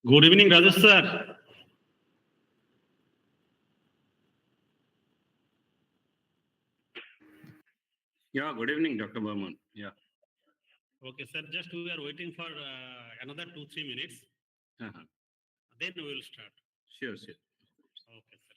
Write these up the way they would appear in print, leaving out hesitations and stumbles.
Good evening, Rajesh sir. Yeah, good evening, Dr. Burman. Yeah. Okay, sir. Just we are waiting for another 2-3 minutes. Then we will start. Sure, sure. Okay, sir.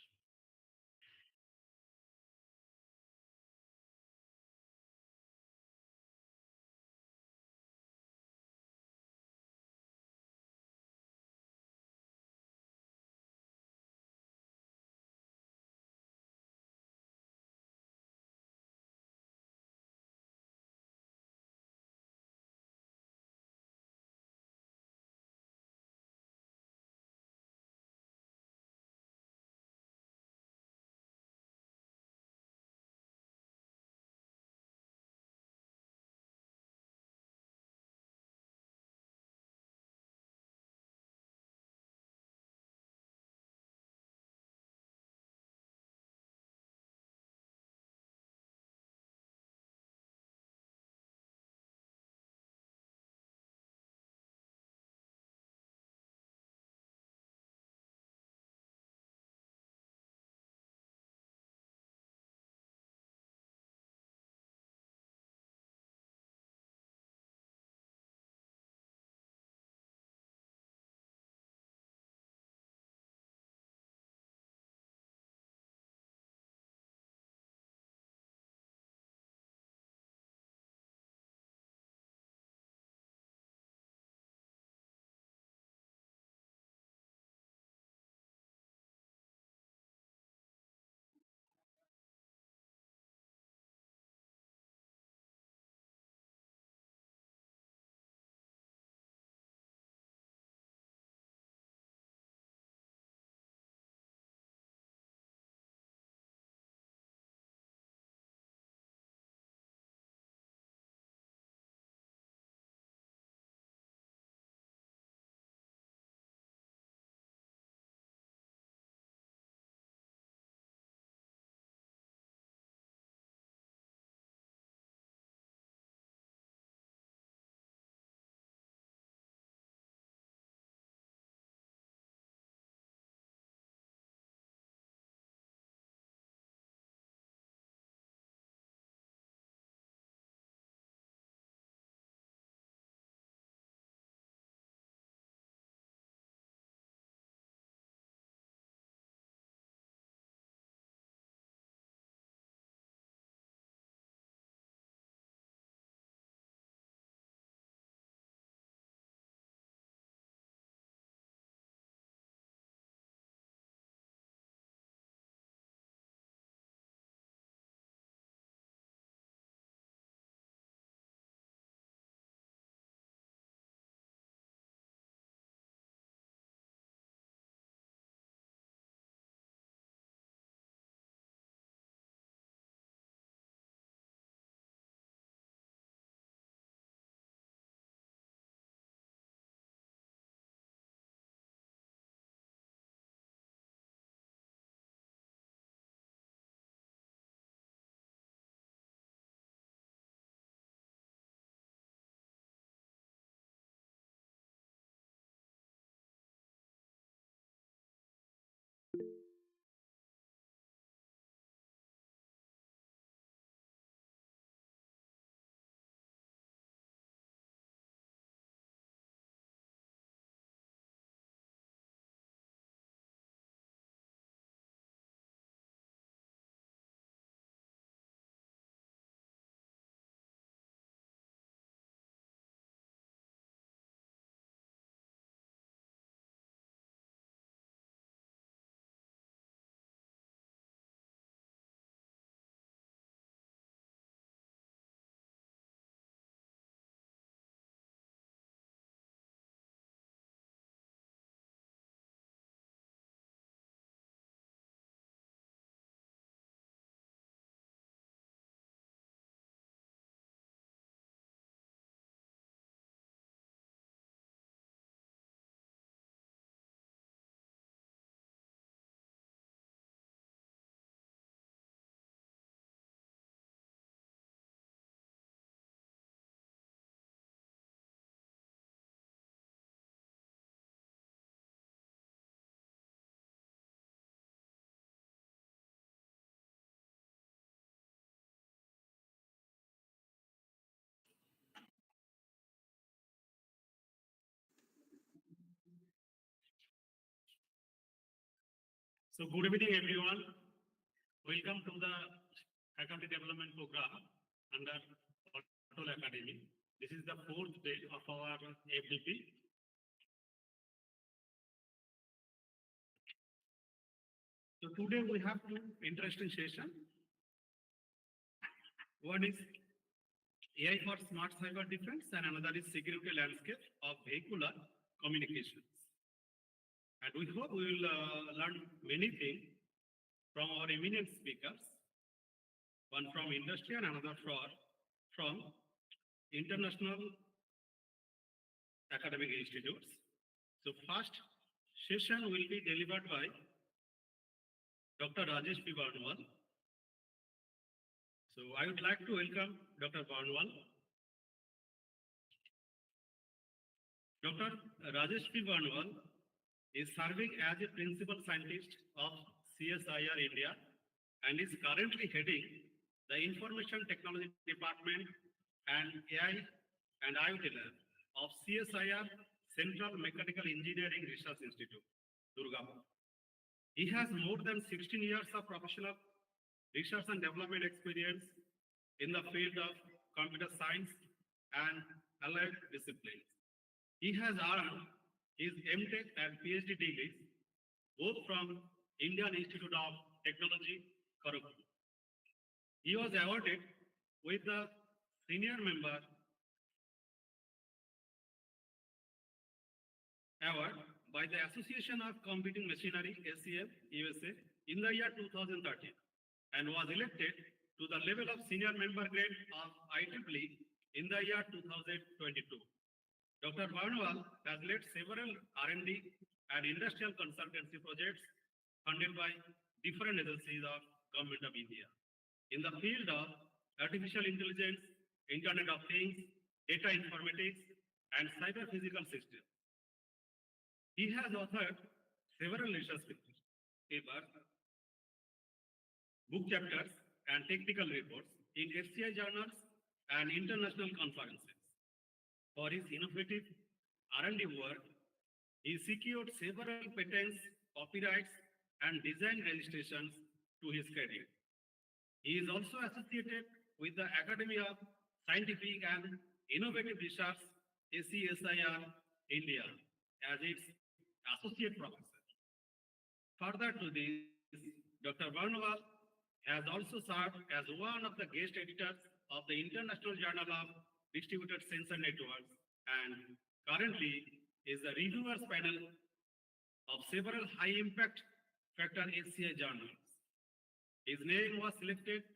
So good evening, everyone. Welcome to the Faculty Development Program under ATAL Academy. This is the 4th day of our FDP. So today we have two interesting sessions. One is AI for smart cyber defense and another is security landscape of vehicular communications. And we hope we will learn many things from our eminent speakers, one from industry and another from international academic institutes. So first session will be delivered by Dr. Rajesh P. Barnwal. So I would like to welcome Dr. Barnwal. Dr. Rajesh P. Barnwal is serving as a principal scientist of CSIR India and is currently heading the Information Technology Department and AI and IoT Lab of CSIR Central Mechanical Engineering Research Institute, Durgapur. He has more than 16 years of professional research and development experience in the field of computer science and allied disciplines. He has earned his MTech and PhD degrees both from Indian Institute of Technology, Kharagpur. He was awarded with the Senior Member Award by the Association of Computing Machinery, ACM, USA, in the year 2013 and was elected to the level of Senior Member grade of IEEE in the year 2022. Dr. Barnwal has led several R&D and industrial consultancy projects funded by different agencies of Government of India in the field of artificial intelligence, Internet of Things, data informatics, and cyber physical systems. He has authored several research papers, book chapters, and technical reports in SCI journals and international conferences. For his innovative R&D work, he secured several patents, copyrights, and design registrations to his credit. He is also associated with the Academy of Scientific and Innovative Research, ACSIR, India, as its associate professor. Further to this, Dr. Barnwal has also served as one of the guest editors of the International Journal of Distributed Sensor Networks and currently is the reviewers panel of several high impact factor SCI journals. His name was selected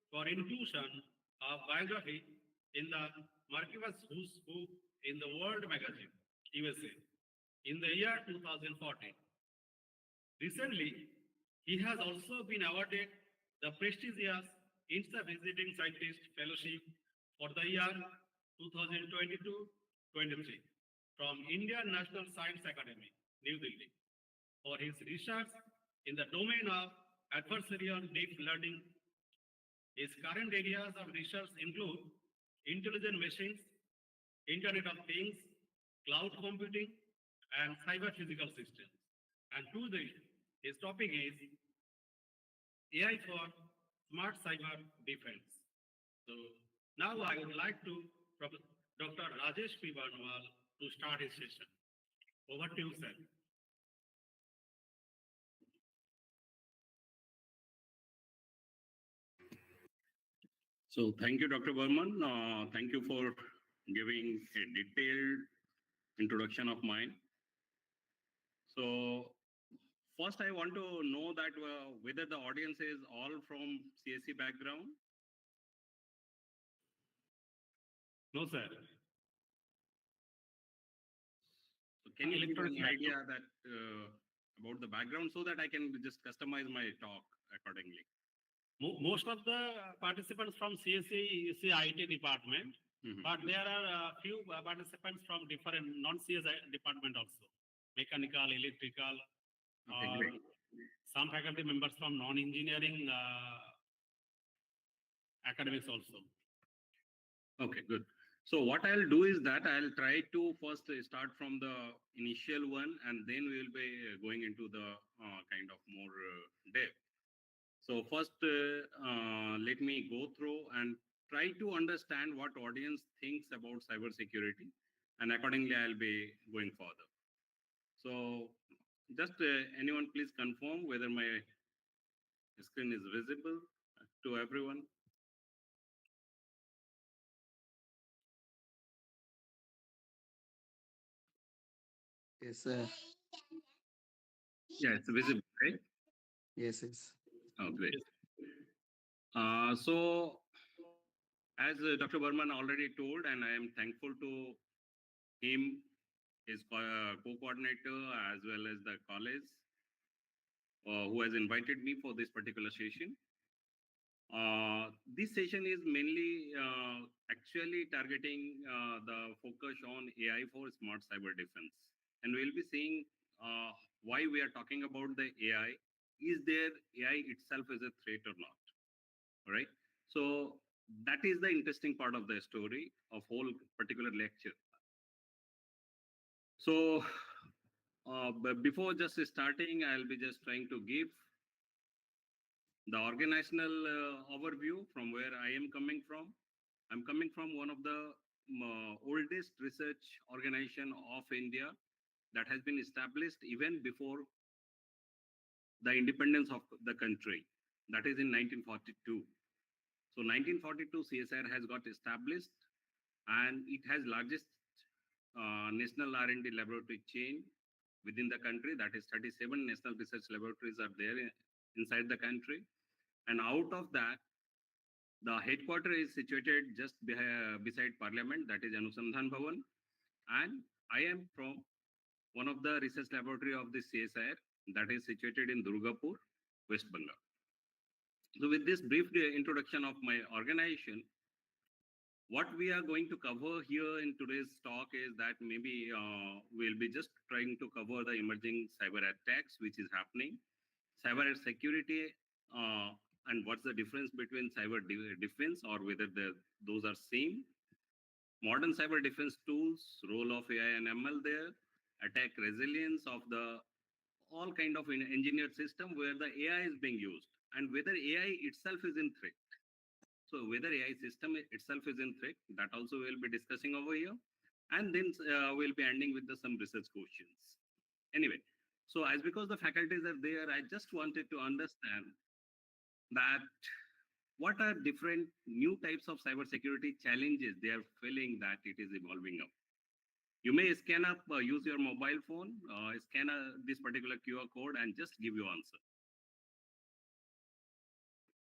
for inclusion of biography in the Marquis Who's Who in the World magazine, USA, in the year 2014. Recently, he has also been awarded the prestigious INSA Visiting Scientist Fellowship for the year 2022-23 from Indian National Science Academy, New Delhi, for his research in the domain of adversarial deep learning. His current areas of research include intelligent machines, Internet of Things, cloud computing, and cyber physical systems. And today, his topic is AI for smart cyber defense. So now I would like to Dr. Rajesh P. Barnwal to start his session. Over to you, sir. So thank you, Dr. Burman. Thank you for giving a detailed introduction of mine. So first, I want to know that whether the audience is all from CSE background. No, sir. So can you give me an idea that about the background so that I can just customize my talk accordingly? Most of the participants from CSE is the IT department, but there are a few participants from different non-CSE department also, mechanical, electrical, some faculty members from non-engineering academics also. Okay, good. So what I'll do is that I'll try to first start from the initial one, and then we will be going into the kind of more depth. So first, let me go through and try to understand what audience thinks about cybersecurity, and accordingly, I'll be going further. So just anyone please confirm whether my screen is visible to everyone. Yes, sir. Yeah, it's visible, right? Yes, yes. Oh, great. Yes. So as Dr. Burman already told, and I am thankful to him, his co-coordinator, as well as the college who has invited me for this particular session. This session is mainly actually targeting the focus on AI for smart cyber defense. And we'll be seeing why we are talking about the AI. Is there AI itself is a threat or not? All right. So that is the interesting part of the story of whole particular lecture. So but before just starting, I'll be just trying to give the organizational overview from where I am coming from. I'm coming from one of the oldest research organization of India that has been established even before the independence of the country. That is in 1942. So 1942 CSR has got established, and it has largest national R&D laboratory chain within the country. That is 37 national research laboratories are there inside the country. And out of that, the headquarters is situated just beside Parliament, that is Anusandhan Bhavan. And I am from one of the research laboratory of the CSIR that is situated in Durgapur, West Bengal. So with this brief introduction of my organization, what we are going to cover here in today's talk is that maybe we'll be just trying to cover the emerging cyber attacks which is happening, cyber security, and what's the difference between cyber defense or whether those are same, modern cyber defense tools, role of AI and ML there, attack resilience of the all kind of engineered system where the AI is being used, and whether AI itself is in threat. So whether AI system itself is in threat, that also we'll be discussing over here. And then we'll be ending with some research questions. Anyway, so as because the faculties are there, I just wanted to understand that what are different new types of cybersecurity challenges they are feeling that it is evolving up. You may scan up, use your mobile phone, scan this particular QR code and just give your answer.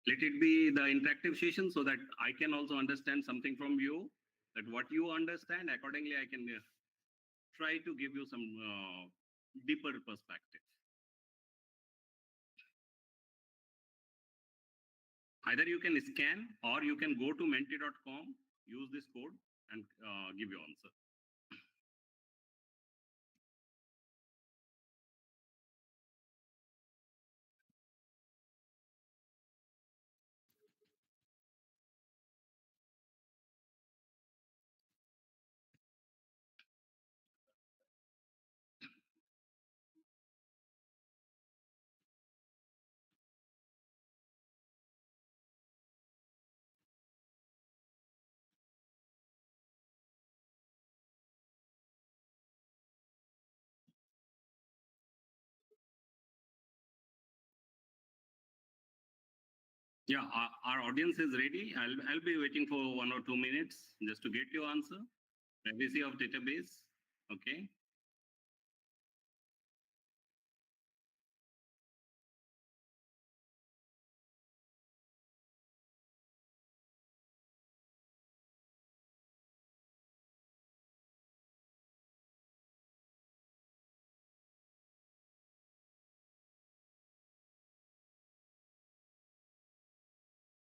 Let it be the interactive session so that I can also understand something from you, that what you understand, accordingly I can try to give you some deeper perspective. Either you can scan or you can go to menti.com, use this code and give your answer. Yeah, our audience is ready. I'll be waiting for 1 or 2 minutes just to get your answer. Privacy of database. Okay.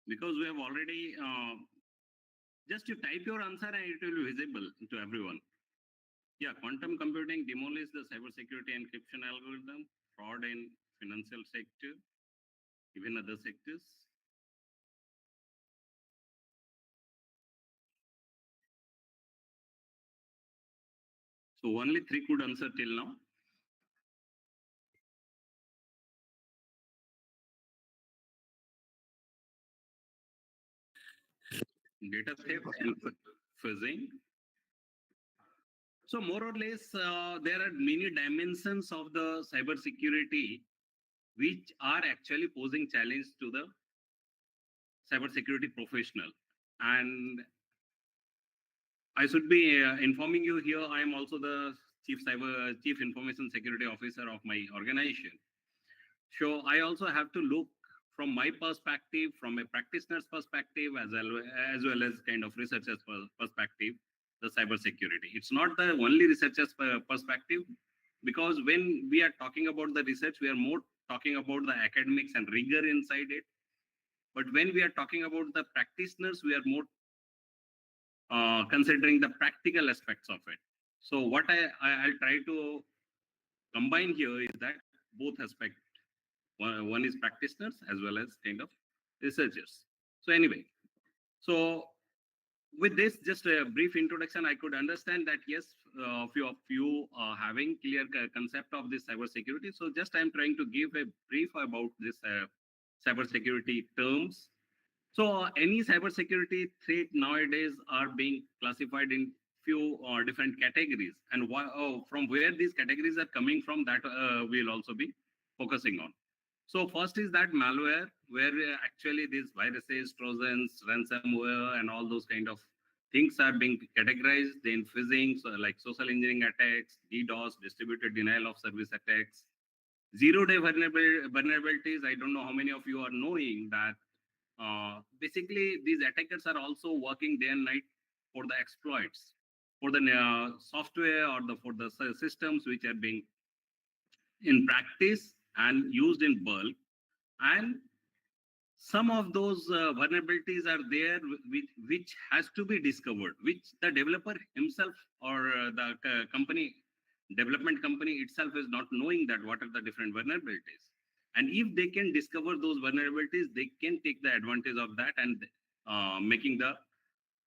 Because we have already just you type your answer and it will be visible to everyone. Yeah, quantum computing demolished the cybersecurity encryption algorithm, fraud in financial sector, even other sectors. So only 3 could answer till now. Data theft and phishing. So more or less, there are many dimensions of the cybersecurity which are actually posing challenge to the cybersecurity professional. And I should be informing you here, I am also the Chief Information Security Officer of my organization. So I also have to look from my perspective, from a practitioner's perspective, as well as kind of researcher's perspective, the cybersecurity. It's not the only researcher's perspective, because when we are talking about the research, we are more talking about the academics and rigor inside it. But when we are talking about the practitioners, we are more considering the practical aspects of it. So what I'll try to combine here is that both aspects. One is practitioners as well as kind of researchers. So anyway, so with this, just a brief introduction, I could understand that yes, a few of you are having clear concept of this cybersecurity. So just I'm trying to give a brief about this cybersecurity terms. So any cybersecurity threat nowadays are being classified in few different categories, and from where these categories are coming from, that we'll also be focusing on. So first is that malware, where actually these viruses, trojans, ransomware, and all those kind of things are being categorized. Then phishing, so like social engineering attacks, DDoS, distributed denial of service attacks, zero-day vulnerabilities. I don't know how many of you are knowing that basically these attackers are also working day and night for the exploits, for the software or for the systems which are being in practice and used in bulk. And some of those vulnerabilities are there which has to be discovered, which the developer himself or the development company itself is not knowing that what are the different vulnerabilities. And if they can discover those vulnerabilities, they can take the advantage of that and making the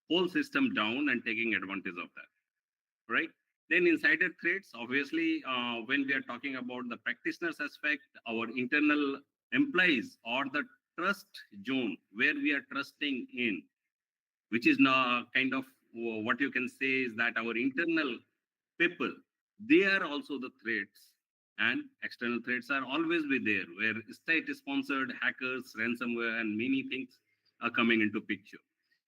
whole system down and taking advantage of that, right? Then insider threats, obviously, when we are talking about the practitioners aspect, our internal employees or the trust zone where we are trusting in, which is now kind of what you can say is that our internal people, they are also the threats, and external threats are always be there, where state-sponsored hackers, ransomware, and many things are coming into picture.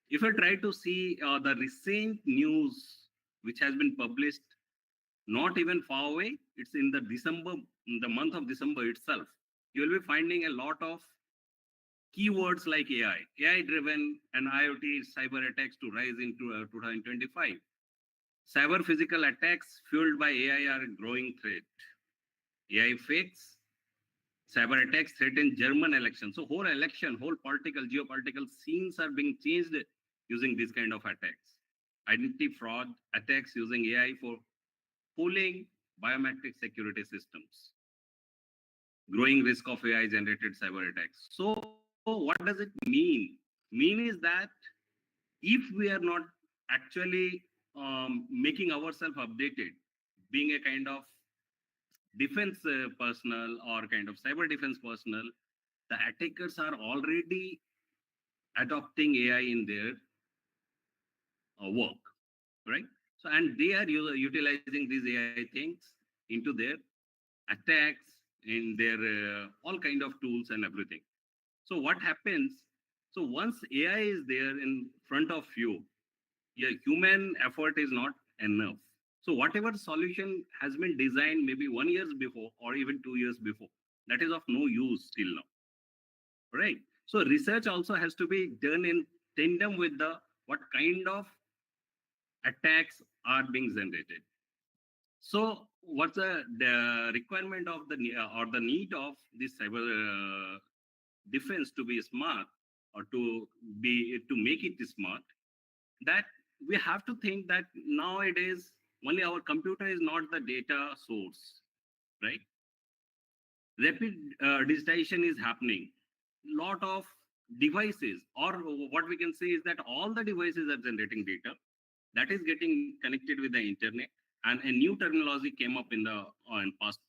If I try to see the recent news which has been published not even far away, it's in the month of December itself, you will be finding a lot of keywords like AI driven and IoT cyber attacks to rise into 2025. Cyber physical attacks fueled by AI are a growing threat. AI fakes, cyber attacks threaten German elections. So whole election, whole geopolitical scenes are being changed using this kind of attacks. Identity fraud attacks using AI for pulling biometric security systems. Growing risk of AI-generated cyber attacks. So what does it mean? Mean is that if we are not actually making ourselves updated, being a kind of defense personnel or kind of cyber defense personnel, the attackers are already adopting AI in their work, right? So, and they are utilizing these AI things into their attacks, in their all kind of tools and everything. So what happens? So once AI is there in front of you, your human effort is not enough. So whatever solution has been designed maybe 1 year before or even 2 years before, that is of no use till now, right? So research also has to be done in tandem with the what kind of attacks are being generated. So what's the requirement of or the need of this cyber defense to be smart or to make it smart? That we have to think that nowadays only our computer is not the data source, right? Rapid digitization is happening. Lot of devices, or what we can say is that all the devices are generating data that is getting connected with the internet. and a new terminology came up in the in past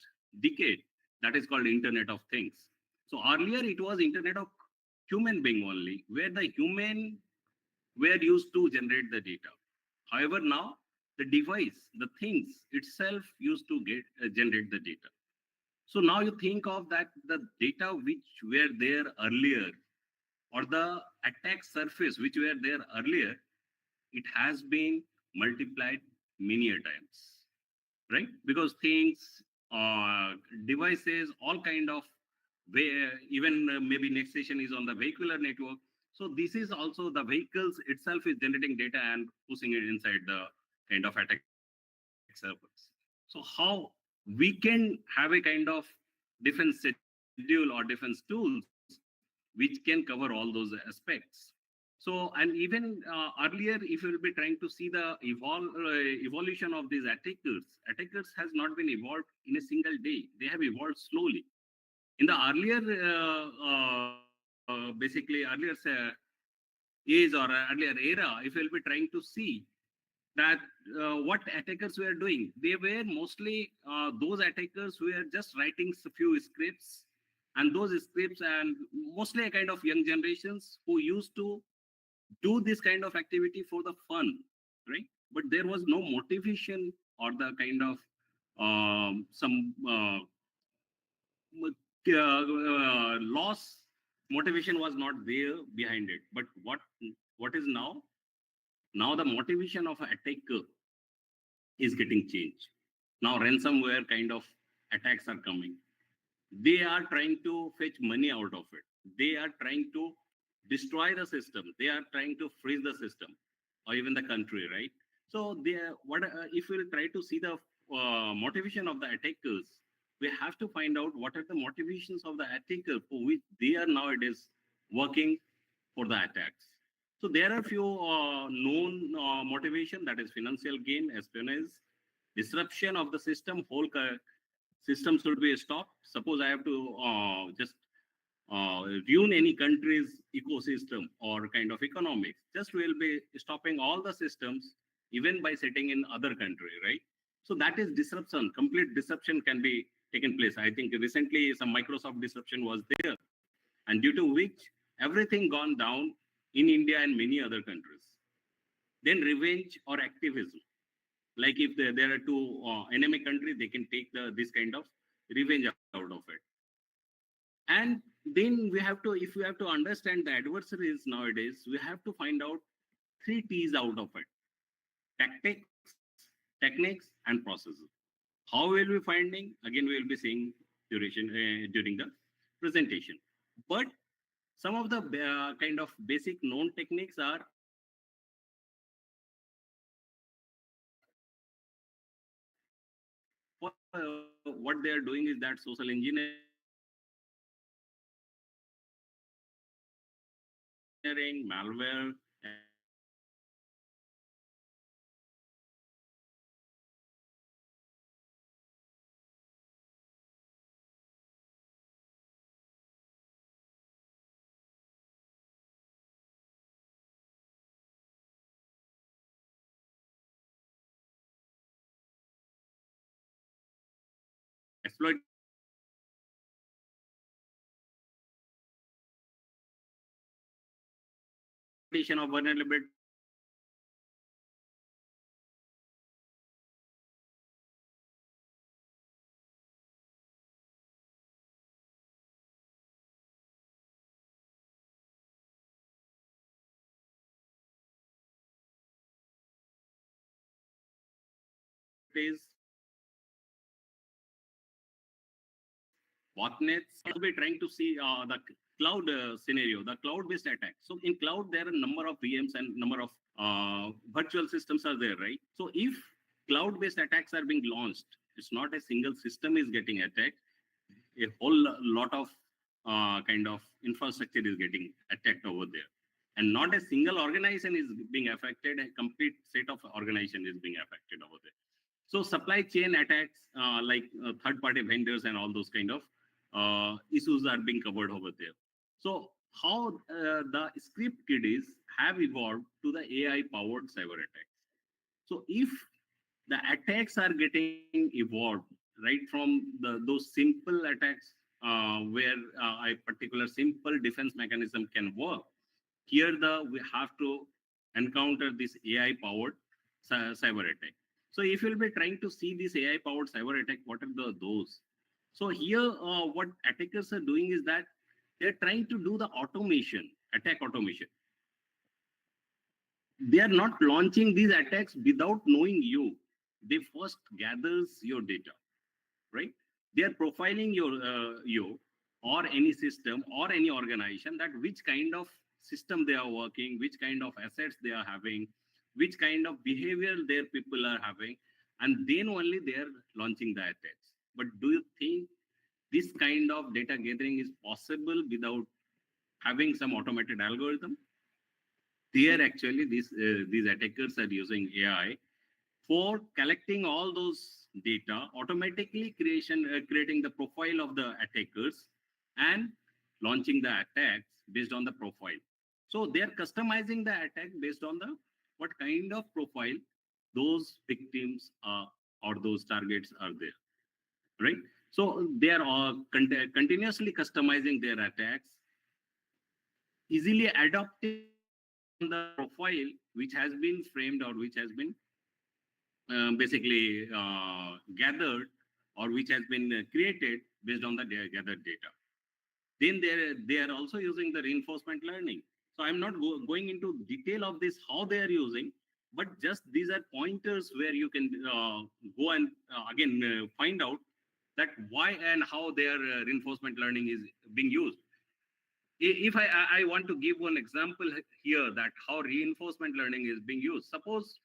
decade, that is called Internet of Things. So earlier it was Internet of human being only, where the human were used to generate the data. However, now the device, the things itself used to get generate the data. So now you think of that the data which were there earlier, or the attack surface which were there earlier, it has been multiplied many a times, right? Because things, devices, all kind of way, even maybe next session is on the vehicular network. So this is also the vehicles itself is generating data and pushing it inside the kind of attack surface. So how we can have a kind of defense schedule or defense tools which can cover all those aspects. So, and even earlier, if you will be trying to see the evolution of these attackers has not been evolved in a single day. They have evolved slowly. In the earlier, basically earlier age or earlier era, if you will be trying to see that what attackers were doing, they were mostly those attackers who were just writing a few scripts, and those scripts, and mostly a kind of young generations who used to do this kind of activity for the fun, right? But there was no motivation or the kind of some loss motivation was not there behind it. But what is now? Now the motivation of an attacker is getting changed. Now ransomware kind of attacks are coming. They are trying to fetch money out of it. They are trying to destroy the system. They are trying to freeze the system or even the country, right? So they are, what if we'll try to see the motivation of the attackers, we have to find out what are the motivations of the attacker for which they are nowadays working for the attacks. So there are few known motivation, that is financial gain, espionage, disruption of the system, whole system should be stopped. Suppose I have to just ruin any country's ecosystem or kind of economics, just will be stopping all the systems, even by setting in other country, right? So that is disruption. Complete disruption can be taken place. I think recently some Microsoft disruption was there, and due to which everything gone down in India and many other countries. Then revenge or activism, like if there are two enemy countries, they can take this kind of revenge out of it. And then we have to, if we have to understand the adversaries nowadays, we have to find out three T's out of it: tactics, techniques, and processes. How will we finding? Again, we will be seeing during the presentation. But some of the kind of basic known techniques are, what they are doing is that social engineering, malware, exploitation of vulnerabilities, botnets. Also be trying to see the cloud scenario, the cloud-based attack. So in cloud, there are a number of VMs and number of virtual systems are there, right? So if cloud-based attacks are being launched, it's not a single system is getting attacked. A whole lot of kind of infrastructure is getting attacked over there. And not a single organization is being affected, a complete set of organization is being affected over there. So supply chain attacks, like third-party vendors and all those kind of issues are being covered over there. So how the script kiddies have evolved to the AI-powered cyber attacks. So if the attacks are getting evolved right from those simple attacks where a particular simple defense mechanism can work. Here, we have to encounter this AI powered cyber attack. So, if you'll be trying to see this AI powered cyber attack, what are those? So, here, what attackers are doing is that they're trying to do the automation, attack automation. They are not launching these attacks without knowing you. They first gathers your data, right? They are profiling you or any system or any organization, that which kind of system they are working, which kind of assets they are having, which kind of behavior their people are having, and then only they are launching the attacks. But do you think this kind of data gathering is possible without having some automated algorithm? There actually these attackers are using AI for collecting all those data, automatically creating the profile of the attackers and launching the attacks based on the profile. So they are customizing the attack based on the what kind of profile those victims or those targets are there, right? So they are continuously customizing their attacks, easily adopting based on the profile which has been framed or which has been basically gathered or which has been created based on the gathered data. Then they are also using the reinforcement learning. So I'm not going into detail of this, how they are using, but just these are pointers where you can go and again find out that why and how their reinforcement learning is being used. If I want to give one example here that how reinforcement learning is being used. Suppose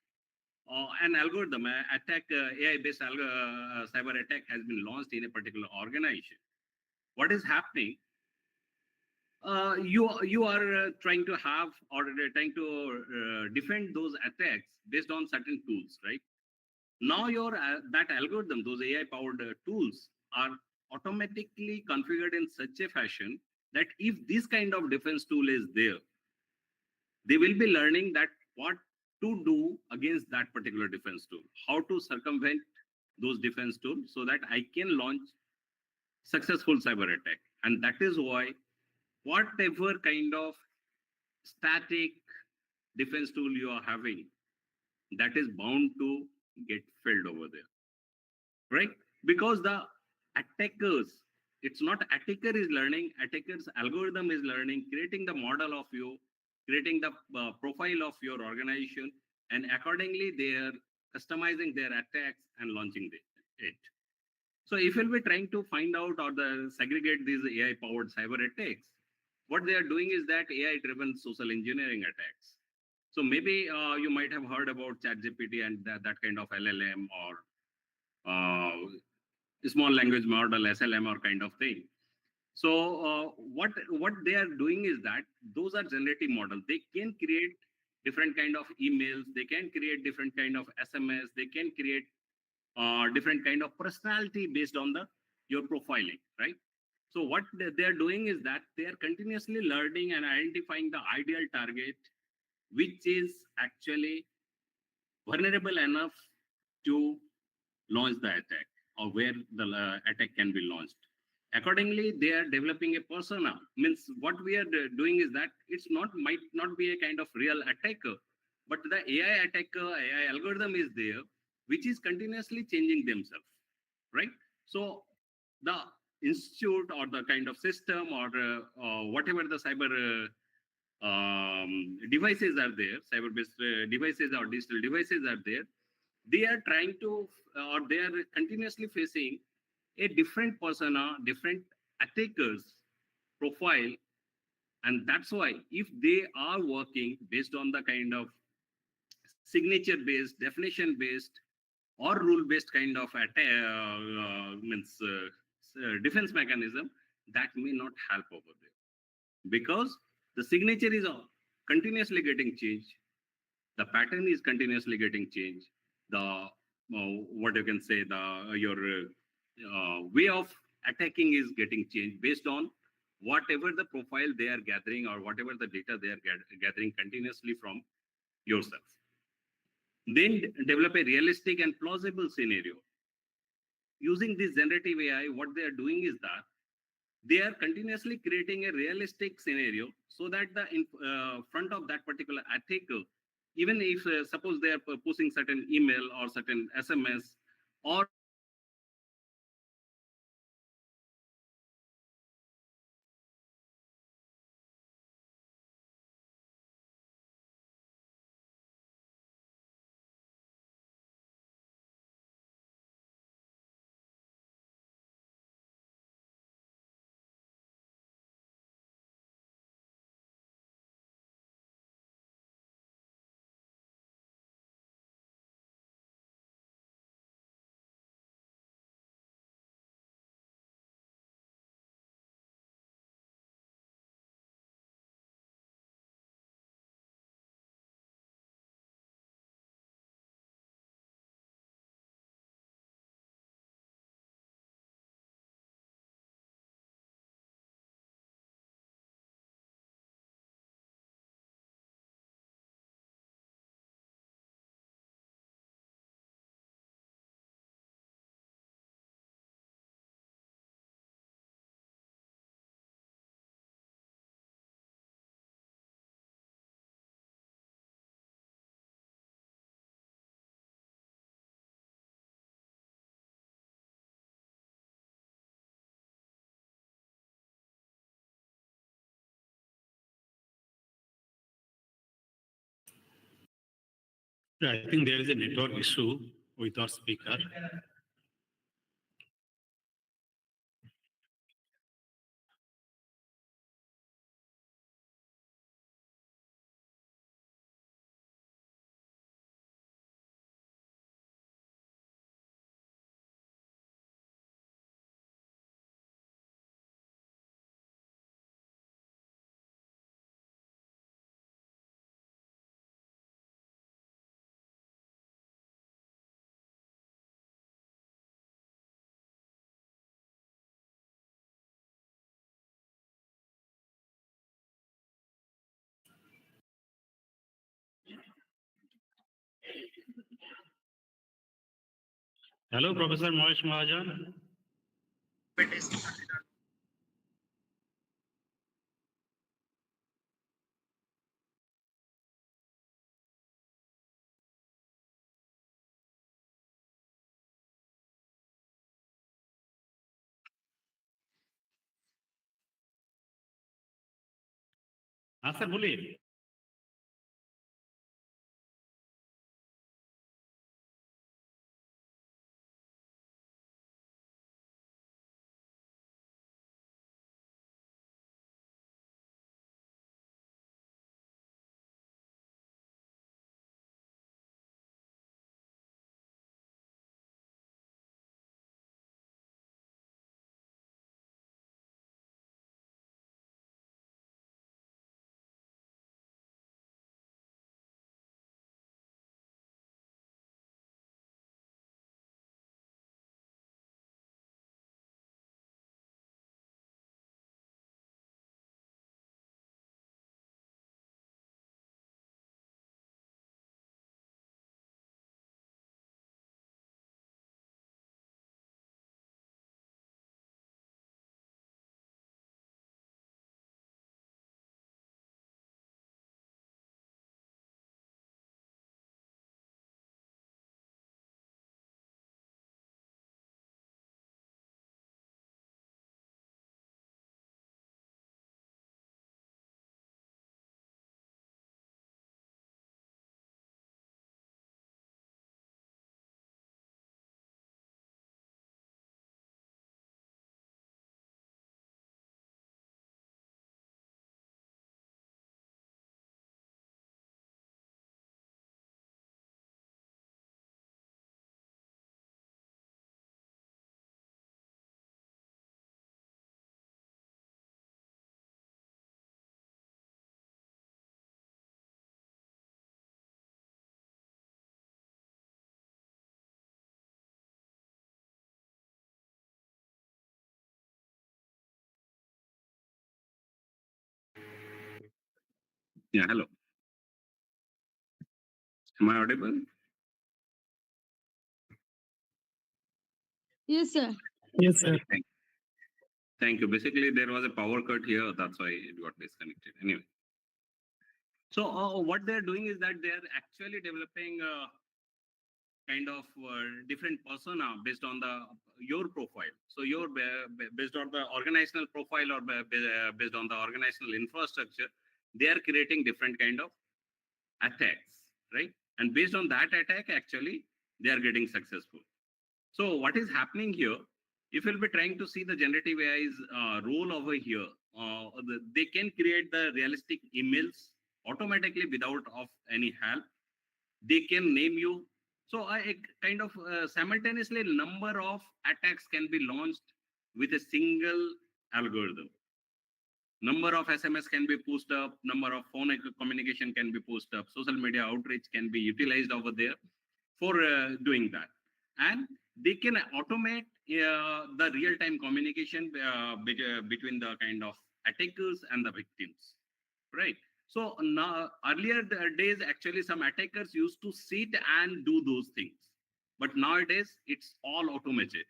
an algorithm attack, AI-based cyber attack has been launched in a particular organization. What is happening? You are trying to have or trying to defend those attacks based on certain tools, right? Now your that algorithm, those AI-powered tools are automatically configured in such a fashion that if this kind of defense tool is there, they will be learning that what to do against that particular defense tool, how to circumvent those defense tools so that I can launch successful cyber attack. And that is why whatever kind of static defense tool you are having, that is bound to get failed over there, right? Because the attackers, it's not attacker is learning, attacker's algorithm is learning, creating the model of you, creating the profile of your organization, and accordingly they are customizing their attacks and launching it. So if you'll be trying to find out or segregate these AI powered cyber attacks, what they are doing is that AI driven social engineering attacks. So maybe you might have heard about ChatGPT and that kind of LLM or small language model, SLM or kind of thing. So what they are doing is that those are generative models. They can create different kind of emails. They can create different kind of SMS. They can create different kind of personality based on your profiling, right? So what they are doing is that they are continuously learning and identifying the ideal target, which is actually vulnerable enough to launch the attack or where the attack can be launched. Accordingly, they are developing a persona. Means what we are doing is that might not be a kind of real attacker, but the AI attacker, AI algorithm is there, which is continuously changing themselves, right? So the institute or the kind of system or whatever the cyber devices are there, cyber-based devices or digital devices are there, they are trying to or they are continuously facing a different persona, different attackers profile. And that's why if they are working based on the kind of signature based, definition based, or rule based kind of defense mechanism, that may not help over there, because the signature is continuously getting changed, the pattern is continuously getting changed, the what you can say, the your way of attacking is getting changed based on whatever the profile they are gathering or whatever the data they are gathering continuously from yourself. Then develop a realistic and plausible scenario. Using this generative AI, what they are doing is that they are continuously creating a realistic scenario so that the in front of that particular article, even if suppose they are posting certain email or certain SMS or Yeah, I think there is a network issue with our speaker. Hello, Professor Moish Mahajan. हाँ sir बोलिए. yeah, hello. Am I audible? Yes, sir. Yes, sir. Thank you. Basically, there was a power cut here. That's why it got disconnected. Anyway, so what they're doing is that they're actually developing kind of different persona based on the your profile. So your based on the organizational profile or based on the organizational infrastructure, they are creating different kind of attacks, right? And based on that attack, actually, they are getting successful. So what is happening here? If you'll be trying to see the generative AI's role over here, they can create the realistic emails automatically without of any help. They can name you. So I kind of simultaneously number of attacks can be launched with a single algorithm. Number of SMS can be pushed up, number of phone communication can be pushed up, social media outreach can be utilized over there for doing that. And they can automate the real-time communication between the kind of attackers and the victims, right? So now, earlier days, actually, some attackers used to sit and do those things. But nowadays, it's all automated.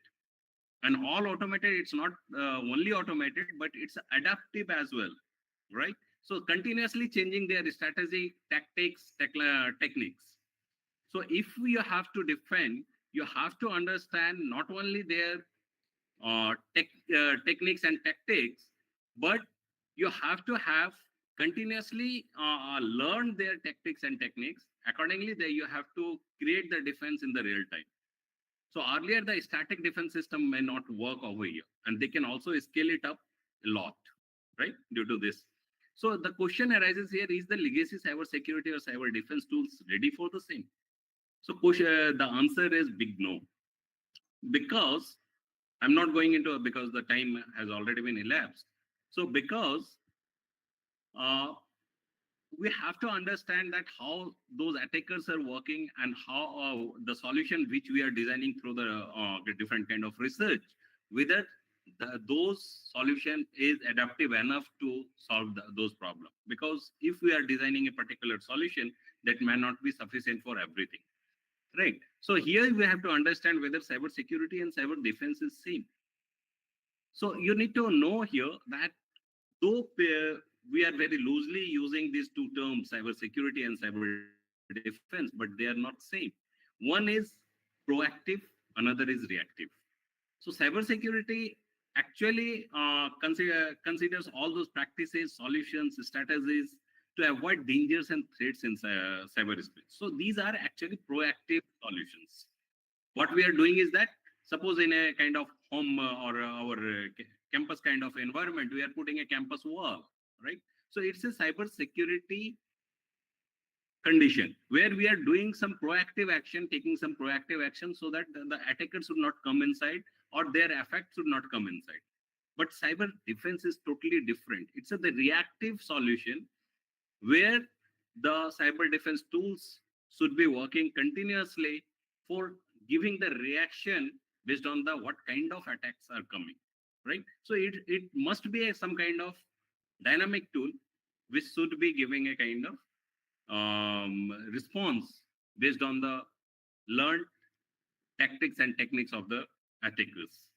And all automated, it's not only automated, but it's adaptive as well, right? So continuously changing their strategy, tactics, techniques. So if you have to defend, you have to understand not only their techniques and tactics, but you have to have continuously learn their tactics and techniques. Accordingly, you have to create the defense in the real time. So earlier, the static defense system may not work over here, and they can also scale it up a lot, right, due to this. So the question arises here, is the legacy cyber security or cyber defense tools ready for the same? So the answer is big no. Because I'm not going into it because the time has already been elapsed. So because uh, we have to understand that how those attackers are working and how the solution which we are designing through the different kind of research, whether those solution is adaptive enough to solve those problems. Because if we are designing a particular solution, that may not be sufficient for everything, right? So here we have to understand whether cyber security and cyber defense is same. So you need to know here that though we are very loosely using these two terms, cyber security and cyber defense, but they are not same. One is proactive, another is reactive. So cyber security actually considers all those practices, solutions, strategies to avoid dangers and threats in cyberspace. So these are actually proactive solutions. What we are doing is that, suppose in a kind of home or our campus kind of environment, we are putting a campus wall, right? So it's a cyber security condition where we are doing some proactive action, taking some proactive action so that the attacker should not come inside or their effect should not come inside. But cyber defense is totally different. It's the reactive solution where the cyber defense tools should be working continuously for giving the reaction based on the what kind of attacks are coming, right? So it must be some kind of dynamic tool which should be giving a kind of response based on the learned tactics and techniques of the attackers.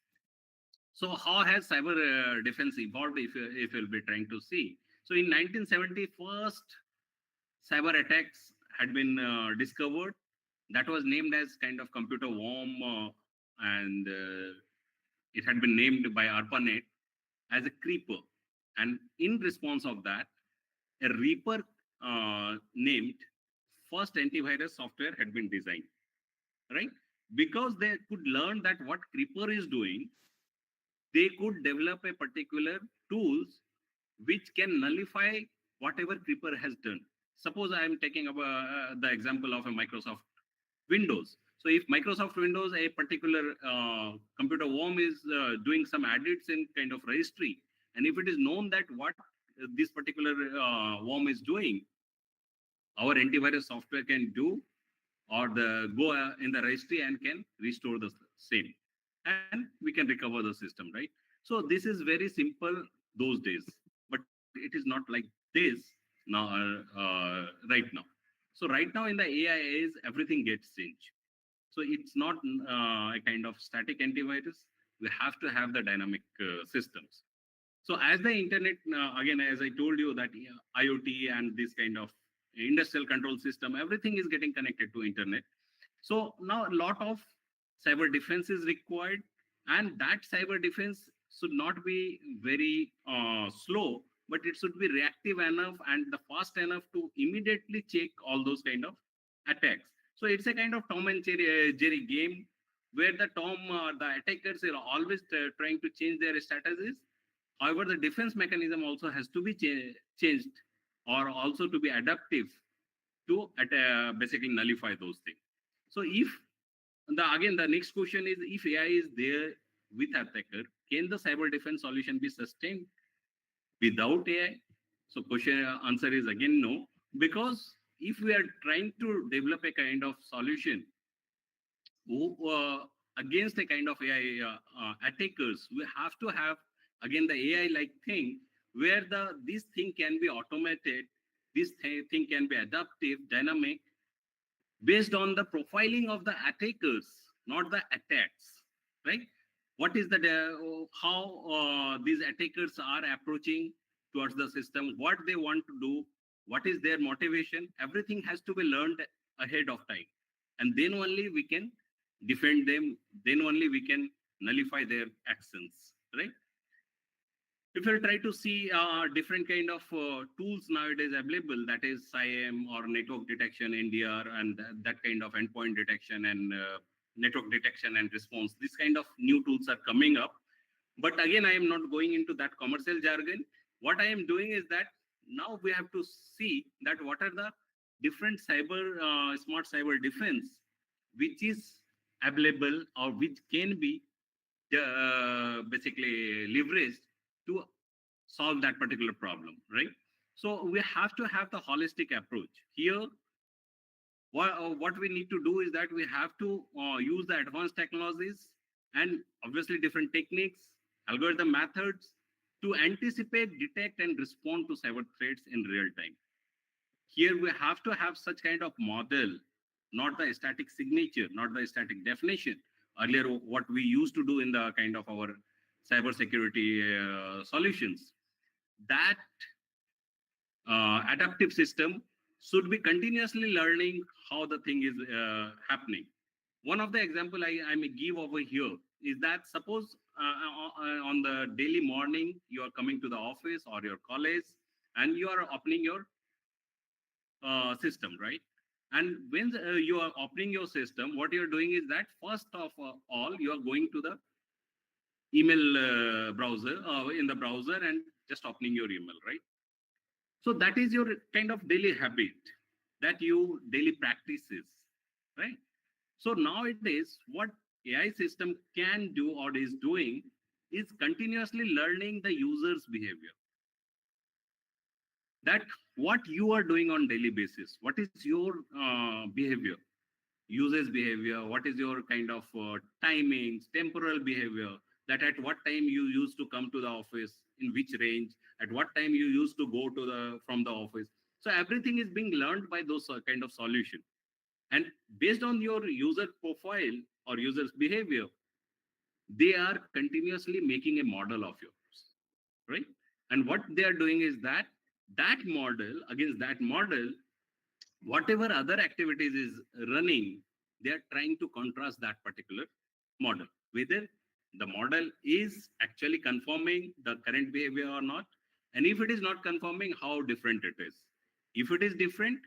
So how has cyber defense evolved if you'll be trying to see? So in 1970, first cyber attacks had been discovered. That was named as kind of computer worm, and it had been named by ARPANET as a creeper. And in response of that, a Reaper named first antivirus software had been designed, right? Because they could learn that what creeper is doing, they could develop a particular tools which can nullify whatever creeper has done. Suppose I am taking up the example of a Microsoft Windows. So if Microsoft Windows, a particular computer worm is doing some edits in kind of registry, and if it is known that what this particular worm is doing, our antivirus software can do or the go in the registry and can restore the same, and we can recover the system, right? So this is very simple those days, but it is not like this now, right now. So right now in the AI age, everything gets changed. So it's not a kind of static antivirus. We have to have the dynamic systems. So as the internet, again, as I told you that IoT and this kind of industrial control system, everything is getting connected to internet. So now a lot of cyber defense is required, and that cyber defense should not be very slow, but it should be reactive enough and the fast enough to immediately check all those kind of attacks. So it's a kind of Tom and Jerry game where the attackers are always trying to change their strategies. However, the defense mechanism also has to be changed or also to be adaptive to basically nullify those things. So if the next question is, if AI is there with attacker, can the cyber defense solution be sustained without AI? So question answer is again no, because if we are trying to develop a kind of solution against a kind of AI attackers, we have to have again the AI like thing where this thing can be automated, this thing can be adaptive, dynamic, based on the profiling of the attackers, not the attacks, right? What is how these attackers are approaching towards the system, what they want to do, what is their motivation, everything has to be learned ahead of time. And then only we can defend them, then only we can nullify their actions, right? If you try to see different kind of tools nowadays available, that is SIEM or network detection, NDR, and that kind of endpoint detection and network detection and response, this kind of new tools are coming up. But again, I am not going into that commercial jargon. What I am doing is that now we have to see that what are the different smart cyber defense, which is available or which can be basically leveraged to solve that particular problem, right? So we have to have the holistic approach. Here, what we need to do is that we have to use the advanced technologies and obviously different techniques, algorithm methods to anticipate, detect, and respond to cyber threats in real time. Here we have to have such kind of model, not the static signature, not the static definition. Earlier, what we used to do in the kind of our cybersecurity solutions, that adaptive system should be continuously learning how the thing is happening. One of the example I may give over here is that suppose on the daily morning, you are coming to the office or your college and you are opening your system, right? And when you are opening your system, what you're doing is that first of all, you are going to the email browser in the browser and just opening your email, right? So that is your kind of daily habit that you daily practices, right? So nowadays, what AI system can do or is doing is continuously learning the user's behavior. That what you are doing on daily basis, what is your behavior, usage behavior, what is your kind of timings, temporal behavior, that at what time you used to come to the office, in which range, at what time you used to go to from the office. So everything is being learned by those kind of solution. And based on your user profile or user's behavior, they are continuously making a model of yours, right? And what they are doing is that model, against that model, whatever other activities is running, they are trying to contrast that particular model, whether the model is actually confirming the current behavior or not. And if it is not confirming, how different it is. If it is different,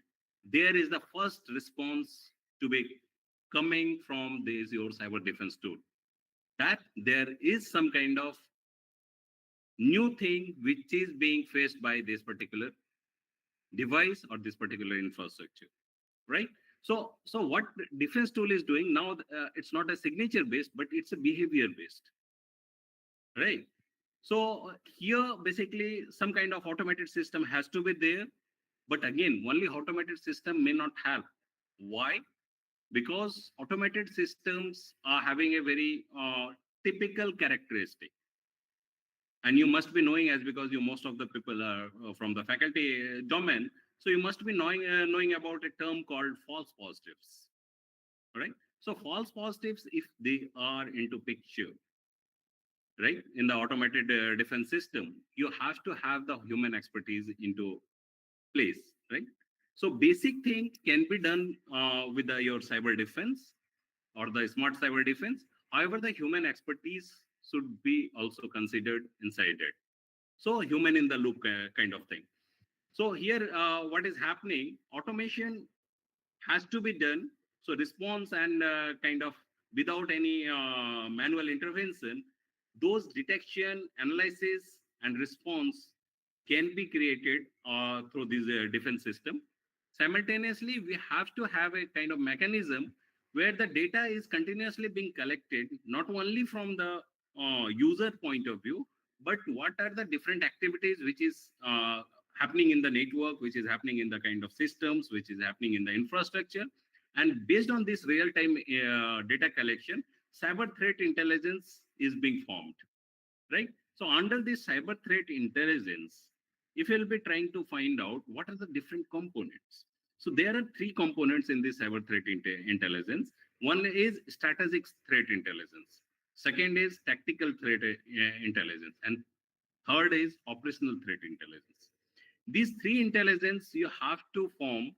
there is the first response to be coming from this your cyber defense tool, that there is some kind of new thing which is being faced by this particular device or this particular infrastructure, right? So what defense tool is doing now, it's not a signature based, but it's a behavior based, right? So here basically some kind of automated system has to be there, but again, only automated system may not help. Why? Because automated systems are having a very typical characteristic. And you must be knowing, as because you most of the people are from the faculty domain, so you must be knowing about a term called false positives, right? So false positives, if they are into picture, right, in the automated defense system, you have to have the human expertise into place, right? So basic thing can be done with your cyber defense or the smart cyber defense. However, the human expertise should be also considered inside it. So human in the loop kind of thing. So here, what is happening? Automation has to be done. So response and kind of without any manual intervention, those detection, analysis, and response can be created through this defense system. Simultaneously, we have to have a kind of mechanism where the data is continuously being collected, not only from the user point of view, but what are the different activities which is happening in the network, which is happening in the kind of systems, which is happening in the infrastructure. And based on this real-time data collection, cyber threat intelligence is being formed, right? So under this cyber threat intelligence, if you'll be trying to find out what are the different components. So there are three components in this cyber threat intelligence. One is strategic threat intelligence. Second is tactical threat intelligence. And third is operational threat intelligence. These three intelligence you have to form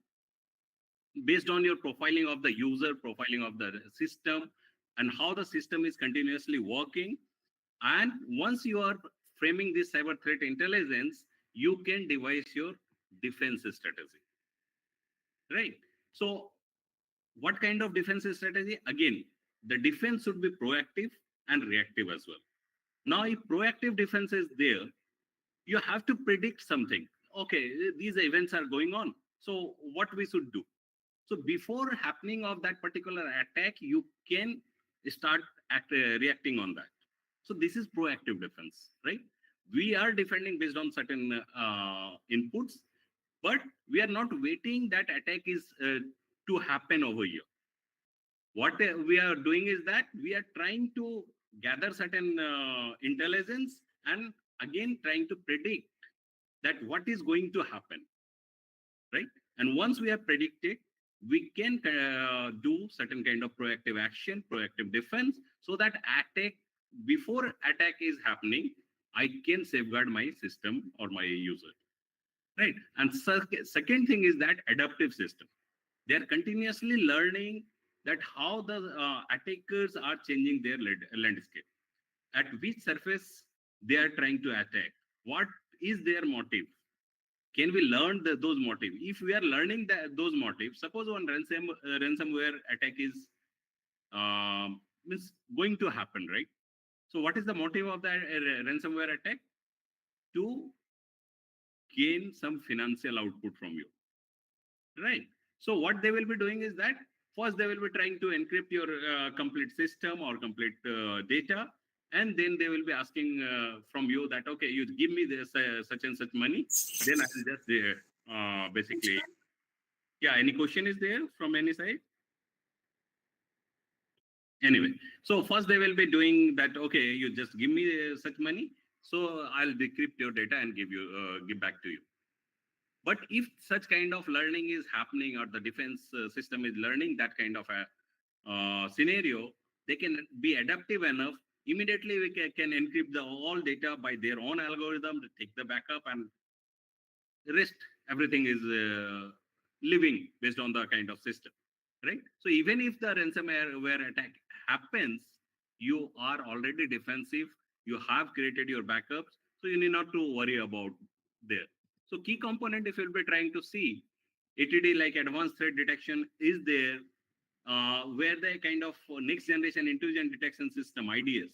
based on your profiling of the user, profiling of the system, and how the system is continuously working. And once you are framing this cyber threat intelligence, you can devise your defense strategy, right? So what kind of defense strategy? Again, the defense should be proactive and reactive as well. Now, if proactive defense is there, you have to predict something. Okay, these events are going on. So what we should do? So before happening of that particular attack, you can start reacting on that. So this is proactive defense, right? We are defending based on certain inputs, but we are not waiting that attack is to happen over here. What we are doing is that we are trying to gather certain intelligence and again trying to predict that what is going to happen, right? And once we have predicted, we can do certain kind of proactive action, proactive defense, so that attack, before attack is happening, I can safeguard my system or my user, right? And second thing is that adaptive system. They are continuously learning that how the attackers are changing their landscape, at which surface they are trying to attack, what is their motive. Can we learn those motives? If we are learning those motives, suppose one ransomware attack is means going to happen, right? So what is the motive of that ransomware attack? To gain some financial output from you, right? So what they will be doing is that first they will be trying to encrypt your complete system or complete data, and then they will be asking from you that, okay, you give me this such and such money, then I will just basically, yeah, any question is there from any side? Anyway, so first they will be doing that, okay, you just give me such money, so I'll decrypt your data and give back to you. But if such kind of learning is happening or the defense system is learning that kind of a scenario, they can be adaptive enough. Immediately we can encrypt the all data by their own algorithm to take the backup, and rest everything is living based on the kind of system, right? So even if the ransomware attack happens, you are already defensive. You have created your backups, so you need not to worry about there. So key component, if you'll be trying to see, ATD like advanced threat detection is there, where the kind of next generation intrusion detection system, IDS.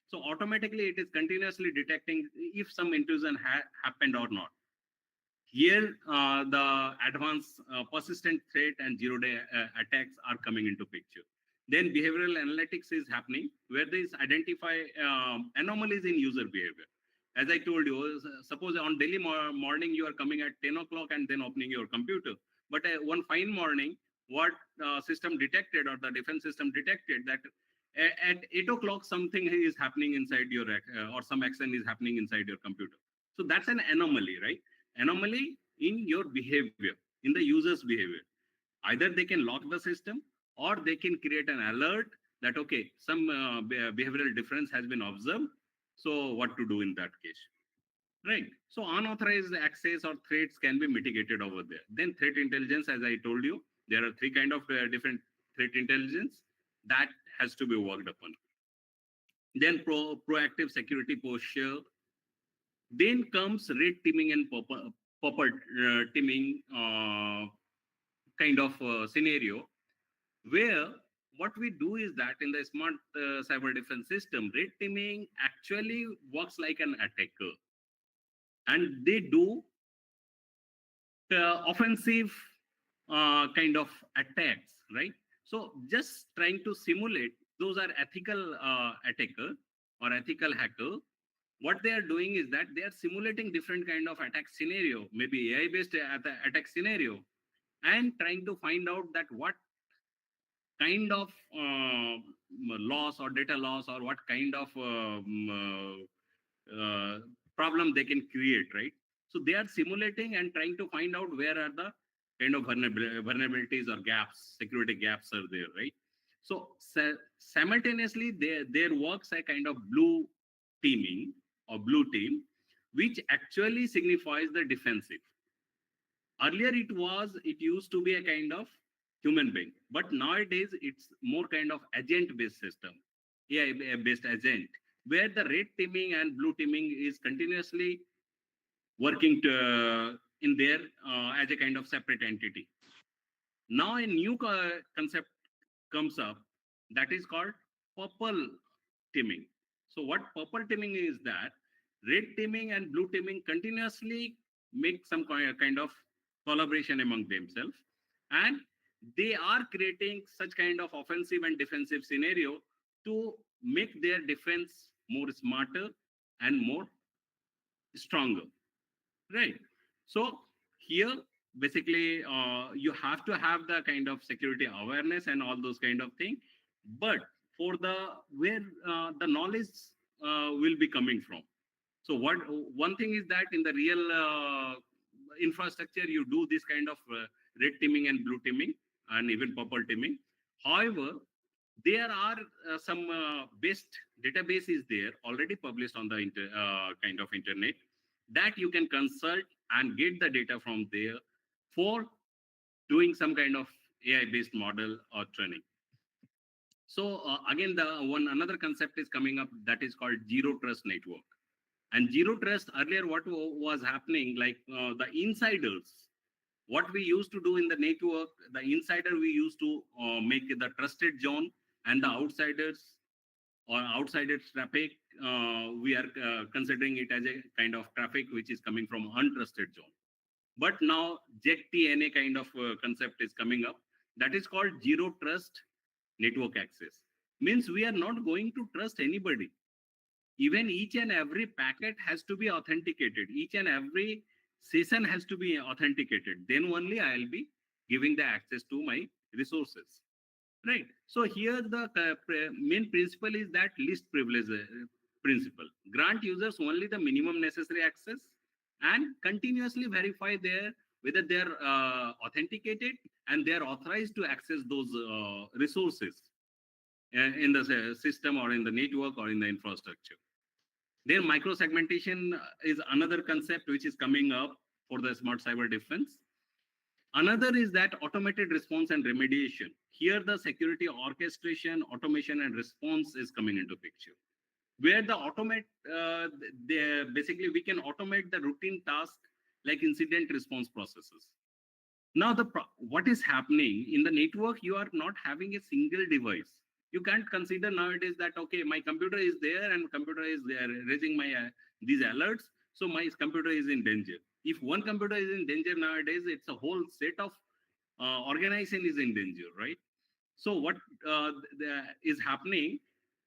So automatically it is continuously detecting if some intrusion happened or not. Here, the advanced persistent threat and zero-day attacks are coming into picture. Then behavioral analytics is happening, where they identify anomalies in user behavior. As I told you, suppose on daily morning, you are coming at 10 o'clock and then opening your computer. But one fine morning, what system detected or the defense system detected that at 8 o'clock, something is happening inside your, or some action is happening inside your computer. So that's an anomaly, right? Anomaly in your behavior, in the user's behavior. Either they can lock the system, or they can create an alert that, okay, some behavioral difference has been observed. So what to do in that case? Right. So unauthorized access or threats can be mitigated over there. Then threat intelligence, as I told you, there are three kind of different threat intelligence that has to be worked upon. Then proactive security posture. Then comes red teaming and purple teaming kind of scenario, where what we do is that in the smart cyber defense system, red teaming actually works like an attacker, and they do offensive kind of attacks, right? So just trying to simulate, those are ethical attacker or ethical hacker. What they are doing is that they are simulating different kind of attack scenario, maybe AI based attack scenario, and trying to find out that what kind of loss or data loss, or what kind of problem they can create, right? So they are simulating and trying to find out where are the kind of vulnerabilities or gaps, security gaps are there, right? So simultaneously, there works a kind of blue teaming or blue team, which actually signifies the defensive. Earlier it used to be a kind of human being, but nowadays it's more kind of agent based system, AI based agent, where the red teaming and blue teaming is continuously working in there as a kind of separate entity. Now a new concept comes up, that is called purple teaming. So what purple teaming is that red teaming and blue teaming continuously make some kind of collaboration among themselves, and they are creating such kind of offensive and defensive scenario to make their defense more smarter and more stronger, right? So here basically you have to have the kind of security awareness and all those kind of thing, but for the where the knowledge will be coming from. So what one thing is that in the real infrastructure, you do this kind of red teaming and blue teaming and even purple teaming. However, there are some best database is there already published on the kind of internet, that you can consult and get the data from there for doing some kind of AI based model or training. So again, the one another concept is coming up, that is called zero trust network. And zero trust, earlier what was happening, like the insiders, what we used to do in the network, the insider we used to make the trusted zone, and the outsiders or outsider traffic, we are considering it as a kind of traffic which is coming from untrusted zone. But now JGEC kind of concept is coming up, that is called zero trust network access. Means we are not going to trust anybody. Even each and every packet has to be authenticated. Each and every session has to be authenticated. Then only I'll be giving the access to my resources. Right. So here the main principle is that least privilege principle. Grant users only the minimum necessary access and continuously verify whether they're authenticated and they're authorized to access those resources in the system or in the network or in the infrastructure. Then micro-segmentation is another concept which is coming up for the smart cyber defense. Another is that automated response and remediation. Here the security orchestration, automation and response is coming into picture, where the basically we can automate the routine task like incident response processes. Now what is happening in the network, you are not having a single device. You can't consider nowadays that, okay, my computer is there and computer is there raising my these alerts, so my computer is in danger. If one computer is in danger nowadays, it's a whole set of organization is in danger, right? So what is happening,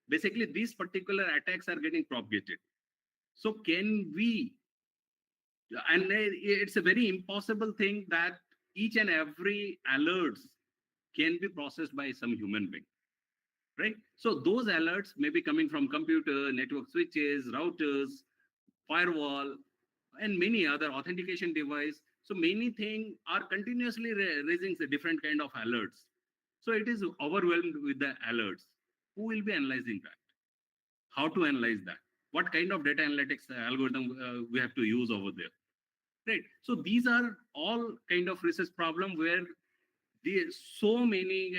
basically these particular attacks are getting propagated. So can we, and it's a very impossible thing that each and every alerts can be processed by some human being, right? So those alerts may be coming from computer, network switches, routers, firewall, and many other authentication device. So many things are continuously raising the different kind of alerts. So it is overwhelmed with the alerts. Who will be analyzing that? How to analyze that? What kind of data analytics algorithm we have to use over there? Right. So these are all kind of research problem where so many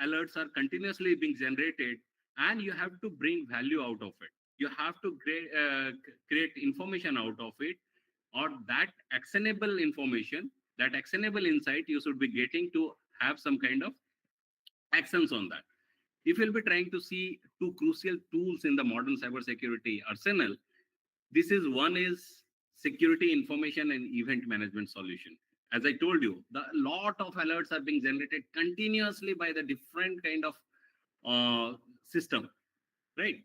alerts are continuously being generated, and you have to bring value out of it. You have to create information out of it, or that actionable information, that actionable insight you should be getting to have some kind of actions on that. If you'll be trying to see two crucial tools in the modern cybersecurity arsenal, this is one is security information and event management solution. As I told you, the lot of alerts are being generated continuously by the different kind of system, right?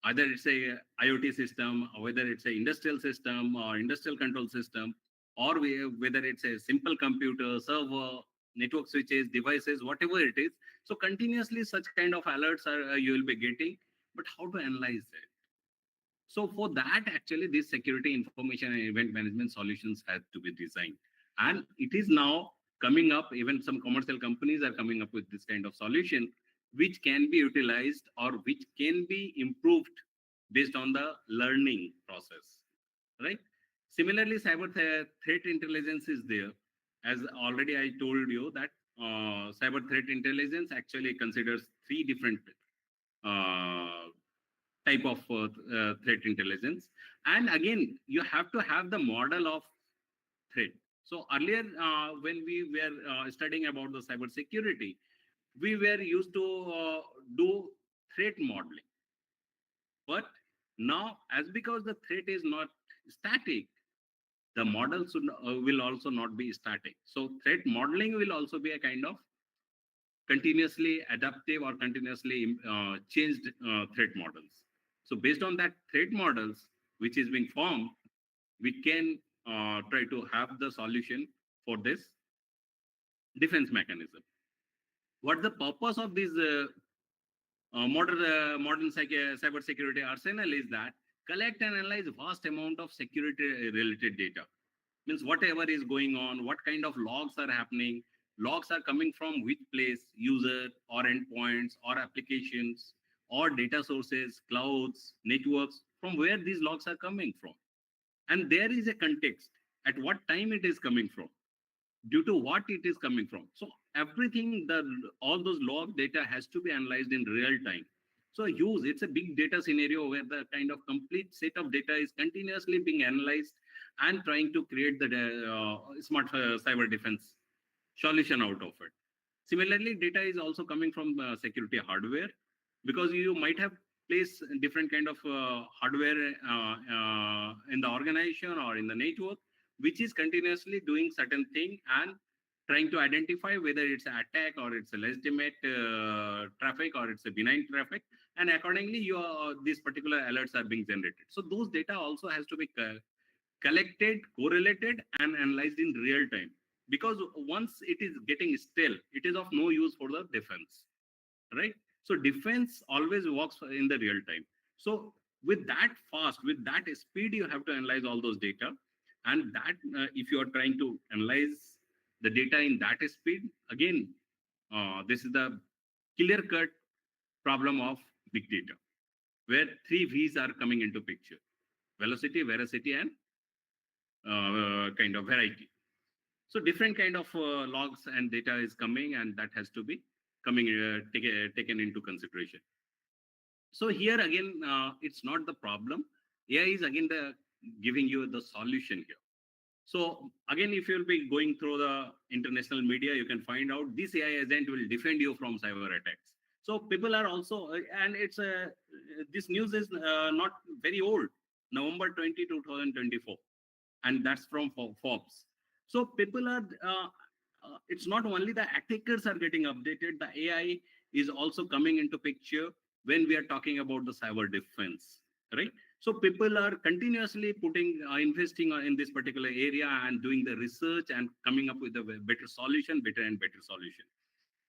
Either it's a IoT system, or whether it's a industrial system or industrial control system, or whether it's a simple computer, server, network switches, devices, whatever it is. So continuously such kind of alerts are you will be getting, but how to analyze it? So for that, actually, these security information and event management solutions had to be designed. And it is now coming up, even some commercial companies are coming up with this kind of solution, which can be utilized or which can be improved based on the learning process, right? Similarly, threat intelligence is there. As already I told you that cyber threat intelligence actually considers three different uh, type of threat intelligence. And again, you have to have the model of threat. So earlier, when we were studying about the cyber security, we were used to do threat modeling. But now, as because the threat is not static, the model will also not be static. So threat modeling will also be a kind of continuously adaptive or continuously changed threat models. So based on that threat models, which is being formed, we can try to have the solution for this defense mechanism. What the purpose of this modern cyber security arsenal is that collect and analyze vast amount of security related data. Means whatever is going on, what kind of logs are happening, logs are coming from which place, user or endpoints or applications or data sources, clouds, networks, from where these logs are coming from. And there is a context at what time it is coming from, due to what it is coming from. So everything, all those log data has to be analyzed in real time. So it's a big data scenario where the kind of complete set of data is continuously being analyzed and trying to create the smart cyber defense solution out of it. Similarly, data is also coming from security hardware, because you might have placed different kind of hardware in the organization or in the network, which is continuously doing certain thing and trying to identify whether it's an attack or it's a legitimate traffic or it's a benign traffic, and accordingly these particular alerts are being generated. So those data also has to be collected, correlated, and analyzed in real time, because once it is getting stale, it is of no use for the defense, right? So defense always works in the real time. So with that fast, with that speed, you have to analyze all those data. And that if you are trying to analyze the data in that speed, again, this is the clear cut problem of big data, where three V's are coming into picture: velocity, veracity, and kind of variety. So different kind of logs and data is coming, and that has to be coming taken into consideration. So here again, it's not the problem. AI is again giving you the solution here. So again, if you'll be going through the international media, you can find out this AI agent will defend you from cyber attacks. So people are also, and it's this news is not very old, November 20, 2024, and that's from Forbes. So people are, it's not only the attackers are getting updated, the AI is also coming into picture when we are talking about the cyber defense, right? So people are continuously investing in this particular area and doing the research and coming up with a better solution, better and better solution.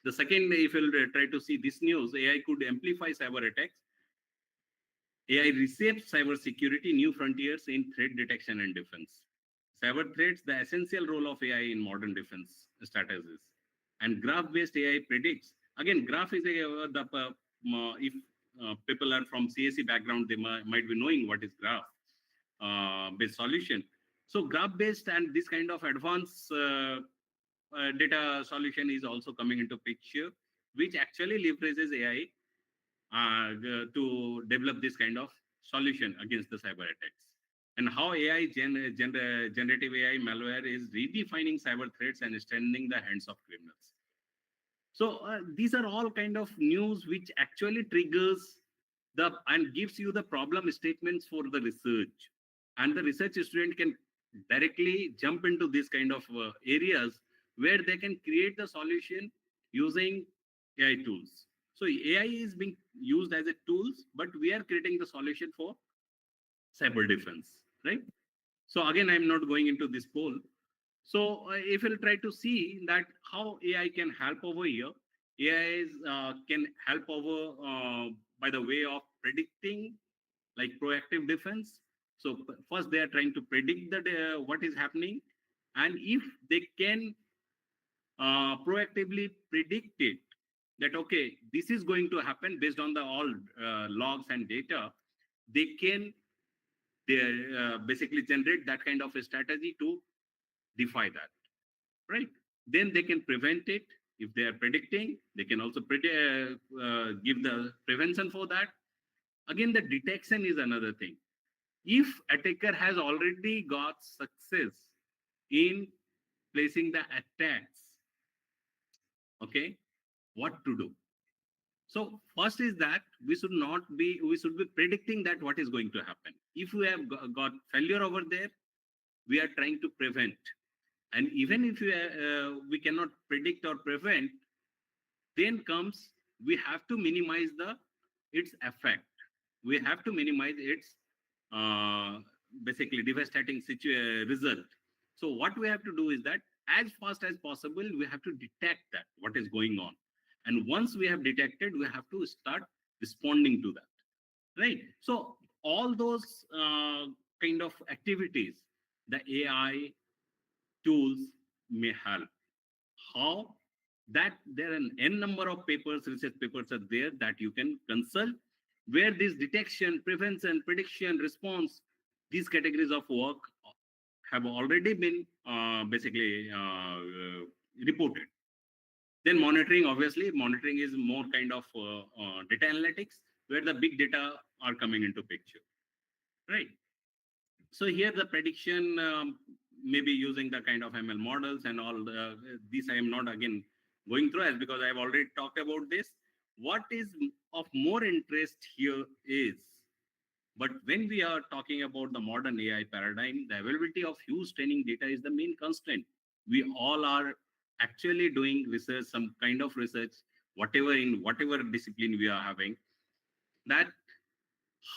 The second, if you'll try to see this news, AI could amplify cyber attacks. AI reshapes cyber security, new frontiers in threat detection and defense. Cyber threats, the essential role of AI in modern defense strategies. And graph-based AI predicts Again, graph is if people are from CSE background, they might be knowing what is graph based solution. So graph based and this kind of advanced data solution is also coming into picture, which actually leverages AI to develop this kind of solution against the cyber attacks. And how generative AI malware is redefining cyber threats and strengthening the hands of criminals. So these are all kind of news which actually triggers the and gives you the problem statements for the research, and the research student can directly jump into these kind of areas where they can create the solution using AI tools. So AI is being used as a tools, but we are creating the solution for cyber defense, right? So again, I'm not going into this poll. So if we'll try to see that how AI can help over here, AI can help over by the way of predicting, like proactive defense. So first they are trying to predict that what is happening, and if they can proactively predict it, that okay, this is going to happen based on the all logs and data, they can basically generate that kind of a strategy to defy that, right? Then they can prevent it. If they are predicting, they can also give the prevention for that. Again, the detection is another thing. If attacker has already got success in placing the attacks, okay, what to do? So first is that we should be predicting that what is going to happen. If we have got failure over there, we are trying to prevent. And even if we cannot predict or prevent, then comes we have to minimize its effect. We have to minimize its uh, basically devastating result. So what we have to do is that as fast as possible, we have to detect that what is going on. And once we have detected, we have to start responding to that, right? So all those kind of activities, the AI tools may help. How? That there are an n number of papers, research papers are there that you can consult, where this detection, prevention, prediction, response, these categories of work have already been basically reported. Then monitoring, obviously, monitoring is more kind of data analytics, where the big data are coming into picture, right? So here the prediction maybe using the kind of ML models and all these I am not again going through as because I have already talked about this. What is of more interest here is, but when we are talking about the modern AI paradigm, the availability of huge training data is the main constraint. We all are actually doing research, some kind of research, whatever in whatever discipline we are having, that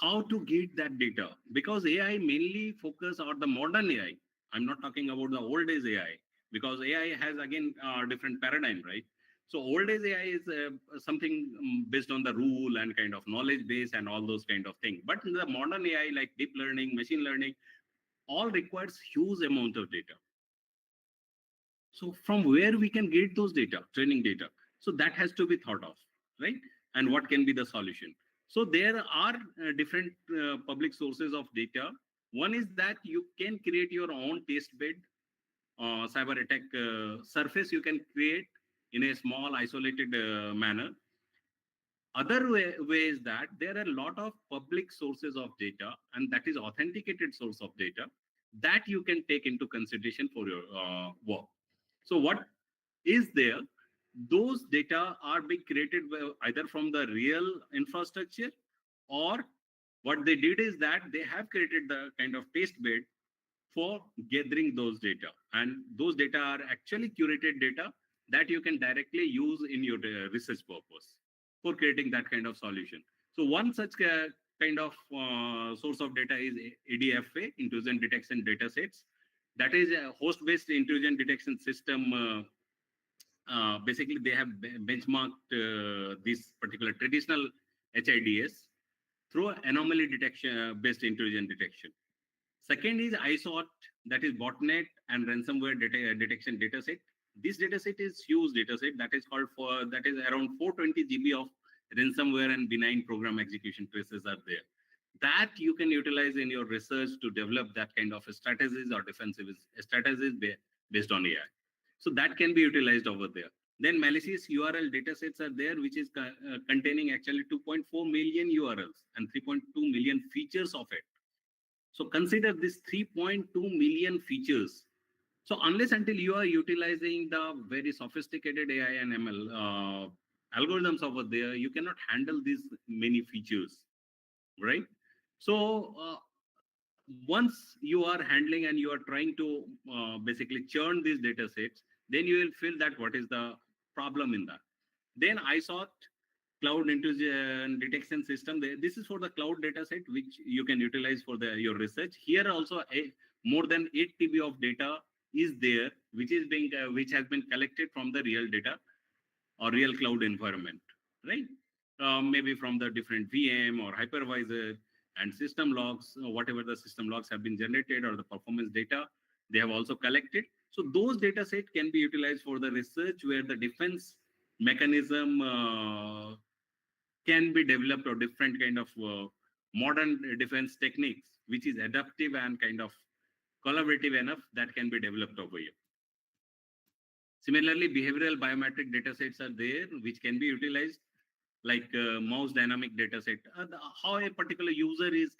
how to get that data, because AI mainly focus on the modern AI. I'm not talking about the old days AI, because AI has again different paradigm, right? So old days AI is something based on the rule and kind of knowledge base and all those kind of things. But the modern AI like deep learning, machine learning, all requires huge amount of data. So from where we can get those data, training data? So that has to be thought of, right? And what can be the solution? So there are different public sources of data. One is that you can create your own test bed, cyber attack surface you can create in a small isolated manner. Other way is that there are a lot of public sources of data, and that is authenticated source of data that you can take into consideration for your work. So what is there? Those data are being created either from the real infrastructure, or what they did is that they have created the kind of test bed for gathering those data. And those data are actually curated data that you can directly use in your research purpose for creating that kind of solution. So one such kind of source of data is ADFA, intrusion detection data sets. That is a host-based intrusion detection system. Basically, they have benchmarked this particular traditional HIDS through anomaly detection based intrusion detection. Second is ISOT, that is botnet and ransomware detection dataset. This dataset is huge dataset that is around 420 GB of ransomware and benign program execution traces are there. That you can utilize in your research to develop that kind of strategies or defensive strategies based on AI. So that can be utilized over there. Then malicious URL datasets are there, which is containing actually 2.4 million URLs and 3.2 million features of it. So consider this 3.2 million features. So unless until you are utilizing the very sophisticated AI and ML algorithms over there, you cannot handle these many features, right? So once you are handling and you are trying to basically churn these data sets, then you will feel that what is the problem in that. Then I sought cloud intrusion detection system. This is for the cloud data set, which you can utilize for your research. Here also more than 8 TB of data is there, which has been collected from the real data or real cloud environment, right? Maybe from the different VM or hypervisor and system logs, whatever the system logs have been generated or the performance data they have also collected. So those data set can be utilized for the research where the defense mechanism can be developed, or different kind of modern defense techniques, which is adaptive and kind of collaborative enough, that can be developed over here. Similarly, behavioral biometric datasets are there, which can be utilized, like mouse dynamic dataset. How a particular user is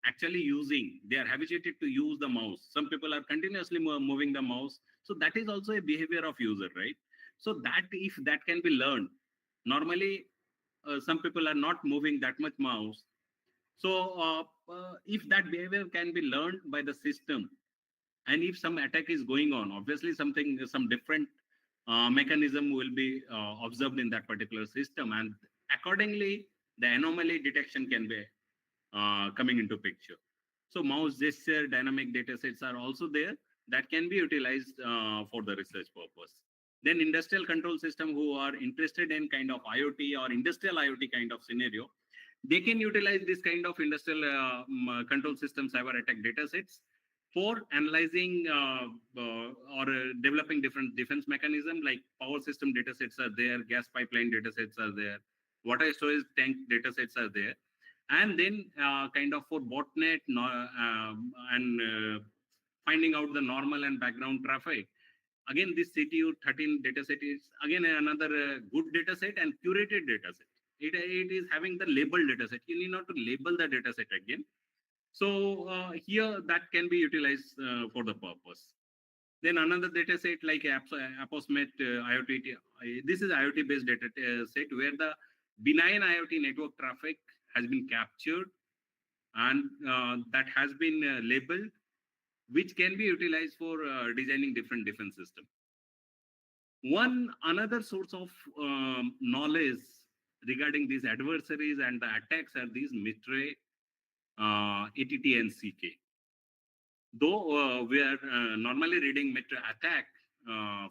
actually using, they are habituated to use the mouse. Some people are continuously moving the mouse. So that is also a behavior of user, right? So that if that can be learned, normally some people are not moving that much mouse. So if that behavior can be learned by the system, and if some attack is going on, obviously some different mechanism will be observed in that particular system, and accordingly the anomaly detection can be coming into picture. So mouse gesture dynamic datasets are also there that can be utilized for the research purpose. Then industrial control system who are interested in kind of IoT or industrial IoT kind of scenario, they can utilize this kind of industrial control system cyber attack datasets for analyzing or developing different defense mechanism, like power system datasets are there, gas pipeline datasets are there, water storage tank datasets are there, and then kind of for botnet and finding out the normal and background traffic. Again, this CTU 13 dataset is again another good dataset and curated dataset. It is having the labeled dataset. You need not to label the dataset again. So here that can be utilized for the purpose. Then another data set like Aposmet IoT. This is IoT based data set where the benign IoT network traffic has been captured and that has been labeled, which can be utilized for designing different defense systems. Another source of knowledge regarding these adversaries and the attacks are these MITRE, ATT and CK. Though we are normally reading MITRE attack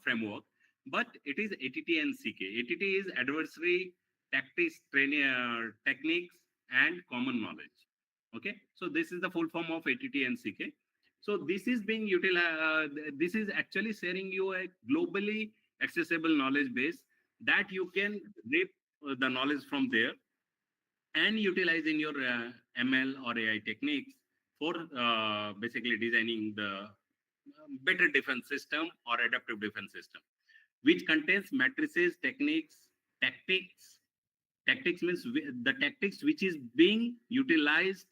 framework, but it is ATT and CK. ATT is adversary tactics, techniques, and common knowledge. Okay, so this is the full form of ATT and CK. So this is being utilized. This is actually sharing you a globally accessible knowledge base that you can reap the knowledge from there and utilize in your ML or AI techniques for basically designing the better defense system or adaptive defense system, which contains matrices, techniques. Tactics means the tactics which is being utilized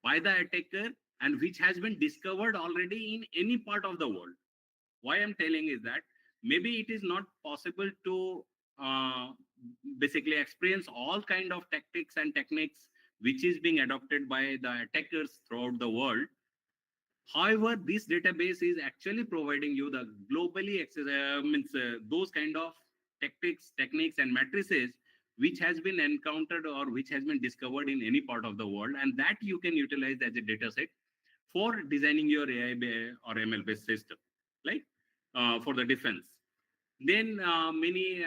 by the attacker and which has been discovered already in any part of the world. Why I'm telling is that maybe it is not possible to basically experience all kind of tactics and techniques which is being adopted by the attackers throughout the world. However, this database is actually providing you the globally those kind of tactics, techniques, and matrices which has been encountered or which has been discovered in any part of the world, and that you can utilize as a data set for designing your AI or ML based system, like for the defense. Then many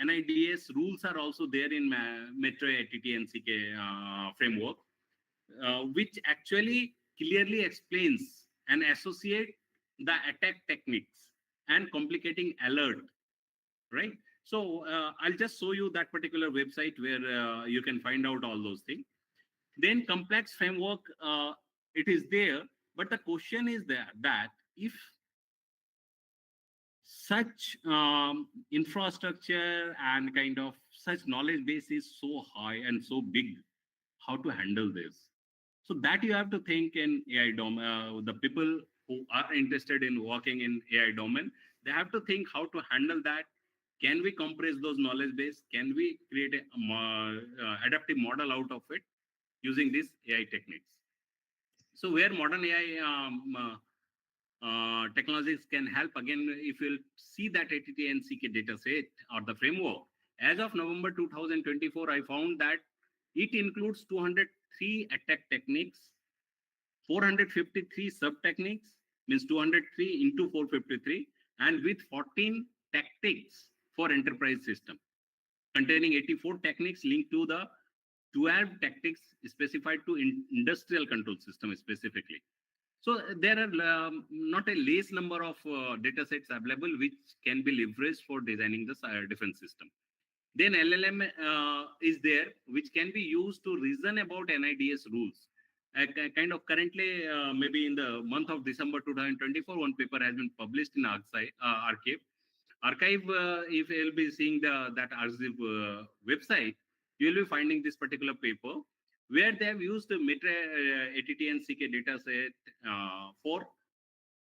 NIDS rules are also there in Metro ATT and CK framework, which actually clearly explains and associate the attack techniques and complicating alert, right? So I'll just show you that particular website where you can find out all those things. Then complex framework, it is there, but the question is that if such infrastructure and kind of such knowledge base is so high and so big, how to handle this? So that you have to think in AI domain. The people who are interested in working in AI domain, they have to think how to handle that. Can we compress those knowledge base? Can we create a adaptive model out of it using these AI techniques? So where modern AI technologies can help, again, if you'll see that ATT and CK data set or the framework, as of November 2024, I found that it includes 203 attack techniques, 453 sub-techniques, means 203 into 453, and with 14 tactics for enterprise system, containing 84 techniques linked to the 12 tactics specified to industrial control system specifically. So there are not a less number of data sets available which can be leveraged for designing the defense system. Then LLM is there, which can be used to reason about NIDS rules. Kind of currently, maybe in the month of December 2024, one paper has been published in Archive. If you'll be seeing that Archive website, you'll be finding this particular paper where they have used the ATT and CK data set for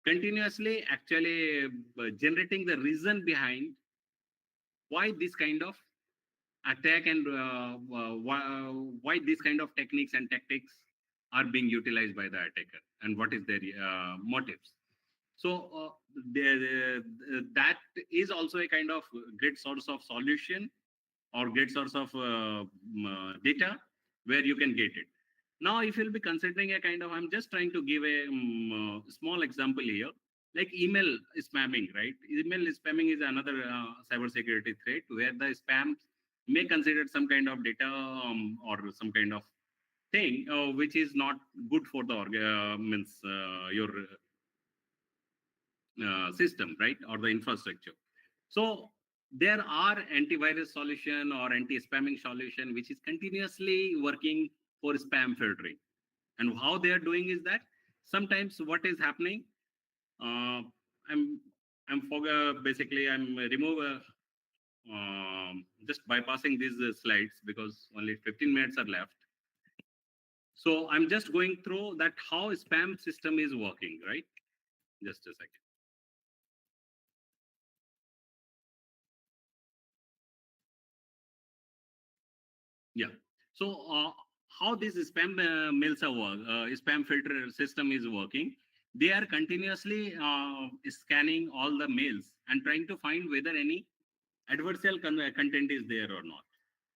continuously actually generating the reason behind why this kind of attack and why these kind of techniques and tactics are being utilized by the attacker and what is their motives. So that is also a kind of great source of solution or great source of data where you can get it. Now, if you'll be considering a kind of, I'm just trying to give a small example here, like email spamming, right? Email spamming is another cybersecurity threat where the spam may consider some kind of data or some kind of thing which is not good for the your system, right? Or the infrastructure. So there are antivirus solution or anti-spamming solution which is continuously working for spam filtering. And how they are doing is that sometimes what is happening, basically I'm just bypassing these slides because only 15 minutes are left. So I'm just going through that how spam system is working, right? Just a second. Yeah. So how this spam mails are spam filter system is working? They are continuously scanning all the mails and trying to find whether any adversarial content is there or not.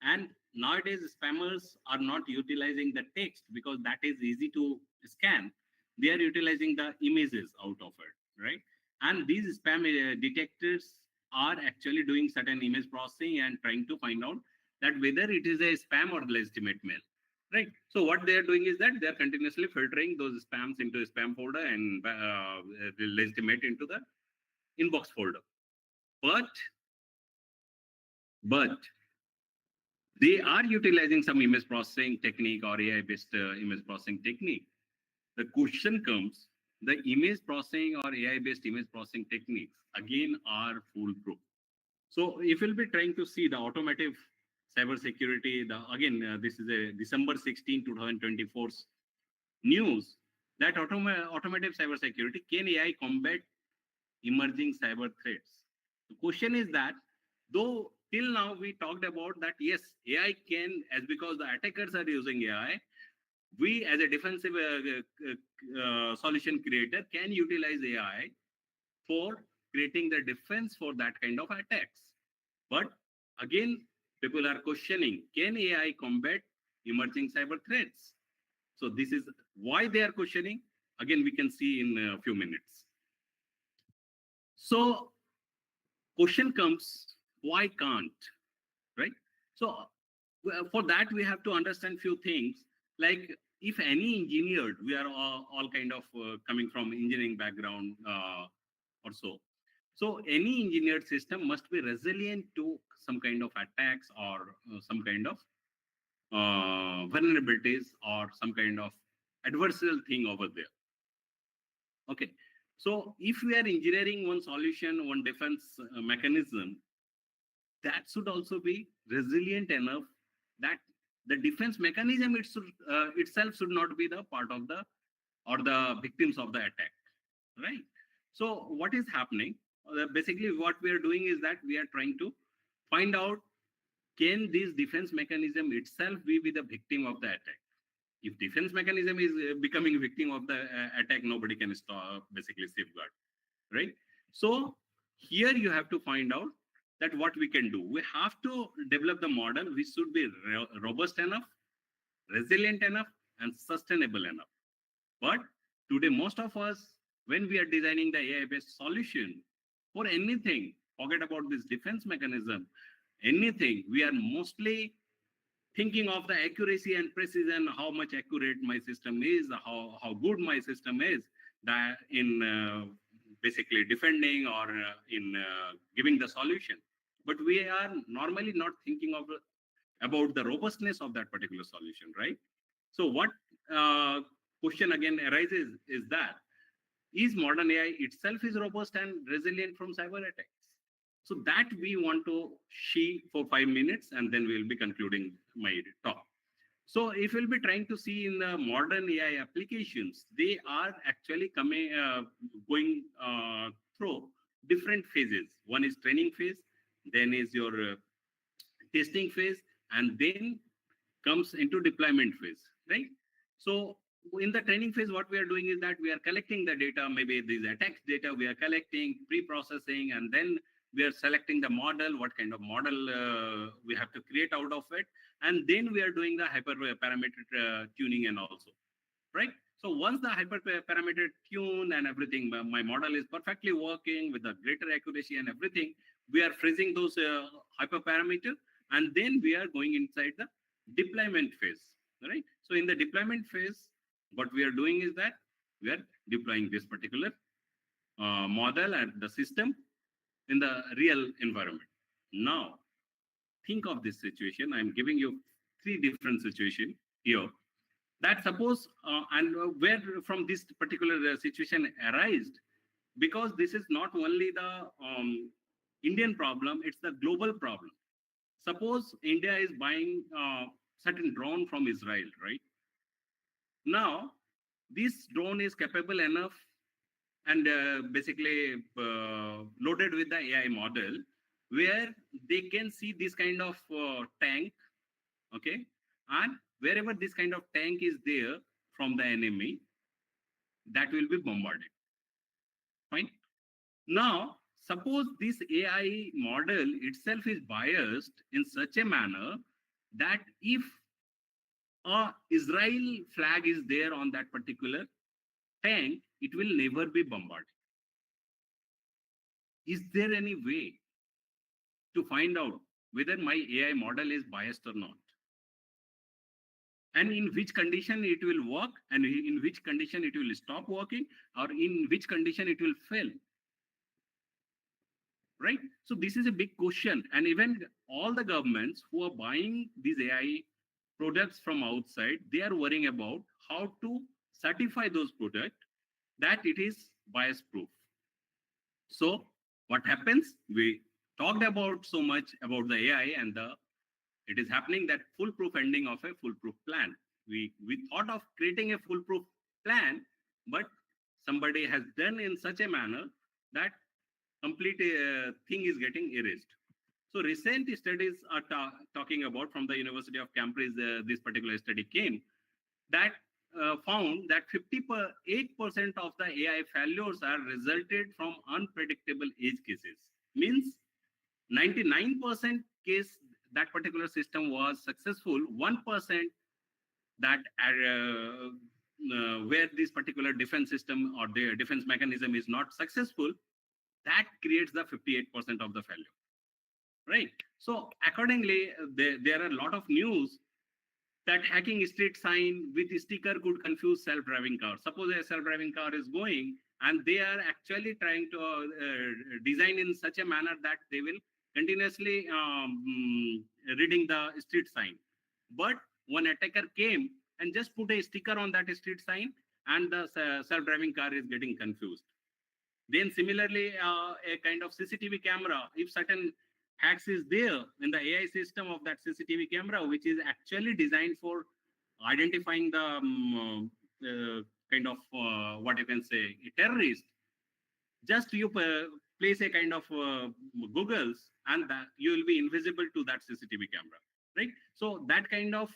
And nowadays, spammers are not utilizing the text because that is easy to scan. They are utilizing the images out of it, right? And these spam detectors are actually doing certain image processing and trying to find out that whether it is a spam or legitimate mail, right? So what they are doing is that they are continuously filtering those spams into a spam folder and legitimate into the inbox folder. But they are utilizing some image processing technique or AI-based image processing technique. The question comes, the image processing or AI-based image processing techniques, again, are foolproof. So if you'll be trying to see the automotive cybersecurity, this is a December 16, 2024 news, that automotive cybersecurity, can AI combat emerging cyber threats? The question is that, though till now we talked about that, yes, AI can, as because the attackers are using AI, we as a defensive solution creator can utilize AI for creating the defense for that kind of attacks. But again, people are questioning, can AI combat emerging cyber threats? So this is why they are questioning. Again, we can see in a few minutes. So question comes, why can't, right? So for that, we have to understand few things. Like if any engineer, we are all kind of coming from engineering background or so. So any engineered system must be resilient to some kind of attacks or some kind of vulnerabilities or some kind of adversarial thing over there. Okay. So if we are engineering one solution, one defense mechanism, that should also be resilient enough that the defense mechanism itself should not be the part of the or the victims of the attack, right? So what is happening? Basically, what we are doing is that we are trying to find out, can this defense mechanism itself be the victim of the attack? If defense mechanism is becoming victim of the attack, nobody can stop, basically safeguard, right? So here you have to find out that what we can do. We have to develop the model which should be robust enough, resilient enough, and sustainable enough. But today, most of us, when we are designing the AI-based solution for anything, forget about this defense mechanism, anything, we are mostly thinking of the accuracy and precision, how much accurate my system is, how good my system is, that in basically defending or in giving the solution. But we are normally not thinking of about the robustness of that particular solution, right? So what question again arises is that, is modern AI itself is robust and resilient from cyber attacks? So that we want to see for 5 minutes, and then we'll be concluding my talk. So if we'll be trying to see in the modern AI applications, they are actually going through different phases. One is training phase, then is your testing phase, and then comes into deployment phase, right? So in the training phase, what we are doing is that we are collecting the data, maybe these attacks data we are collecting, pre-processing, and then we are selecting the model, what kind of model we have to create out of it. And then we are doing the hyperparameter tuning and also, right? So once the hyperparameter tune and everything, my model is perfectly working with a greater accuracy and everything, we are freezing those hyperparameter, and then we are going inside the deployment phase, right? So in the deployment phase, what we are doing is that we are deploying this particular model and the system in the real environment. Now, think of this situation. I'm giving you 3 different situations here. That suppose, where from this particular situation arised, because this is not only the Indian problem, it's the global problem. Suppose India is buying certain drone from Israel, right? Now, this drone is capable enough and basically loaded with the AI model, where they can see this kind of tank, okay? And wherever this kind of tank is there from the enemy, that will be bombarded, fine? Now, suppose this AI model itself is biased in such a manner that if a Israel flag is there on that particular tank, it will never be bombarded. Is there any way to find out whether my AI model is biased or not? And in which condition it will work, and in which condition it will stop working, or in which condition it will fail? Right? So this is a big question. And even all the governments who are buying these AI products from outside, they are worrying about how to certify those products that it is bias proof. So what happens? We talked about so much about the AI, and it is happening that foolproof ending of a foolproof plan. We thought of creating a foolproof plan, but somebody has done in such a manner that complete thing is getting erased. So recent studies are talking about, from the University of Cambridge, this particular study came, that found that 58% of the AI failures are resulted from unpredictable edge cases. Means 99% case that particular system was successful, 1% that where this particular defense system or the defense mechanism is not successful, that creates the 58% of the failure, right? So accordingly, there are a lot of news that hacking street sign with sticker could confuse self-driving car. Suppose a self-driving car is going, and they are actually trying to design in such a manner that they will continuously reading the street sign. But one attacker came and just put a sticker on that street sign, and the self-driving car is getting confused. Then similarly, a kind of CCTV camera, if certain hacks is there in the AI system of that CCTV camera, which is actually designed for identifying the kind of what you can say, a terrorist, just you place a kind of googles, and that you will be invisible to that CCTV camera, right? So that kind of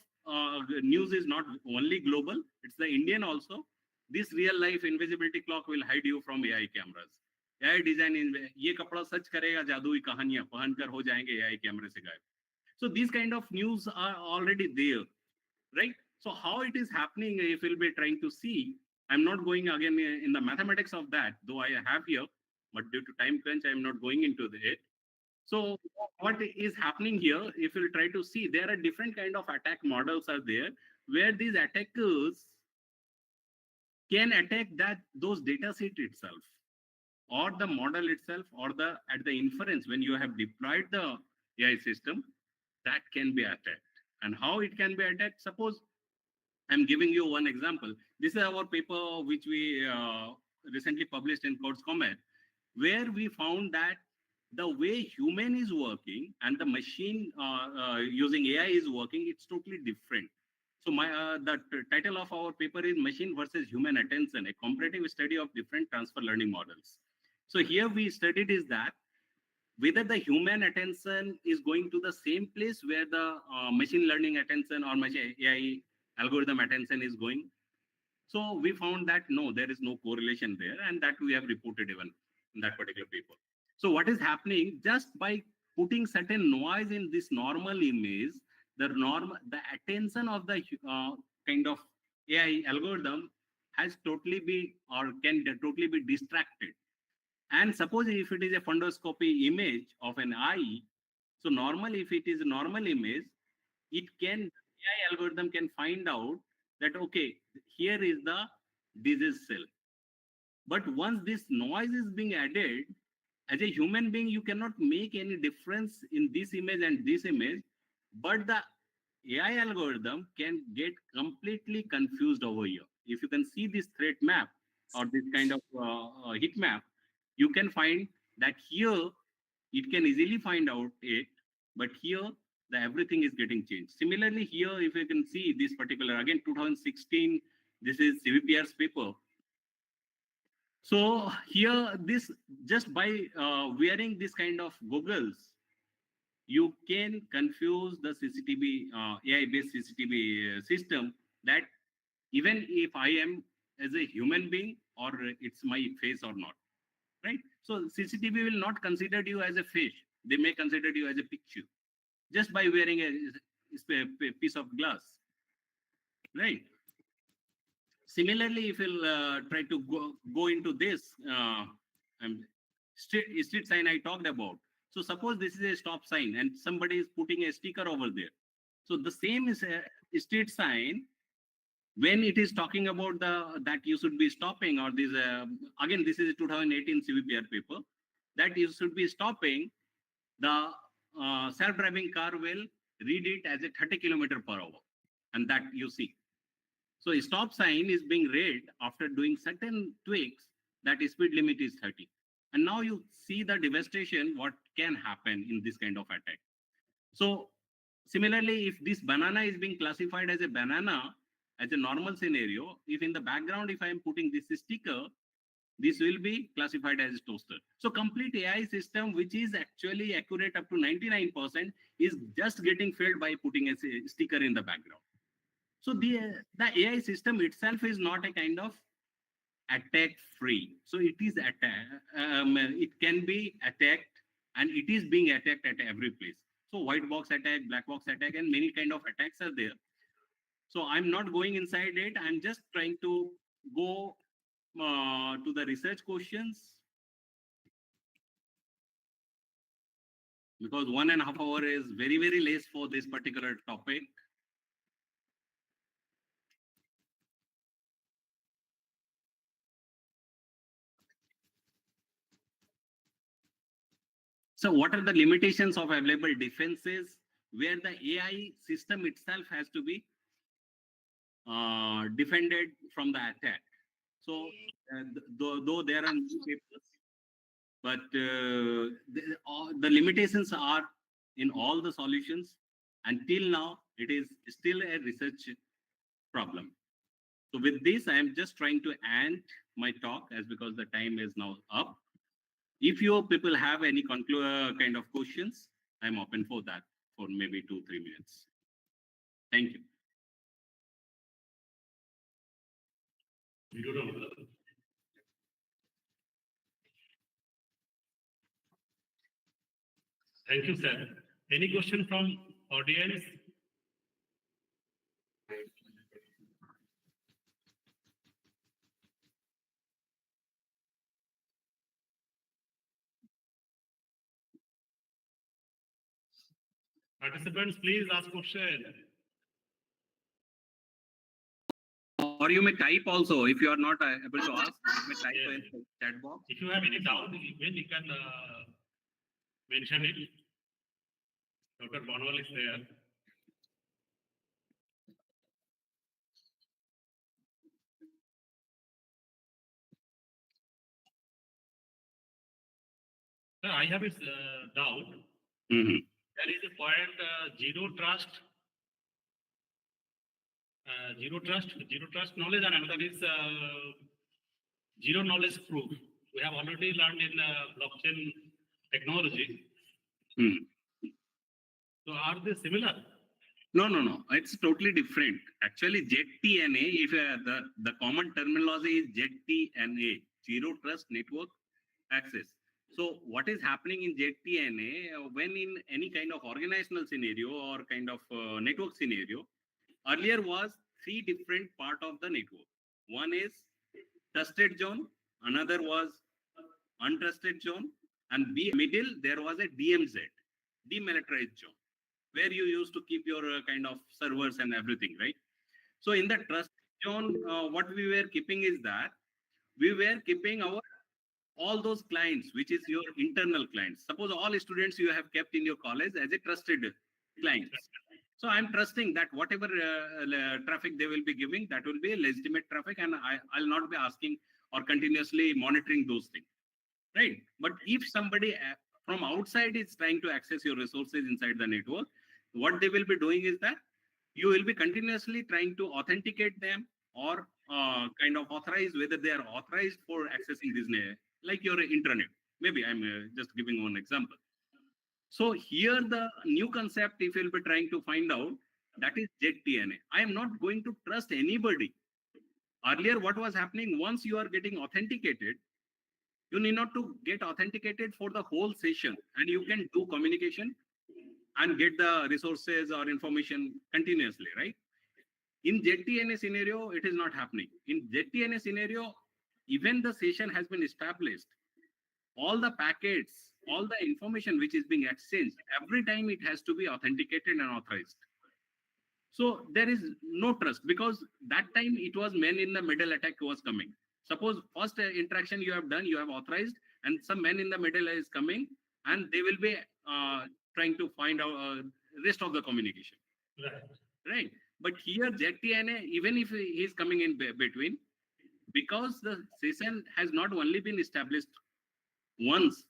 news is not only global, it's the Indian also. This real life invisibility clock will hide you from AI cameras. AI design in ये कपड़ा सच करेगा जादुई कहानियां पहनकर हो जाएंगे AI कैमरे से गायब. So these kind of news are already there, right? So how it is happening, if we'll be trying to see, I'm not going again in the mathematics of that, though I have here, but due to time crunch, I'm not going into it. So what is happening here, if you'll try to see, there are different kind of attack models are there, where these attackers can attack those data set itself, or the model itself, or at the inference when you have deployed the AI system, that can be attacked. And how it can be attacked? Suppose I'm giving you one example. This is our paper which we recently published in Codes Comet, where we found that the way human is working and the machine using AI is working, it's totally different. So the title of our paper is Machine versus Human Attention, a comparative study of different transfer learning models. So here we studied is that whether the human attention is going to the same place where the machine learning attention or machine AI algorithm attention is going. So we found that no, there is no correlation there, and that we have reported even in that particular paper. So what is happening, just by putting certain noise in this normal image, the attention of the kind of AI algorithm has totally be or can totally be distracted. And suppose if it is a fundoscopy image of an eye, so normally if it is a normal image, it can, AI algorithm can find out that, okay, here is the disease cell. But once this noise is being added, as a human being, you cannot make any difference in this image and this image, but the AI algorithm can get completely confused over here. If you can see this threat map or this kind of heat map, you can find that here it can easily find out it, but here everything is getting changed. Similarly, here if you can see this particular, again 2016, this is CVPR's paper. So here, this just by wearing this kind of goggles, you can confuse the CCTV AI-based CCTV system, that even if I am as a human being or it's my face or not, right? So CCTV will not consider you as a fish. They may consider you as a picture just by wearing a piece of glass, right? Similarly, if you'll try to go into this street sign I talked about. So suppose this is a stop sign and somebody is putting a sticker over there. So the same is a street sign. When it is talking about that you should be stopping, or this again, this is a 2018 CVPR paper, that you should be stopping, the self-driving car will read it as a 30 km/h, and that you see. So a stop sign is being read after doing certain tweaks, that speed limit is 30. And now you see the devastation, what can happen in this kind of attack. So similarly, if this banana is being classified as a banana, as a normal scenario, if in the background, if I am putting this sticker, this will be classified as a toaster. So complete AI system, which is actually accurate up to 99%, is just getting failed by putting a sticker in the background. So the AI system itself is not a kind of attack free. So it is it can be attacked, and it is being attacked at every place. So white box attack, black box attack, and many kind of attacks are there. So I'm not going inside it. I'm just trying to go to the research questions, because 1.5 hours is very, very less for this particular topic. So what are the limitations of available defenses where the AI system itself has to be defended from the attack? So though there are new papers, but the limitations are in all the solutions. Until now, it is still a research problem. So with this, I am just trying to end my talk as because the time is now up. If you people have any kind of questions, I'm open for that for maybe 2-3 minutes. Thank you. Thank you, sir. Any question from audience? Participants, please ask question. Or you may type also if you are not able to ask. You may type in the chat box. If you have any doubt, you can mention it. Dr. Bonwal is there. Sir, I have a doubt. Mhm. There is a point zero trust knowledge, and another is zero knowledge proof. We have already learned in blockchain technology. Mhm. So are they similar? No. It's totally different. Actually, ZTNA, if the common terminology is ZTNA, Zero Trust Network Access. So what is happening in ZTNA, when in any kind of organizational scenario or kind of network scenario, earlier was 3 different part of the network. One is trusted zone, another was untrusted zone, and middle there was a DMZ, demilitarized zone, where you used to keep your kind of servers and everything, right? So in the trust zone, what we were keeping is that we were keeping our all those clients, which is your internal clients. Suppose all students you have kept in your college as a trusted clients. So I'm trusting that whatever traffic they will be giving, that will be a legitimate traffic, and I'll not be asking or continuously monitoring those things, right? But if somebody from outside is trying to access your resources inside the network, what they will be doing is that you will be continuously trying to authenticate them or kind of authorize whether they are authorized for accessing this, like your intranet. Maybe I'm just giving one example. So here the new concept, if you'll be trying to find out, that is ZTNA. I am not going to trust anybody. Earlier, what was happening, once you are getting authenticated, you need not to get authenticated for the whole session, and you can do communication and get the resources or information continuously, right? In ZTNA scenario, it is not happening. In ZTNA scenario, even the session has been established, all the packets, all the information which is being exchanged, every time it has to be authenticated and authorized. So there is no trust, because that time it was man in the middle attack was coming. Suppose first interaction you have done, you have authorized, and some man in the middle is coming, and they will be trying to find out rest of the communication. Right. But here ZTNA, even if he is coming in between, because the session has not only been established once,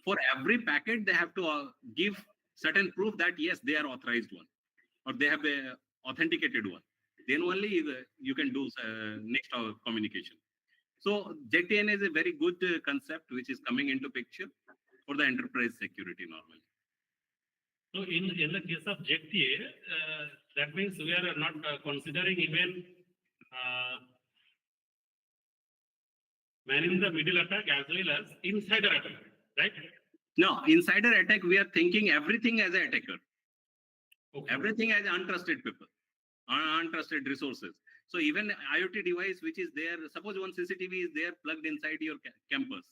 for every packet they have to give certain proof that yes, they are authorized one, or they have a authenticated one. Then only you can do next communication. So ZTNA is a very good concept which is coming into picture for the enterprise security normally. So in the case of ZTA, that means we are not considering even man in the middle attack as well as insider attack, right? No, insider attack, we are thinking everything as an attacker. Okay. Everything as untrusted people, untrusted resources. So even IoT device which is there, suppose one CCTV is there plugged inside your campus,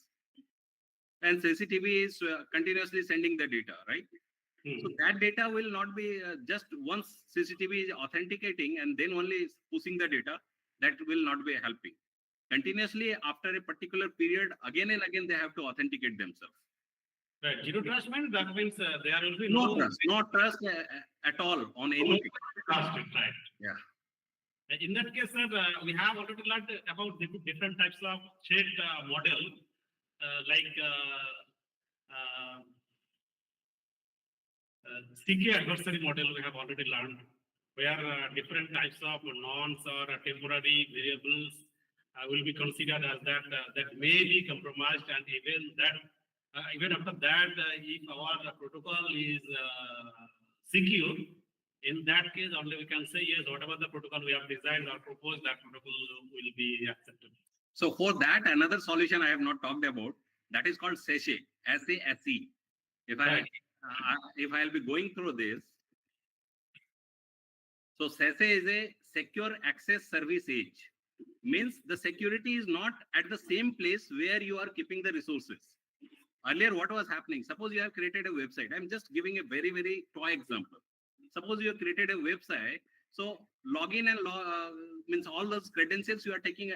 and CCTV is continuously sending the data, right? So that data will not be just once CCTV is authenticating and then only pushing the data, that will not be helping. Continuously after a particular period, again and again, they have to authenticate themselves. Right. Zero trust means that means there will be No trust at all on anything. trust, right? Yeah. In that case, sir, we have already learned about the different types of check model, like CK adversary model. We have already learned where different types of nonce or temporary variables will be considered as that may be compromised, and even after that, if our protocol is secure, in that case only we can say yes, whatever the protocol we have designed or proposed, that protocol will be accepted. So for that, another solution I have not talked about, that is called SESE, SASE. If I'll be going through this, so SESE is a secure access service edge. Means the security is not at the same place where you are keeping the resources. Earlier, what was happening? Suppose you have created a website. I'm just giving a very, very toy example. Suppose you have created a website. So login and means all those credentials you are taking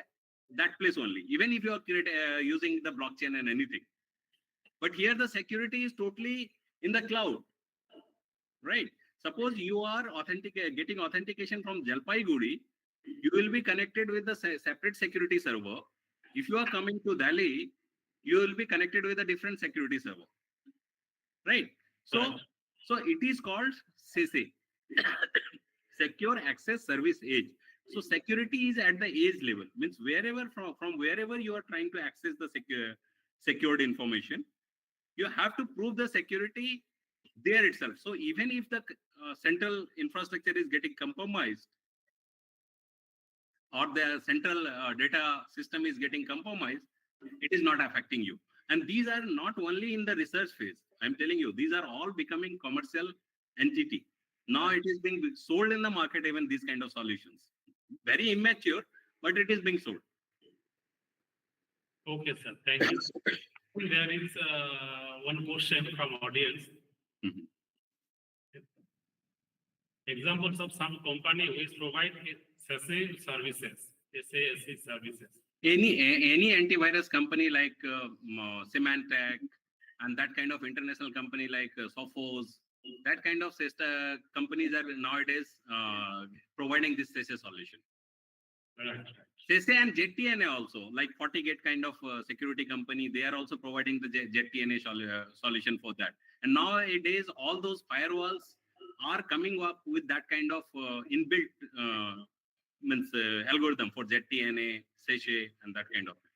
that place only, even if you are using the blockchain and anything. But here the security is totally in the cloud, right? Suppose you are getting authentication from Jalpaiguri, you will be connected with the separate security server. If you are coming to Delhi, you will be connected with a different security server, right? So it is called CSE, Secure Access Service Edge. So security is at the edge level, means wherever from wherever you are trying to access the secured information, you have to prove the security there itself. So even if the central infrastructure is getting compromised, or the central data system is getting compromised, it is not affecting you. And these are not only in the research phase. I'm telling you, these are all becoming commercial entity. Now it is being sold in the market, even these kind of solutions. Very immature, but it is being sold. Okay, sir. Thank you. There is one question from audience. Mhm. Examples of some company which provide SASE services, SASE services. Any antivirus company like Symantec and that kind of international company like Sophos, that kind of companies are nowadays providing this SASE solution. Right. SASE and ZTNA also, like FortiGate kind of security company, they are also providing the ZTNA solution for that. And nowadays, all those firewalls are coming up with that kind of inbuilt algorithm for ZTNA, SASE, and that kind of thing.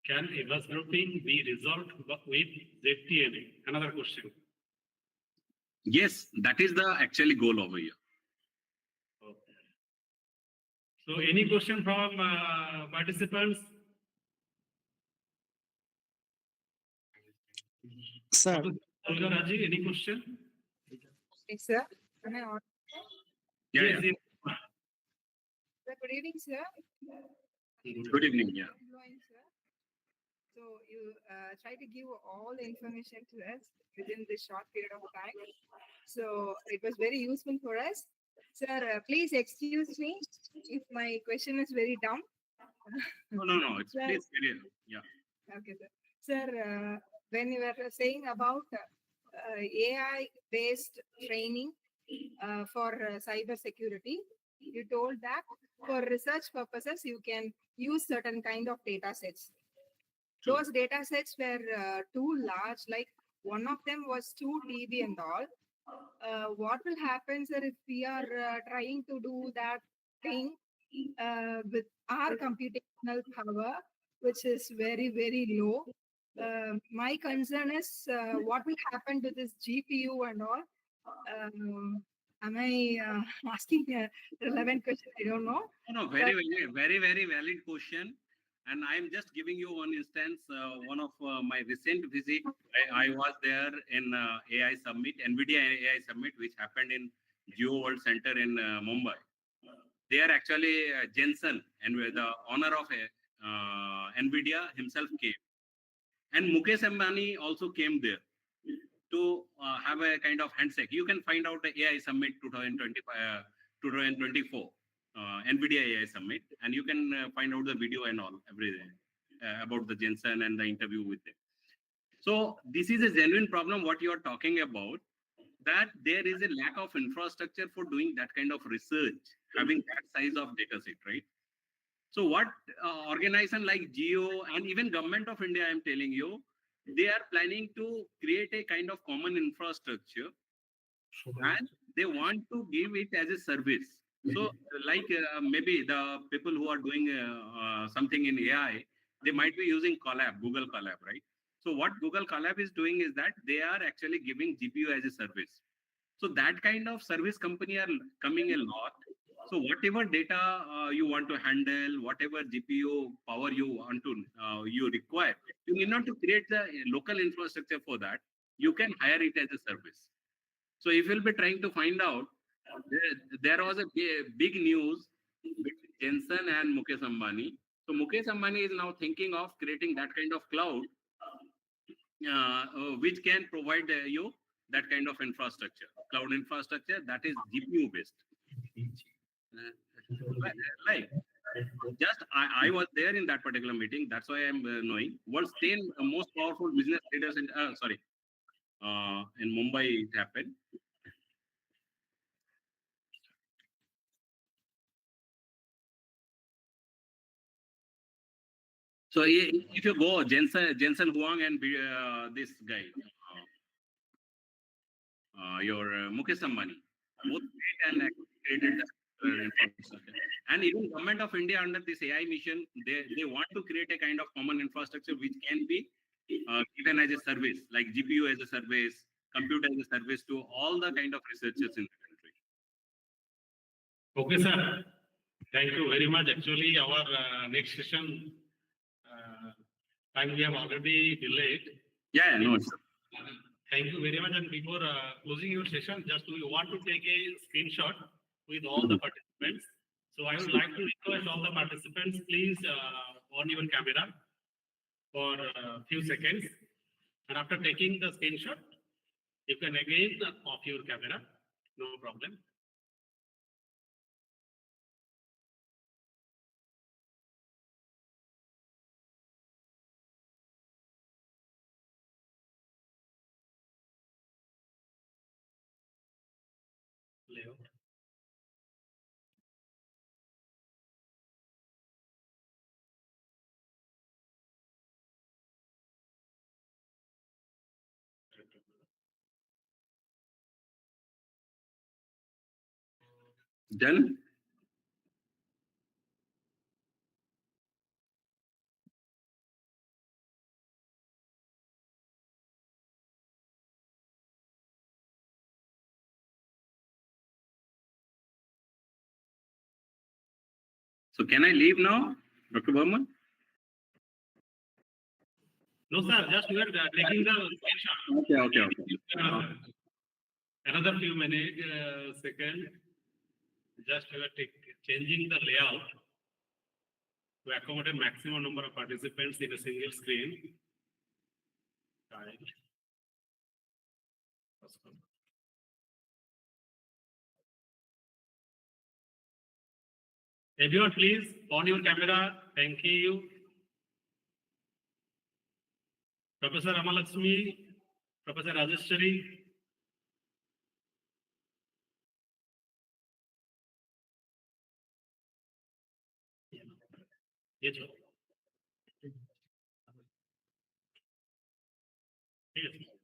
Can eavesdropping be resolved with ZTNA? Another question. Yes, that is the actually goal over here. Okay. So any question from participants? Sir. Raji, any question? Yes, sir. Am I audible? Yeah. Yes. Sir, good evening, sir. Good evening. Yeah. Sir. So you try to give all the information to us within this short period of time. So it was very useful for us. Sir, please excuse me if my question is very dumb. No. It's please. Yeah. Okay, sir. Sir, when you were saying about AI-based training for cyber security, you told that for research purposes, you can use certain kind of data sets. True. Those data sets were too large, like one of them was 2 TB and all. What will happen, sir, if we are trying to do that thing with our computational power, which is very, very low? My concern is what will happen to this GPU and all? Am I asking a relevant question? I don't know. No, very valid question. And I'm just giving you one instance. One of my recent visit, I was there in AI Summit, NVIDIA AI Summit, which happened in Geo World Center in Mumbai. There actually Jensen, and the owner of NVIDIA himself came. And Mukesh Ambani also came there to have a kind of handshake. You can find out the AI Summit 2024, NVIDIA AI Summit, and you can find out the video and all, everything. about the Jensen and the interview with them. So this is a genuine problem, what you are talking about, that there is a lack of infrastructure for doing that kind of research, having that size of data set, right? So what organization like Geo and even government of India, I am telling you, they are planning to create a kind of common infrastructure and they want to give it as a service. So like maybe the people who are doing something in AI, they might be using Colab, Google Colab, right? So what Google Colab is doing is that they are actually giving GPU as a service. So that kind of service company are coming a lot. So whatever data you want to handle, whatever GPU power you want to you require, you need not to create the local infrastructure for that. You can hire it as a service. So if you'll be trying to find out, there was a big news between Jensen and Mukesh Ambani. So Mukesh Ambani is now thinking of creating that kind of cloud, which can provide you that kind of infrastructure, cloud infrastructure that is GPU based. Like, just I was there in that particular meeting. That's why I'm knowing. World's 10 most powerful business leaders in in Mumbai it happened. So if you go Jensen Huang and this guy, your Mukesh Ambani, both great and created infrastructure. And even government of India under this AI mission, they want to create a kind of common infrastructure which can be given as a service, like GPU as a service, computer as a service to all the kind of researchers in the country. Okay, sir. Thank you very much. Actually, our next session time we have already delayed. Yeah, no, sir. Thank you very much. And before closing your session, just we want to take a screenshot with all the participants. So I would like to request all the participants, please on your camera for a few seconds. And after taking the screenshot, you can again off your camera, no problem. Leo. Done? So can I leave now, Dr. Burman? No, sir, just we are taking the screenshot. Okay. Another few minutes, second. Just we are changing the layout to accommodate maximum number of participants in a single screen. Right. Everyone, please on your camera. Thank you. Professor Amalakshmi, Professor Rajeshwari. Yes.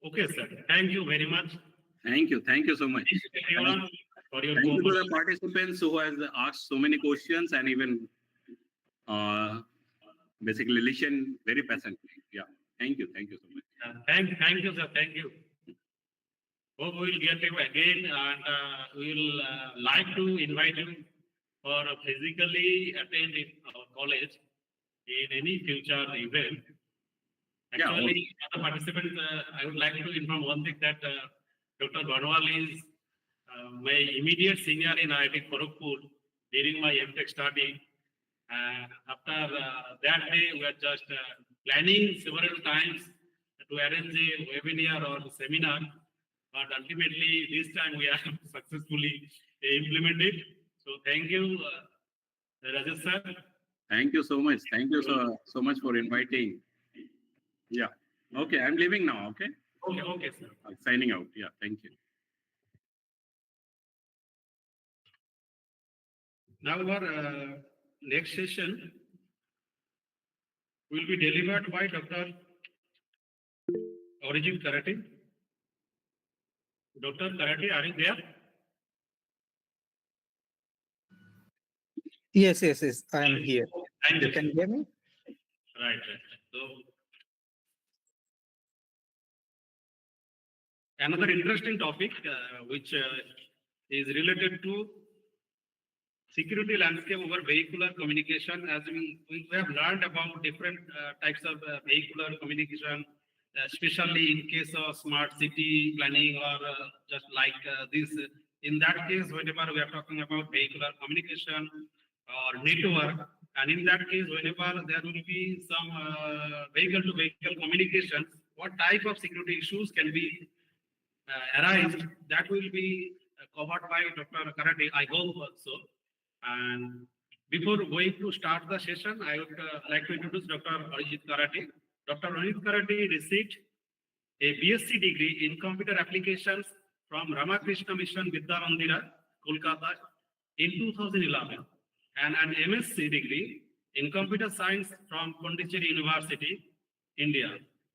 Okay, sir. Thank you very much. Thank you so much. Everyone, for your Thank you to the participants who has asked so many questions and even basically listen very patiently. Yeah, thank you so much. Thank you, sir. Thank you. Hope we will get you again, and we will like to invite you for physically attend in our college in any future event. Actually, other participants, I would like to inform one thing that Dr. Banwal is my immediate senior in IIT Kharagpur during my MTech study. After that day, we are just planning several times to arrange a webinar or seminar, but ultimately this time we are successfully implemented. So thank you, Rajesh sir. Thank you so much. Thank you so much for inviting. Yeah. Okay, I'm leaving now. Okay. Okay, sir. Signing out. Yeah. Thank you. Now our next session will be delivered by Dr. Orijit Karate. Dr. Karate, are you there? Yes, I am here. Thank You you. can hear me? Right. So another interesting topic which is related to security landscape over vehicular communication. As we have learned about different types of vehicular communication, especially in case of smart city planning or just like this. In that case, whenever we are talking about vehicular communication or network, and in that case, whenever there will be some vehicle-to-vehicle communication, what type of security issues can be arise, that will be covered by Dr. Karate, I hope so. And before going to start the session, I would like to introduce Dr. Orijit Karate. Dr. Orijit Karate received a BSc degree in computer applications from Ramakrishna Mission Vidya Mandira, Kolkata in 2011 and an MSc degree in computer science from Pondicherry University, India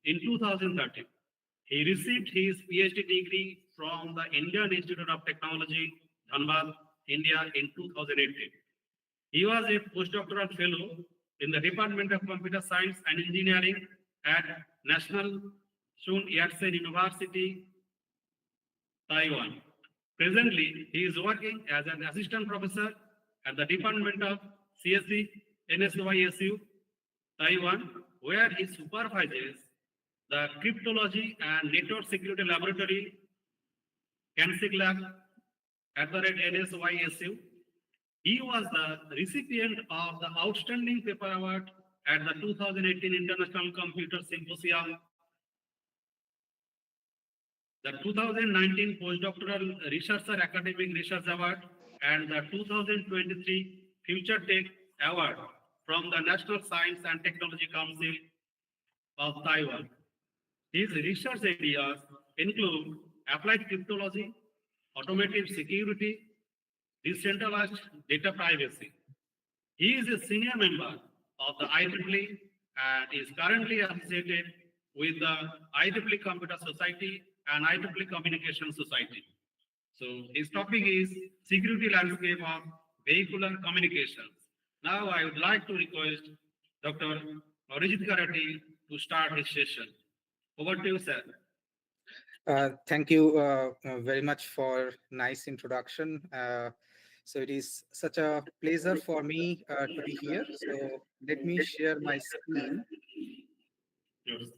in 2013. He received his PhD degree from the Indian Institute of Technology, Dhanbad, India in 2018. He was a postdoctoral fellow in the Department of Computer Science and Engineering at National Sun Yat-sen University, Taiwan. Presently, he is working as an assistant professor at the Department of CSE, NSYSU, Taiwan, where he supervises the Cryptology and Network Security Laboratory, CANSIC Lab, at the NSYSU. He was the recipient of the Outstanding Paper Award at the 2018 International Computer Symposium, the 2019 Postdoctoral Researcher Academic Research Award, and the 2023 Future Tech Award from the National Science and Technology Council of Taiwan. His research areas include applied cryptology, automotive security, decentralized data privacy. He is a senior member of the IEEE and is currently associated with the IEEE Computer Society and IEEE Communication Society. So his topic is security landscape of vehicular communications. Now I would like to request Dr. Orijit Karate to start his session. Over to you, sir. Thank you very much for nice introduction. So it is such a pleasure for me to be here. So let me share my screen. Yes.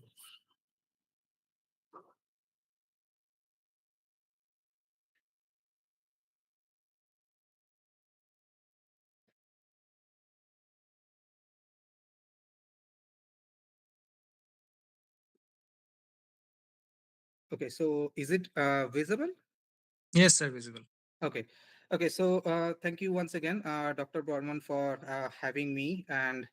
Okay, so is it visible? Yes, sir, visible. Okay. Okay, so thank you once again, Dr. Borman, for having me. And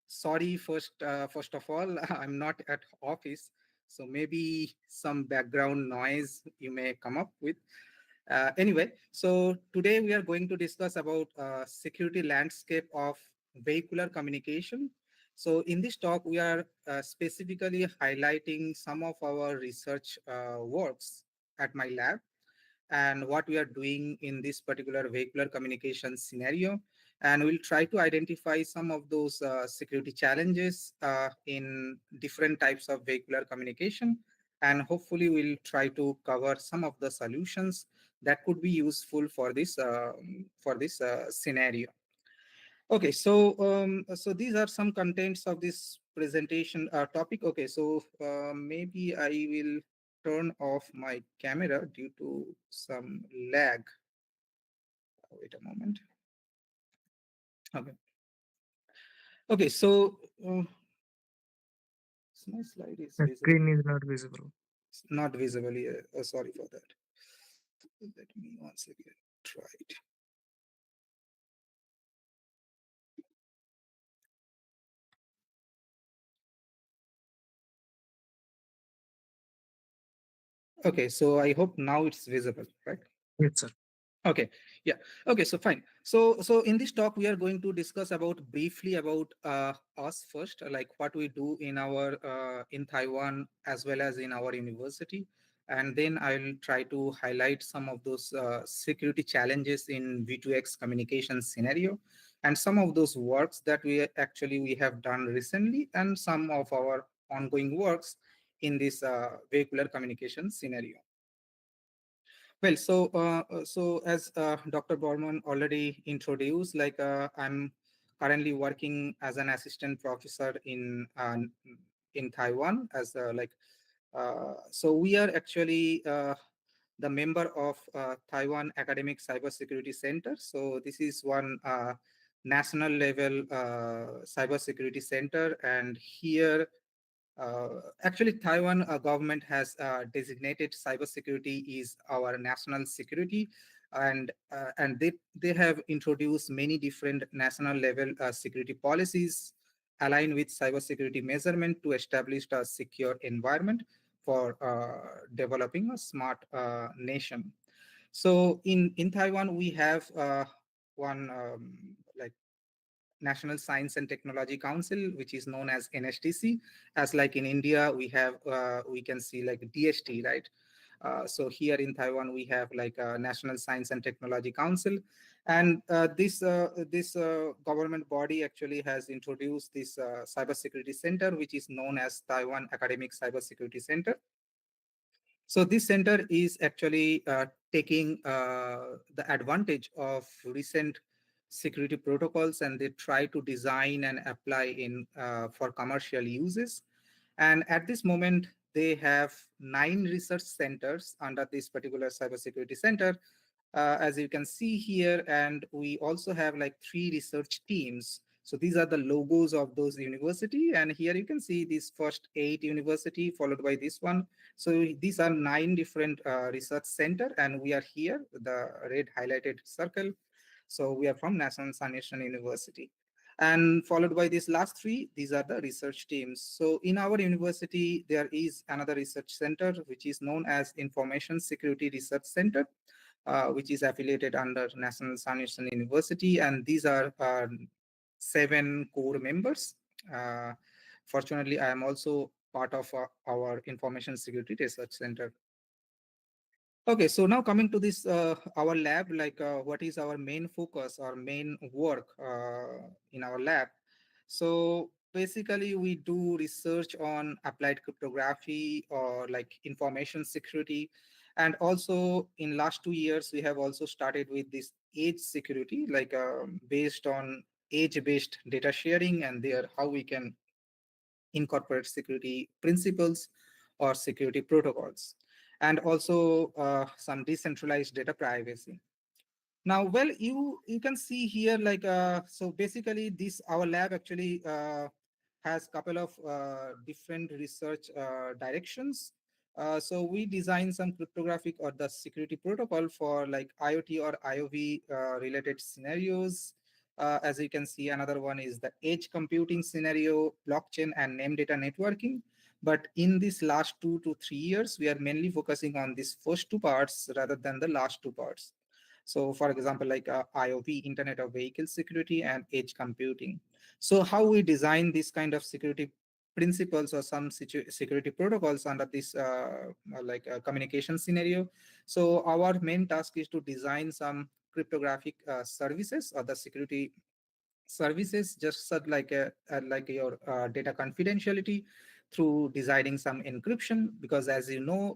sorry, first of all, I'm not at office, so maybe some background noise you may come up with. Anyway, so today we are going to discuss about security landscape of vehicular communication. So in this talk, we are specifically highlighting some of our research works at my lab and what we are doing in this particular vehicular communication scenario. And we'll try to identify some of those security challenges in different types of vehicular communication. And hopefully we'll try to cover some of the solutions that could be useful for this scenario. Okay, so these are some contents of this presentation topic. Okay, so maybe I will turn off my camera due to some lag. Wait a moment. Okay. Okay, so my slide is The visible. screen is not visible. It's not visible here. Sorry for that. Let me once again try it. Okay, so I hope now it's visible, right? Yes, sir. Okay, yeah. Okay, so fine. So in this talk, we are going to discuss about briefly about us first, like what we do in our in Taiwan as well as in our university, and then I'll try to highlight some of those security challenges in V2X communication scenario, and some of those works that we have done recently, and some of our ongoing works in this vehicular communication scenario. Well, so as Dr. Borman already introduced, like I'm currently working as an assistant professor in Taiwan as so we are actually the member of Taiwan Academic Cybersecurity Center. So this is one national level cybersecurity center, and here actually, Taiwan government has designated cybersecurity is our national security, and they have introduced many different national level security policies aligned with cybersecurity measurement to establish a secure environment for developing a smart nation. So in Taiwan, we have one like National Science and Technology Council, which is known as NSTC. As like in India, we have we can see like DST, right? So here in Taiwan, we have like a National Science and Technology Council, and this government body actually has introduced this cybersecurity center, which is known as Taiwan Academic Cybersecurity Center. So this center is actually taking the advantage of recent security protocols, and they try to design and apply in for commercial uses. And at this moment, they have 9 research centers under this particular cybersecurity center, as you can see here. And we also have like 3 research teams. So these are the logos of those university. And here you can see these first 8 university followed by this one. So these are 9 different research center, and we are here, the red highlighted circle. So we are from National Science University. And followed by these last 3, these are the research teams. So in our university, there is another research center, which is known as Information Security Research Center, which is affiliated under National Science University. And these are 7 core members. Fortunately, I am also part of our Information Security Research Center. Okay, so now coming to this, our lab, like what is our main focus or main work in our lab? So basically, we do research on applied cryptography or like information security. And also in last 2 years, we have also started with this edge security, like based on edge-based data sharing, and there how we can incorporate security principles or security protocols, and also some decentralized data privacy. Now, well, you can see here, like so basically this our lab actually has couple of different research directions. So we design some cryptographic or the security protocol for like IoT or IoV related scenarios. As you can see, another one is the edge computing scenario, blockchain, and name data networking. But in this last 2 to 3 years, we are mainly focusing on these first 2 parts rather than the last 2 parts. So for example, like IoV, Internet of Vehicle Security, and edge computing. So how we design this kind of security principles or some security protocols under this communication scenario. So our main task is to design some cryptographic services or the security services, just such like your data confidentiality through designing some encryption, because as you know,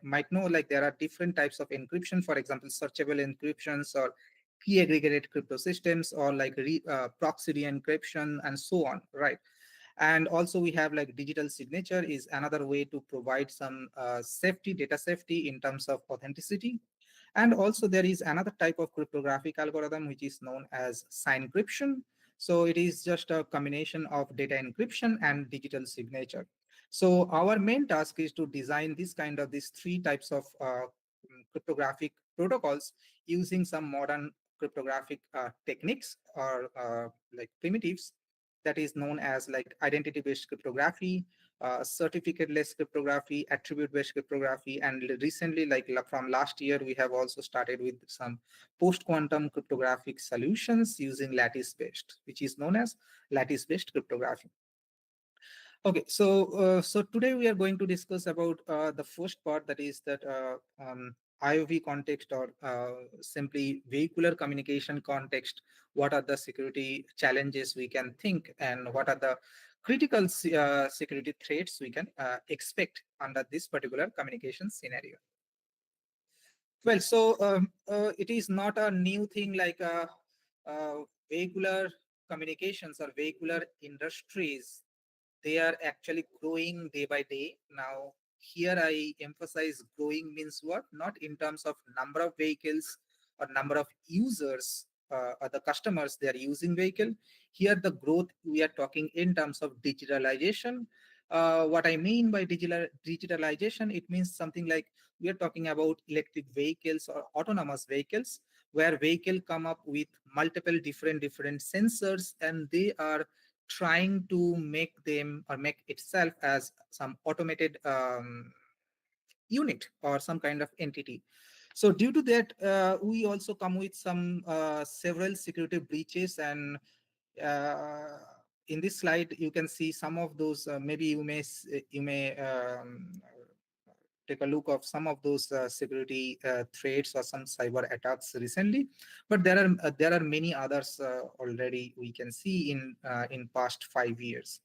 might know, like there are different types of encryption, for example searchable encryptions or key aggregated crypto systems, or like proxy encryption and so on, right? And also we have like digital signature is another way to provide some safety, data safety in terms of authenticity. And also there is another type of cryptographic algorithm which is known as sign encryption. So it is just a combination of data encryption and digital signature. So our main task is to design this kind of these 3 types of cryptographic protocols using some modern cryptographic techniques or like primitives, that is known as like identity based cryptography, certificate-less cryptography, attribute-based cryptography, and recently, from last year, we have also started with some post-quantum cryptographic solutions using lattice-based, which is known as lattice-based cryptography. Okay, so today we are going to discuss about the first part, that is that IOV context, or simply vehicular communication context. What are the security challenges we can think, and what are the critical security threats we can expect under this particular communication scenario? Well, so it is not a new thing like vehicular communications or vehicular industries. They are actually growing day by day. Now, here I emphasize growing means what? Not in terms of number of vehicles or number of users or the customers they are using vehicle. Here, the growth we are talking in terms of digitalization. What I mean by digitalization, it means something like we are talking about electric vehicles or autonomous vehicles, where vehicle come up with multiple different sensors, and they are trying to make them or make itself as some automated unit or some kind of entity. So due to that, we also come with some several security breaches, and in this slide you can see some of those. Maybe you may take a look of some of those security threats or some cyber attacks recently, but there are many others already we can see in past 5 years.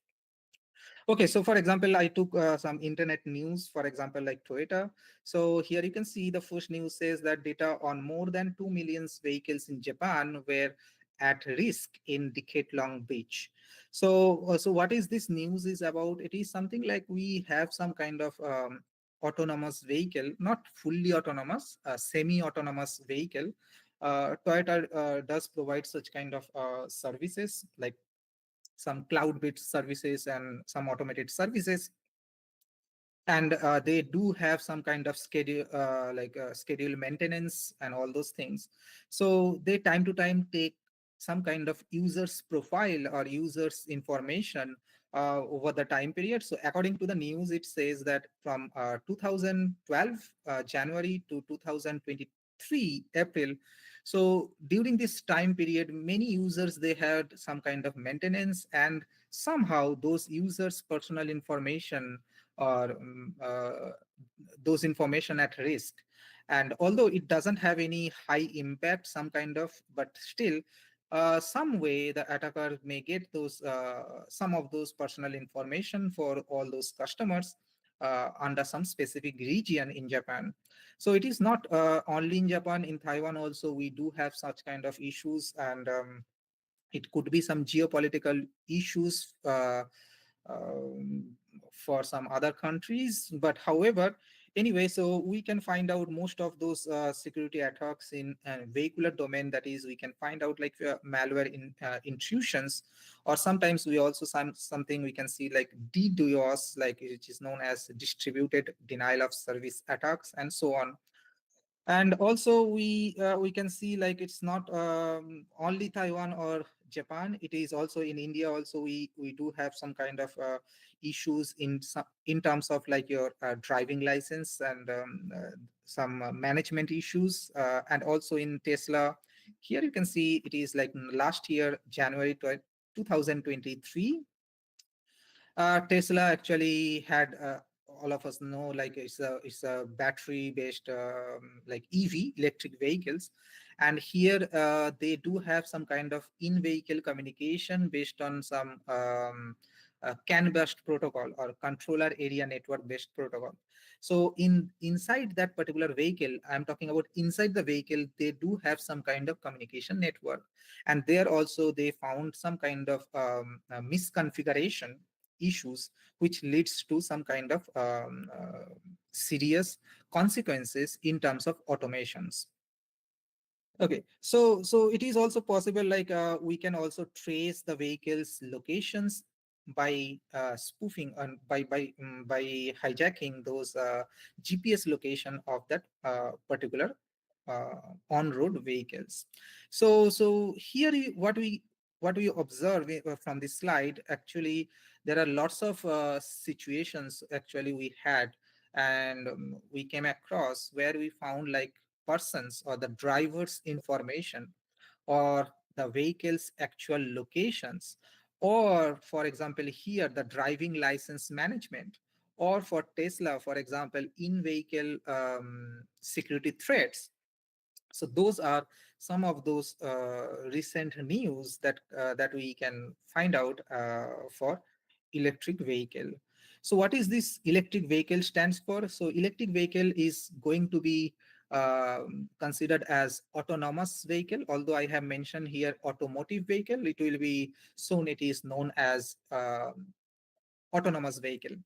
Okay, so for example, I took some internet news, for example, like Toyota. So here you can see the first news says that data on more than 2 million vehicles in Japan were at risk in decade-long breach. So what is this news is about? It is something like we have some kind of autonomous vehicle, not fully autonomous, semi-autonomous vehicle. Toyota does provide such kind of services, like some cloud-based services and some automated services, and they do have some kind of schedule, schedule maintenance and all those things. So they time to time take some kind of user's profile or user's information over the time period. So according to the news, it says that from 2012 January to 2023 April. So during this time period, many users, they had some kind of maintenance, and somehow those users' personal information or those information at risk. And although it doesn't have any high impact, some kind of, but still, some way the attacker may get those some of those personal information for all those customers under some specific region in Japan. So it is not only in Japan. In Taiwan also we do have such kind of issues, and it could be some geopolitical issues um, for some other countries. But however, anyway, so we can find out most of those security attacks in vehicular domain. That is, we can find out like malware intrusions, or sometimes we also something we can see like DDoS, like which is known as distributed denial of service attacks, and so on. And also we can see like it's not only Taiwan or Japan, it is also in India also. We do have some kind of issues in terms of like your driving license, and some management issues, and also in Tesla. Here you can see it is like last year January 2023, Tesla actually had, all of us know, like it's a battery based like EV, electric vehicles, and here they do have some kind of in vehicle communication based on some CAN based protocol or controller area network based protocol. So inside that particular vehicle, I'm talking about inside the vehicle, they do have some kind of communication network, and there also they found some kind of misconfiguration issues, which leads to some kind of serious consequences in terms of automations. Okay, so it is also possible like we can also trace the vehicle's locations by spoofing and by hijacking those GPS location of that particular on-road vehicles. So here what we observe from this slide, actually there are lots of situations actually we had, and we came across where we found like persons or the driver's information or the vehicle's actual locations, or for example here the driving license management, or for Tesla for example in vehicle security threats. So those are some of those recent news that we can find out for electric vehicle. So what is this electric vehicle stands for? So electric vehicle is going to be considered as autonomous vehicle. Although I have mentioned here automotive vehicle, it will be soon it is known as autonomous vehicle.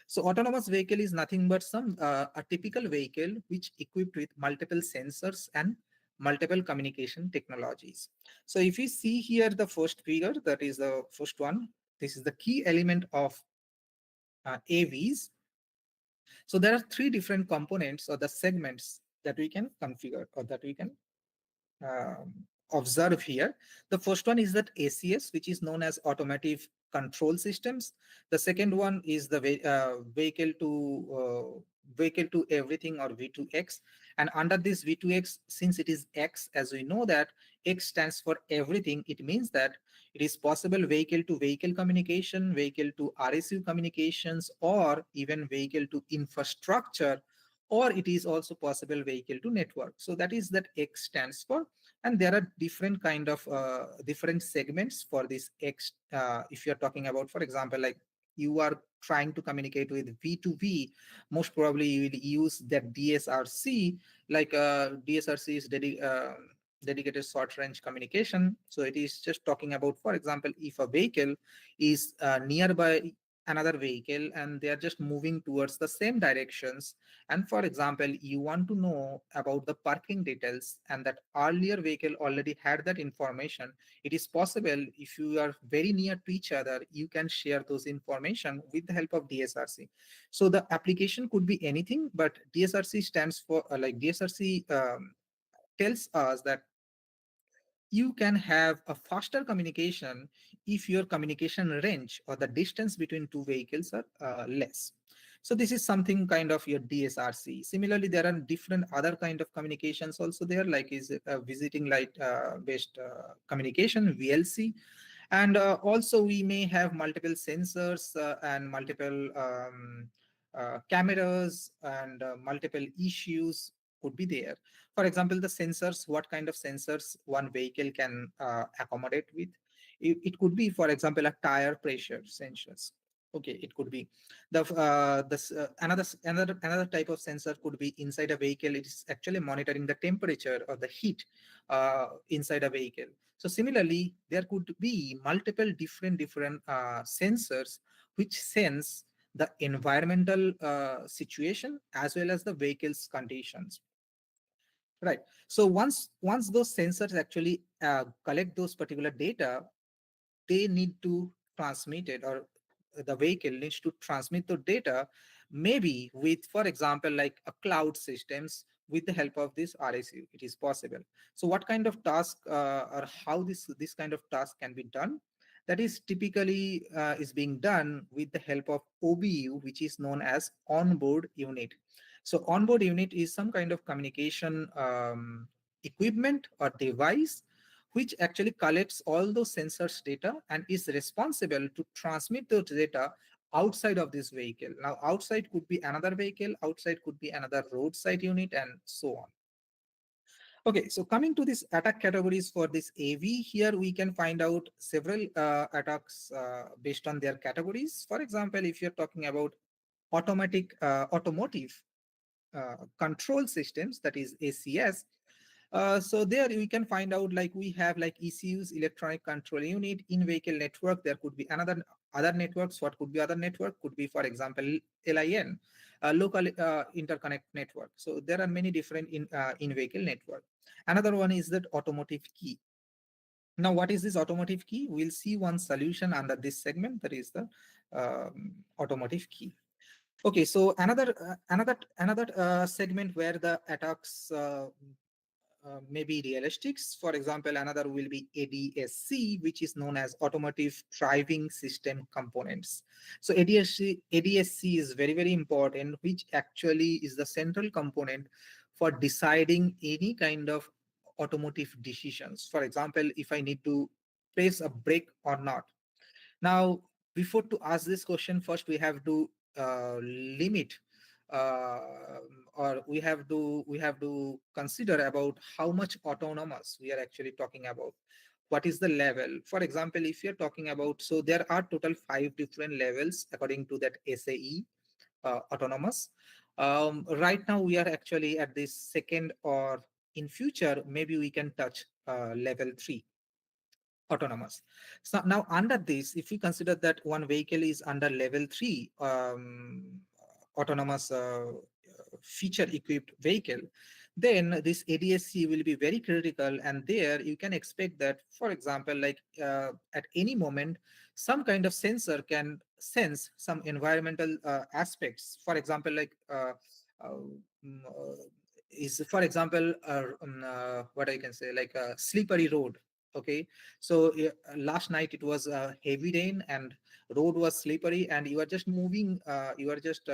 So autonomous vehicle is nothing but some a typical vehicle which equipped with multiple sensors and multiple communication technologies. So if you see here the first figure, that is the first one. This is the key element of AVs. So there are three different components or the segments that we can configure or that we can um, observe here. The first one is that ACS, which is known as automotive control systems. The second one is the vehicle to everything or V2X. And under this V2X, since it is X, as we know that X stands for everything, it means that it is possible vehicle to vehicle communication, vehicle to RSU communications, or even vehicle to infrastructure, or it is also possible vehicle to network. So that is that X stands for. And there are different kind of different segments for this X. If you're talking about, for example, like you are trying to communicate with V2V, most probably you will use that DSRC, like DSRC is dedicated short range communication. So it is just talking about, for example, if a vehicle is nearby another vehicle and they are just moving towards the same directions, and for example you want to know about the parking details and that earlier vehicle already had that information, it is possible if you are very near to each other you can share those information with the help of DSRC. So the application could be anything, but DSRC stands for like DSRC tells us that you can have a faster communication if your communication range or the distance between two vehicles are less. So this is something kind of your DSRC. Similarly, there are different other kind of communications also there, like is visiting light based communication, VLC. And also we may have multiple sensors and multiple cameras and multiple issues could be there. For example, the sensors, what kind of sensors one vehicle can accommodate with. It could be, for example, a tire pressure sensors. Okay, it could be another type of sensor could be inside a vehicle. It is actually monitoring the temperature or the heat inside a vehicle. So similarly, there could be multiple different sensors which sense the environmental situation as well as the vehicle's conditions. Right. So once those sensors actually collect those particular data, they need to transmit it, or the vehicle needs to transmit the data, maybe with, for example, like a cloud systems with the help of this RSU. It is possible. So what kind of task or how this kind of task can be done? That is typically is being done with the help of OBU, which is known as onboard unit. So onboard unit is some kind of communication equipment or device which actually collects all those sensors data and is responsible to transmit those data outside of this vehicle. Now, outside could be another vehicle, outside could be another roadside unit, and so on. Okay, so coming to this attack categories for this AV, here we can find out several attacks based on their categories. For example, if you're talking about automotive control systems, that is ACS, so there we can find out like we have like ECUs, electronic control unit, in-vehicle network. There could be other networks. What could be other network? Could be, for example, LIN, local interconnect network. So there are many different in-vehicle network. Another one is that automotive key. Now, what is this automotive key? We'll see one solution under this segment, that is the automotive key. Okay, so another segment where the attacks maybe realistics. For example, another will be ADSC, which is known as Automotive Driving System Components. So ADSC is very, very important, which actually is the central component for deciding any kind of automotive decisions. For example, if I need to press a brake or not. Now, before to ask this question, first we have to limit uh, or we have to consider about how much autonomous we are actually talking about. What is the level? For example, if you're talking about, so there are total 5 different levels according to that SAE autonomous. Right now we are actually at this second, or in future maybe we can touch level 3 autonomous. So now under this, if we consider that one vehicle is under level 3 autonomous feature equipped vehicle, then this ADSC will be very critical. And there you can expect that, for example, like at any moment, some kind of sensor can sense some environmental aspects. For example, like uh, mm, uh, is for example, what I can say, like a slippery road. Okay, so last night it was heavy rain and road was slippery, and you are just moving, you are just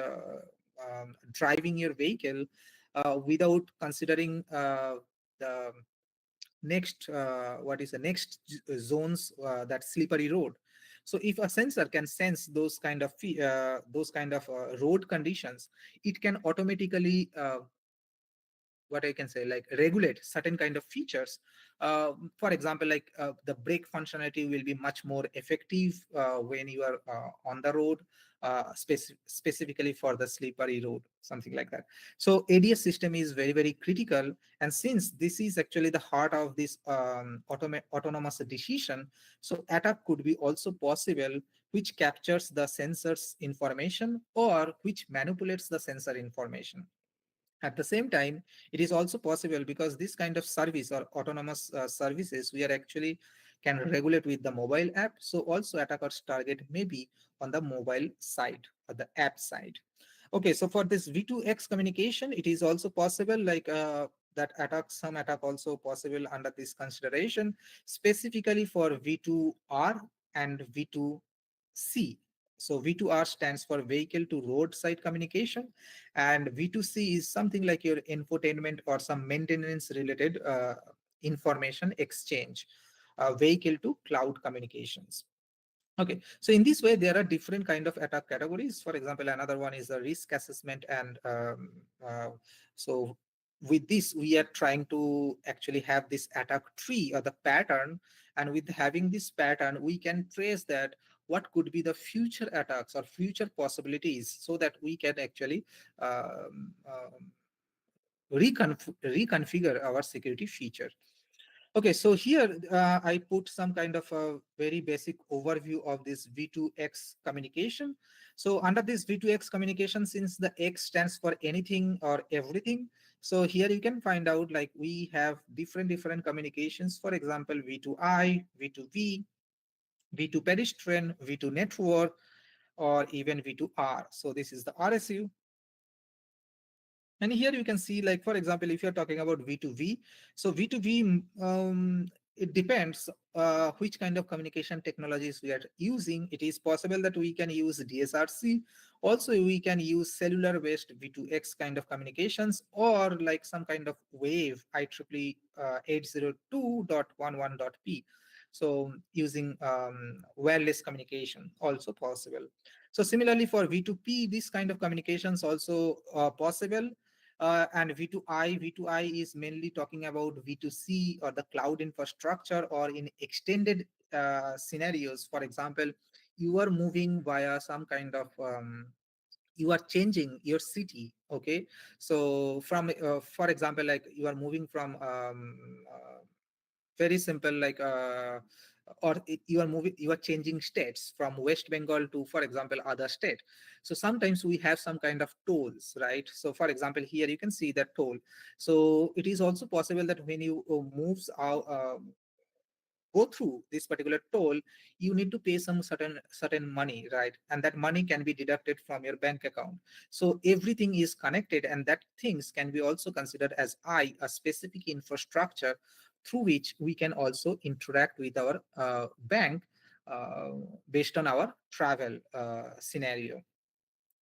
driving your vehicle without considering the next, what is the next zones, that slippery road. So if a sensor can sense those kind of road conditions, it can automatically what I can say, like regulate certain kind of features. For example, like the brake functionality will be much more effective when you are on the road, specifically for the slippery road, something like that. So ADS system is very, very critical. And since this is actually the heart of this autonomous decision, so attack could be also possible, which captures the sensor's information or which manipulates the sensor information. At the same time, it is also possible, because this kind of service or autonomous services, we are actually can regulate with the mobile app. So also attackers target maybe on the mobile side or the app side. Okay, so for this V2X communication, it is also possible, like that some attack also possible under this consideration, specifically for V2R and V2C. So V2R stands for vehicle to roadside communication, and V2C is something like your infotainment or some maintenance related information exchange, vehicle to cloud communications. Okay, so in this way, there are different kind of attack categories. For example, another one is the risk assessment. And so with this, we are trying to actually have this attack tree or the pattern. And with having this pattern, we can trace that what could be the future attacks or future possibilities, so that we can actually um, um, reconfigure our security feature. Okay, so here I put some kind of a very basic overview of this V2X communication. So under this V2X communication, since the X stands for anything or everything, so here you can find out, like we have different communications. For example, V2I, V2V, V2 pedestrian, V2 network, or even V2R. So this is the RSU. And here you can see, like, for example, if you're talking about V2V, so V2V, it depends which kind of communication technologies we are using. It is possible that we can use DSRC. Also, we can use cellular-based V2X kind of communications, or like some kind of wave IEEE 802.11.p. So using wireless communication also possible. So similarly for V2P, this kind of communications also possible. And V2I is mainly talking about V2C or the cloud infrastructure, or in extended scenarios. For example, you are moving via some kind of you are changing your city. Okay, so from for example, like you are moving from very simple, like you are moving, you are changing states from West Bengal to, for example, other state. So sometimes we have some kind of tolls, right? So for example, here you can see that toll. So it is also possible that when you moves out go through this particular toll, you need to pay some certain money, right? And that money can be deducted from your bank account. So everything is connected, and that things can be also considered as a specific infrastructure through which we can also interact with our bank uh, based on our travel scenario.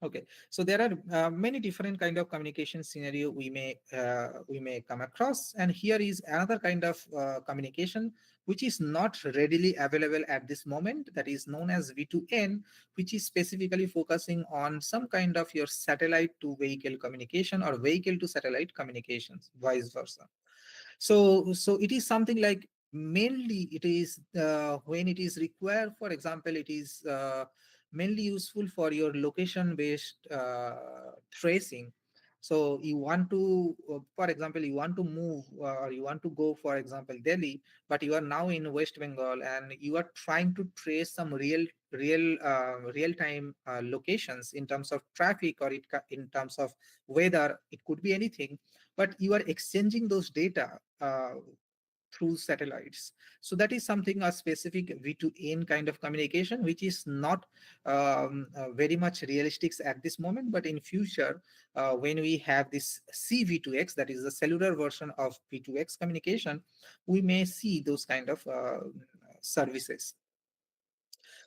Okay, so there are many different kind of communication scenario we may come across, and here is another kind of communication which is not readily available at this moment, that is known as V2N, which is specifically focusing on some kind of your satellite to vehicle communication or vehicle to satellite communications, vice versa. So it is something like mainly it is when it is required. For example, it is mainly useful for your location based tracing. So you want to, for example, you want to move or you want to go, for example, Delhi, but you are now in West Bengal and you are trying to trace some real time locations in terms of traffic, or in terms of weather. It could be anything, but you are exchanging those data through satellites. So that is something, a specific V2N kind of communication, which is not very much realistic at this moment. But in future, when we have this CV2X, that is the cellular version of V2X communication, we may see those kind of services.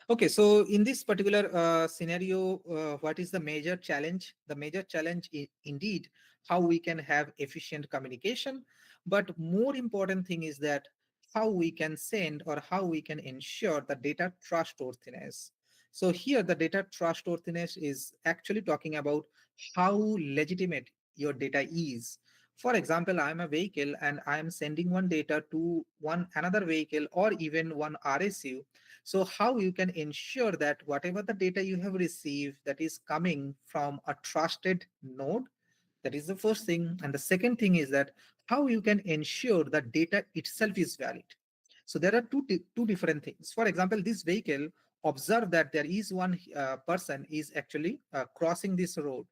Okay, so in this particular scenario, what is the major challenge? The major challenge is indeed how we can have efficient communication, but more important thing is that how we can send or how we can ensure the data trustworthiness. So here the data trustworthiness is actually talking about how legitimate your data is. For example, I'm a vehicle and I'm sending one data to one another vehicle or even one RSU. So how you can ensure that whatever the data you have received, that is coming from a trusted node, that is the first thing. And the second thing is that how you can ensure that data itself is valid. So there are two different things. For example, this vehicle observe that there is one person is actually crossing this road.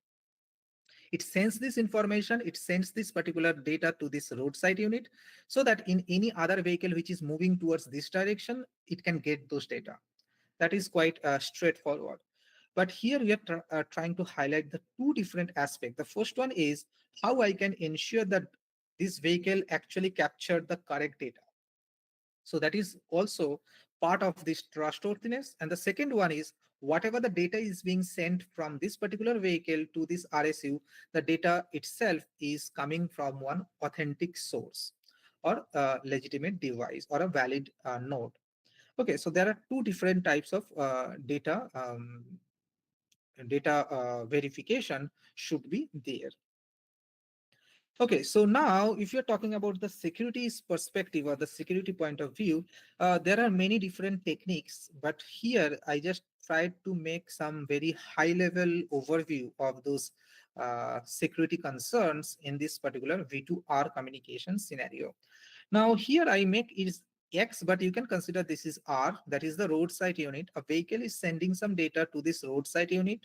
It sends this information, it sends this particular data to this roadside unit, so that in any other vehicle which is moving towards this direction, it can get those data. That is quite straightforward. But here we are trying to highlight the two different aspects. The first one is how I can ensure that this vehicle actually captured the correct data. So that is also part of this trustworthiness. And the second one is whatever the data is being sent from this particular vehicle to this RSU, the data itself is coming from one authentic source or a legitimate device or a valid node. Okay, so there are two different types of data verification should be there. Okay, so now if you're talking about the security's perspective or the security point of view, there are many different techniques, but here I just tried to make some very high level overview of those security concerns in this particular V2R communication scenario. Now here I make is X, but you can consider this is R, that is the roadside unit. A vehicle is sending some data to this roadside unit,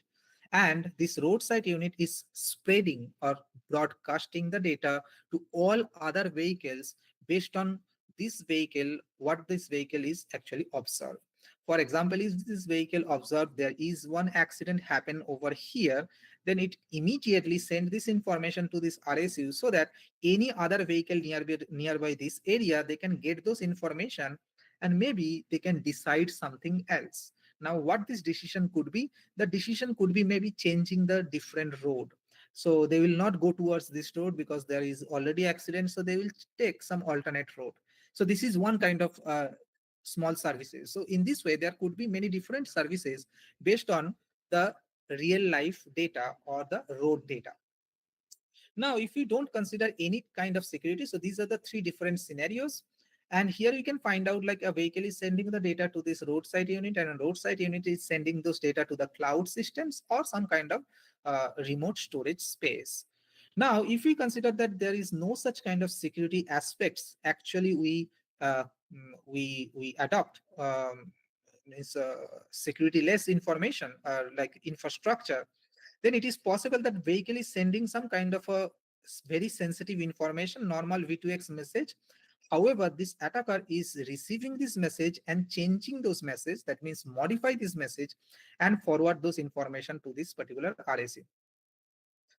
and this roadside unit is spreading or broadcasting the data to all other vehicles based on this vehicle, what this vehicle is actually observed. For example, if this vehicle observed there is one accident happen over here, then it immediately send this information to this RSU so that any other vehicle nearby this area, they can get those information and maybe they can decide something else. Now, what this decision could be, the decision could be maybe changing the different road. So they will not go towards this road because there is already accident. So they will take some alternate road. So this is one kind of small services. So in this way, there could be many different services based on the real life data or the road data. Now, if you don't consider any kind of security, so these are the three different scenarios. And here you can find out like a vehicle is sending the data to this roadside unit, and a roadside unit is sending those data to the cloud systems or some kind of remote storage space. Now, if we consider that there is no such kind of security aspects, actually we adopt is security less information like infrastructure, then it is possible that vehicle is sending some kind of a very sensitive information, normal V2X message. However, this attacker is receiving this message and changing those messages. That means modify this message and forward those information to this particular RSU.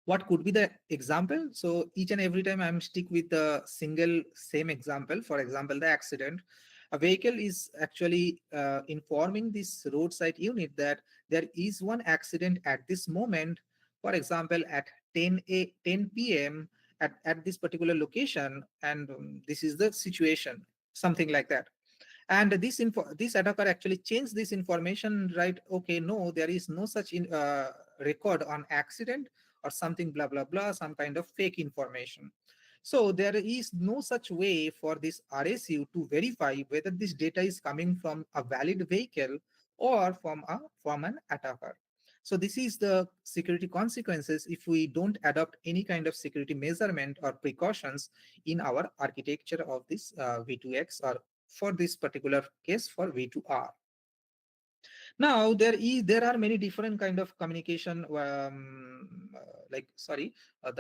What could be the example? So each and every time I'm stick with the single same example. For example, the accident. A vehicle is actually informing this roadside unit that there is one accident at this moment. For example, at 10 p.m. At this particular location, and this is the situation, something like that. And this attacker actually changed this information, right? Okay, no, there is no such record on accident or something, blah blah blah, some kind of fake information. So there is no such way for this RSU to verify whether this data is coming from a valid vehicle or from an attacker. So this is the security consequences if we don't adopt any kind of security measurement or precautions in our architecture of this V2X, or for this particular case for V2R. Now there are many different kind of communication, the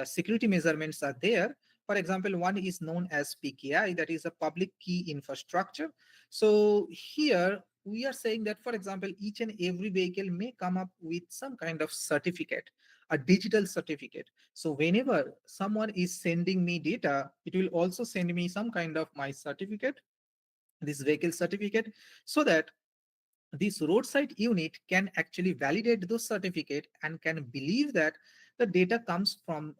security measurements are there. For example, one is known as PKI, that is a public key infrastructure. So here we are saying that, for example, each and every vehicle may come up with some kind of certificate, a digital certificate. So whenever someone is sending me data, it will also send me some kind of my certificate, this vehicle certificate, so that this roadside unit can actually validate those certificate and can believe that the data comes from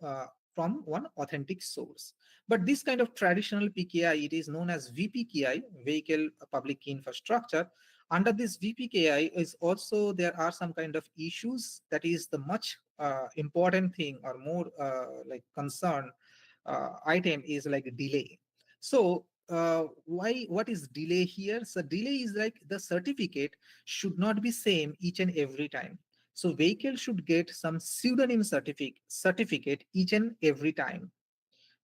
one authentic source. But this kind of traditional PKI, it is known as VPKI, Vehicle Public Key Infrastructure. Under this VPKI is also there are some kind of issues, that is the much important thing or more like concern item is like delay. So what is delay here? So delay is like the certificate should not be same each and every time. So vehicle should get some pseudonym certificate each and every time,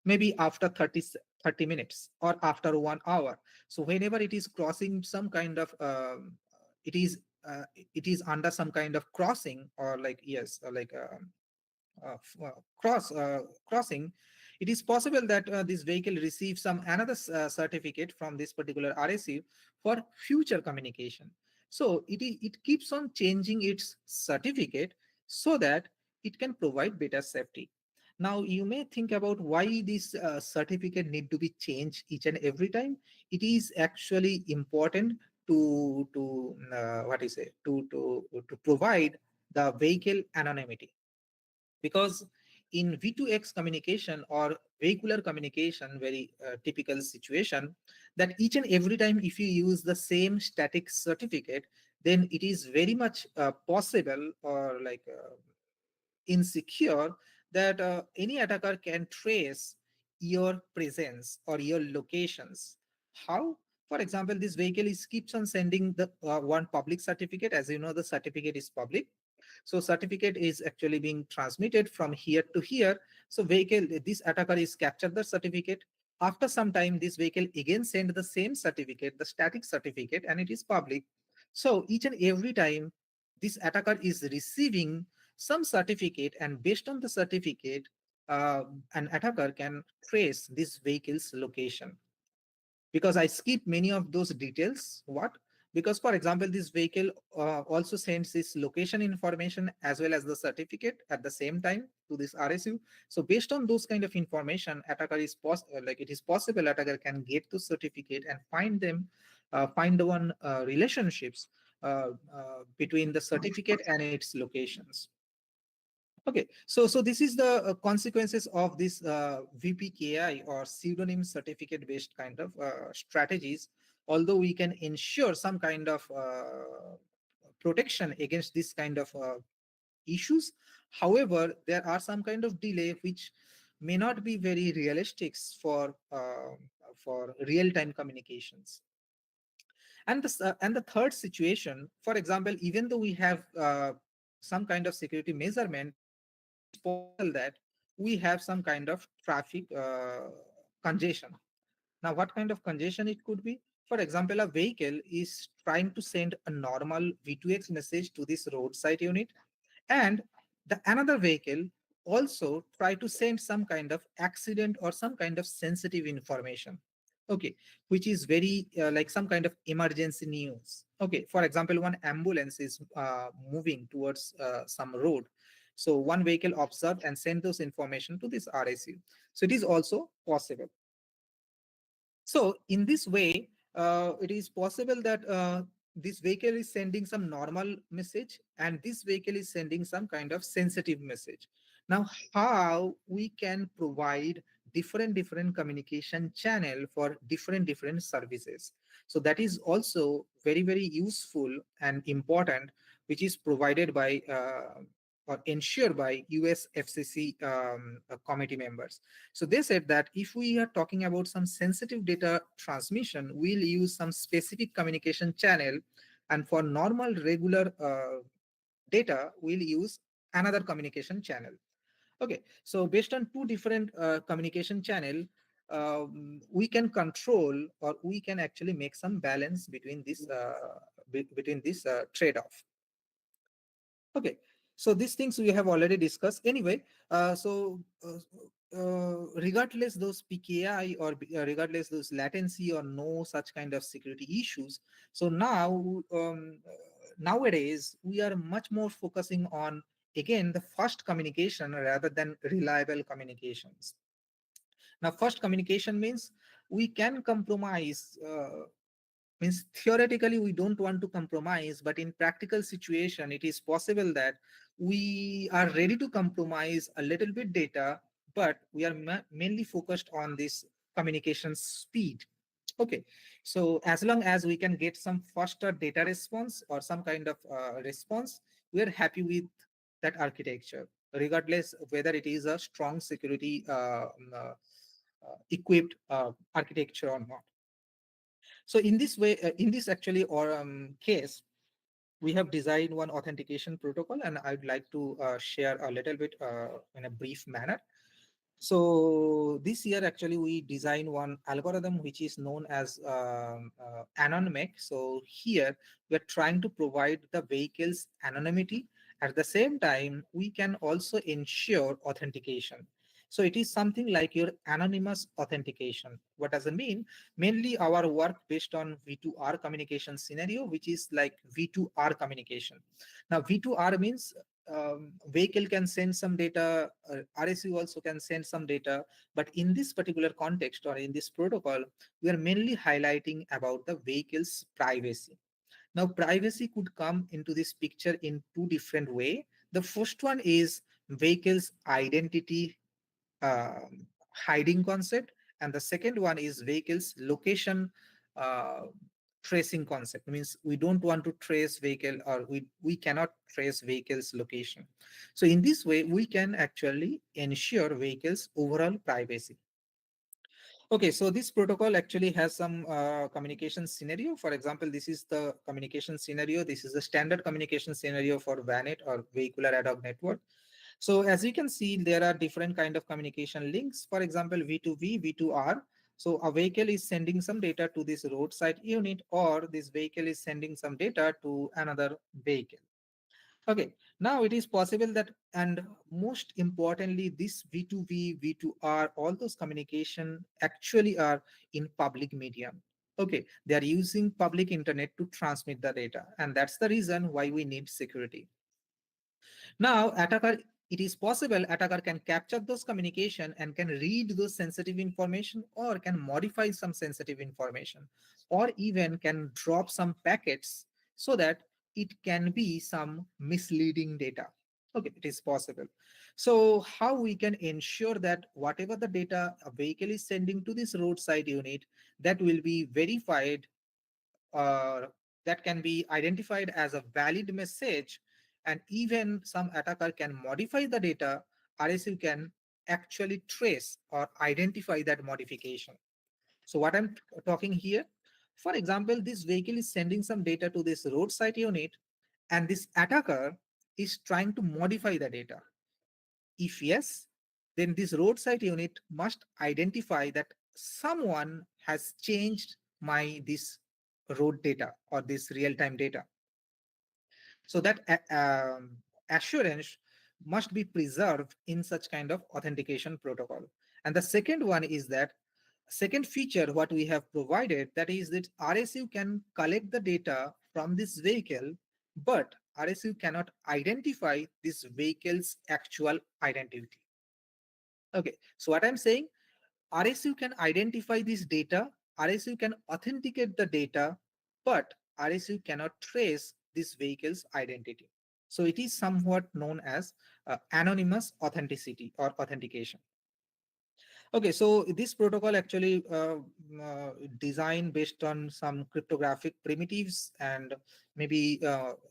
maybe after 30 minutes or after 1 hour. So whenever it is crossing some kind of it is it is under some kind of crossing, or like, yes, like crossing, it is possible that this vehicle receives some another certificate from this particular RSU for future communication. So it keeps on changing its certificate so that it can provide better safety. Now you may think about why this certificate need to be changed each and every time. It is actually important to what is it to provide the vehicle anonymity, because in V2X communication or vehicular communication, very typical situation, that each and every time if you use the same static certificate, then it is very much possible or like insecure that any attacker can trace your presence or your locations. How? For example, this vehicle is keeps on sending the one public certificate. As you know, the certificate is public. So certificate is actually being transmitted from here to here. So vehicle, this attacker is captured the certificate. After some time, this vehicle again send the same certificate, the static certificate, and it is public. So each and every time this attacker is receiving some certificate, and based on the certificate, an attacker can trace this vehicle's location. Because I skip many of those details. What? Because, for example, this vehicle also sends this location information as well as the certificate at the same time to this RSU. So based on those kind of information, attacker is like it is possible attacker can get the certificate and find them, find the one relationships between the certificate and its locations. Okay, so this is the consequences of this VPKI or pseudonym certificate based kind of strategies. Although we can ensure some kind of protection against this kind of issues, however, there are some kind of delay which may not be very realistic for real-time communications. And the third situation, for example, even though we have some kind of security measurement, possible that we have some kind of traffic congestion. Now, what kind of congestion it could be? For example, a vehicle is trying to send a normal V2X message to this roadside unit, and the another vehicle also try to send some kind of accident or some kind of sensitive information. Okay, which is very like some kind of emergency news. Okay, for example, one ambulance is moving towards some road. So one vehicle observed and send those information to this RSU. So it is also possible. So in this way, it is possible that this vehicle is sending some normal message and this vehicle is sending some kind of sensitive message. Now, how we can provide different communication channel for different services. So that is also very useful and important, which is provided by or ensured by US FCC committee members. So they said that if we are talking about some sensitive data transmission, we'll use some specific communication channel, and for normal regular data, we'll use another communication channel. Okay, so based on two different communication channel, we can control or we can actually make some balance between this trade-off. Okay, so these things we have already discussed. Anyway, regardless those PKI or regardless those latency or no such kind of security issues. So now nowadays we are much more focusing on again the fast communication rather than reliable communications. Now, fast communication means we can compromise. Means theoretically we don't want to compromise, but in practical situation it is possible that we are ready to compromise a little bit data, but we are mainly focused on this communication speed. Okay, so as long as we can get some faster data response or some kind of response, we are happy with that architecture, regardless whether it is a strong security equipped architecture or not. So in this way, in this actually or case, we have designed one authentication protocol, and I'd like to share a little bit in a brief manner. So this year, actually, we designed one algorithm which is known as anonymous. So here we're trying to provide the vehicle's anonymity. At the same time, we can also ensure authentication. So it is something like your anonymous authentication. What does it mean? Mainly our work based on V2R communication scenario, which is like V2R communication. Now V2R means vehicle can send some data, RSU also can send some data, but in this particular context or in this protocol, we are mainly highlighting about the vehicle's privacy. Now, privacy could come into this picture in two different ways. The first one is vehicle's identity hiding concept, and the second one is vehicle's location uh, tracing concept. Means we don't want to trace vehicle, or we cannot trace vehicle's location. So in this way we can actually ensure vehicle's overall privacy. Okay, so this protocol actually has some communication scenario. For example, this is the communication scenario. This is the standard communication scenario for VANET or vehicular ad hoc network. So as you can see, there are different kind of communication links. For example, V2V, V2R. So a vehicle is sending some data to this roadside unit, or this vehicle is sending some data to another vehicle. Okay, now it is possible that, and most importantly, this V2V, V2R, all those communication actually are in public medium. Okay, they are using public internet to transmit the data, and that's the reason why we need security. Now, it is possible attacker can capture those communication and can read those sensitive information, or can modify some sensitive information, or even can drop some packets so that it can be some misleading data. Okay, it is possible. So how we can ensure that whatever the data a vehicle is sending to this roadside unit, that will be verified, that can be identified as a valid message, and even some attacker can modify the data, RSU can actually trace or identify that modification. So what I'm talking here, for example, this vehicle is sending some data to this roadside unit, and this attacker is trying to modify the data. If yes, then this roadside unit must identify that someone has changed my this road data or this real-time data. So that assurance must be preserved in such kind of authentication protocol. And the second one is that Second feature, what we have provided, that is that RSU can collect the data from this vehicle, but RSU cannot identify this vehicle's actual identity. Okay, so what I'm saying, RSU can identify this data, RSU can authenticate the data, but RSU cannot trace this vehicle's identity. So it is somewhat known as anonymous authenticity or authentication. Okay, so this protocol actually designed based on some cryptographic primitives, and maybe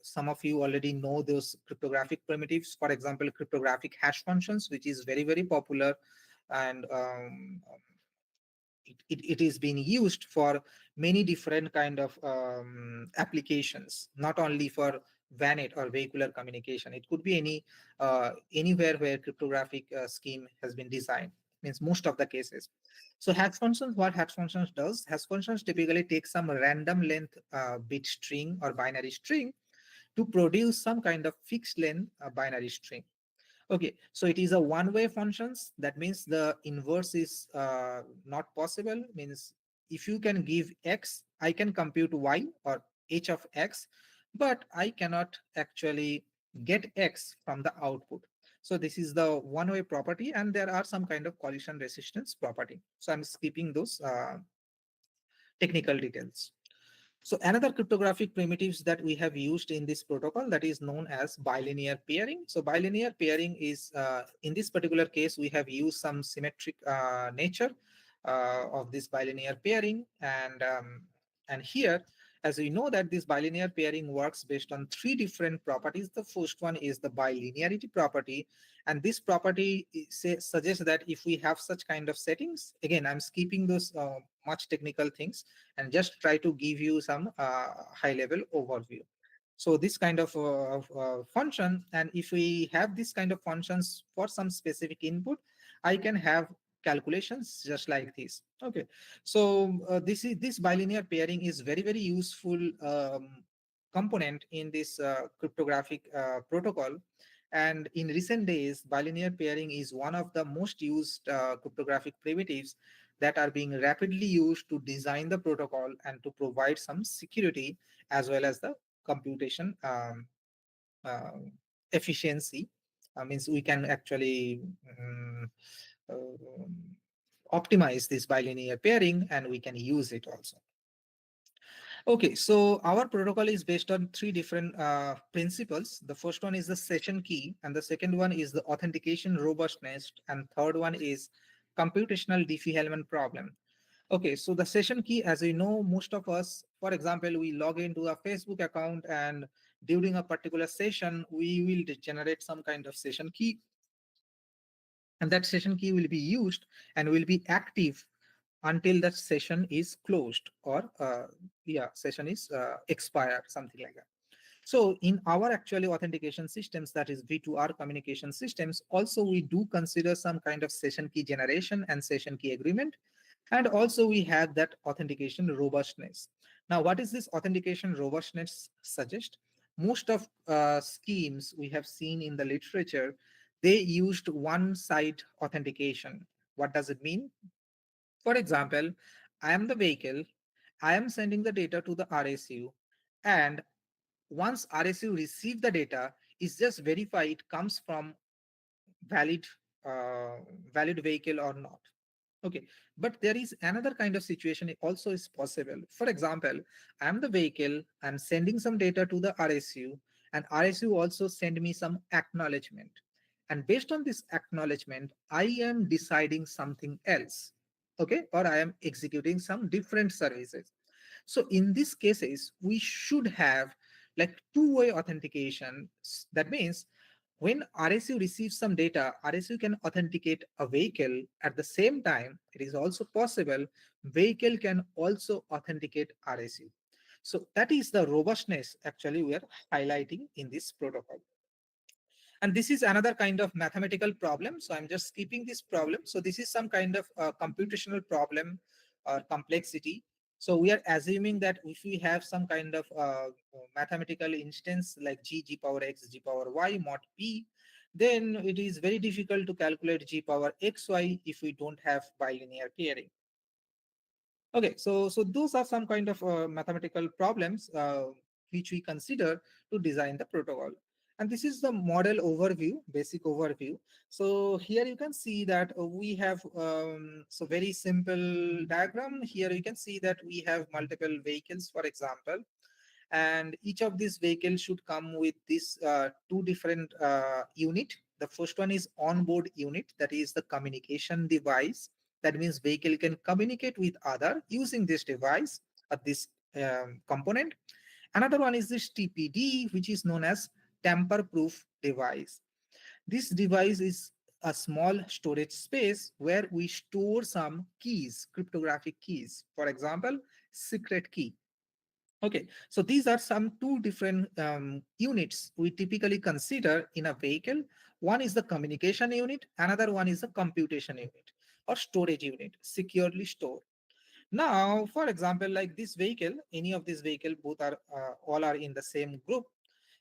some of you already know those cryptographic primitives. For example, cryptographic hash functions, which is very, very popular, and it is being used for many different kind of applications, not only for VANET or vehicular communication. It could be anywhere where cryptographic scheme has been designed, means most of the cases. So hash functions, what hash functions does, hash functions typically take some random length bit string or binary string to produce some kind of fixed length binary string. Okay, so it is a one-way functions. That means the inverse is not possible. Means if you can give x, I can compute y or h of x, but I cannot actually get x from the output. So this is the one-way property, and there are some kind of collision resistance property. So I'm skipping those technical details. So another cryptographic primitives that we have used in this protocol, that is known as bilinear pairing. So bilinear pairing is, in this particular case, we have used some symmetric nature of this bilinear pairing. And here, as we know that this bilinear pairing works based on three different properties. The first one is the bilinearity property. And this property suggests that if we have such kind of settings, again, I'm skipping those much technical things and just try to give you some high level overview. So this kind of function, and if we have this kind of functions for some specific input, I can have calculations just like this. Okay, so this bilinear pairing is very, very useful component in this cryptographic protocol. And in recent days, bilinear pairing is one of the most used cryptographic primitives that are being rapidly used to design the protocol and to provide some security as well as the computation uh, efficiency. Means we can actually optimize this bilinear pairing, and we can use it also. Okay, so our protocol is based on three different principles. The first one is the session key, and the second one is the authentication robustness, and third one is computational Diffie-Hellman problem. Okay, so the session key, as you know, most of us, for example, we log into a Facebook account, and during a particular session, we will generate some kind of session key. And that session key will be used and will be active until that session is closed, or session is expired, something like that. So in our actually authentication systems, that is V2R communication systems, also we do consider some kind of session key generation and session key agreement. And also we have that authentication robustness. Now, what is this authentication robustness suggest? Most of schemes we have seen in the literature, they used one-side authentication. What does it mean? For example, I am the vehicle, I am sending the data to the RSU, and once RSU receive the data, is just verify it comes from valid valid vehicle or not. Okay, but there is another kind of situation also is possible. For example, I am the vehicle, I'm sending some data to the RSU, and RSU also send me some acknowledgement. And based on this acknowledgement, I am deciding something else. Okay, or I am executing some different services. So in these cases, we should have like two-way authentication. That means when RSU receives some data, RSU can authenticate a vehicle. At the same time, it is also possible vehicle can also authenticate RSU. So that is the robustness actually we are highlighting in this protocol. And this is another kind of mathematical problem. So I'm just skipping this problem. So this is some kind of computational problem or complexity. So we are assuming that if we have some kind of mathematical instance like g power x, g power y mod p, then it is very difficult to calculate g power xy if we don't have bilinear pairing. Okay, so those are some kind of mathematical problems which we consider to design the protocol. And this is the model overview, basic overview. So here you can see that we have so very simple diagram. Here you can see that we have multiple vehicles, for example, and each of these vehicles should come with this two different unit. The first one is onboard unit, that is the communication device. That means vehicle can communicate with other using this device or this component. Another one is this TPD, which is known as tamper proof device. This device is a small storage space where we store some keys, cryptographic keys, for example secret key. Okay, so these are some two different units we typically consider in a vehicle. One is the communication unit, another one is the computation unit or storage unit, securely stored. Now, for example, like this vehicle, any of these vehicle, both are all are in the same group.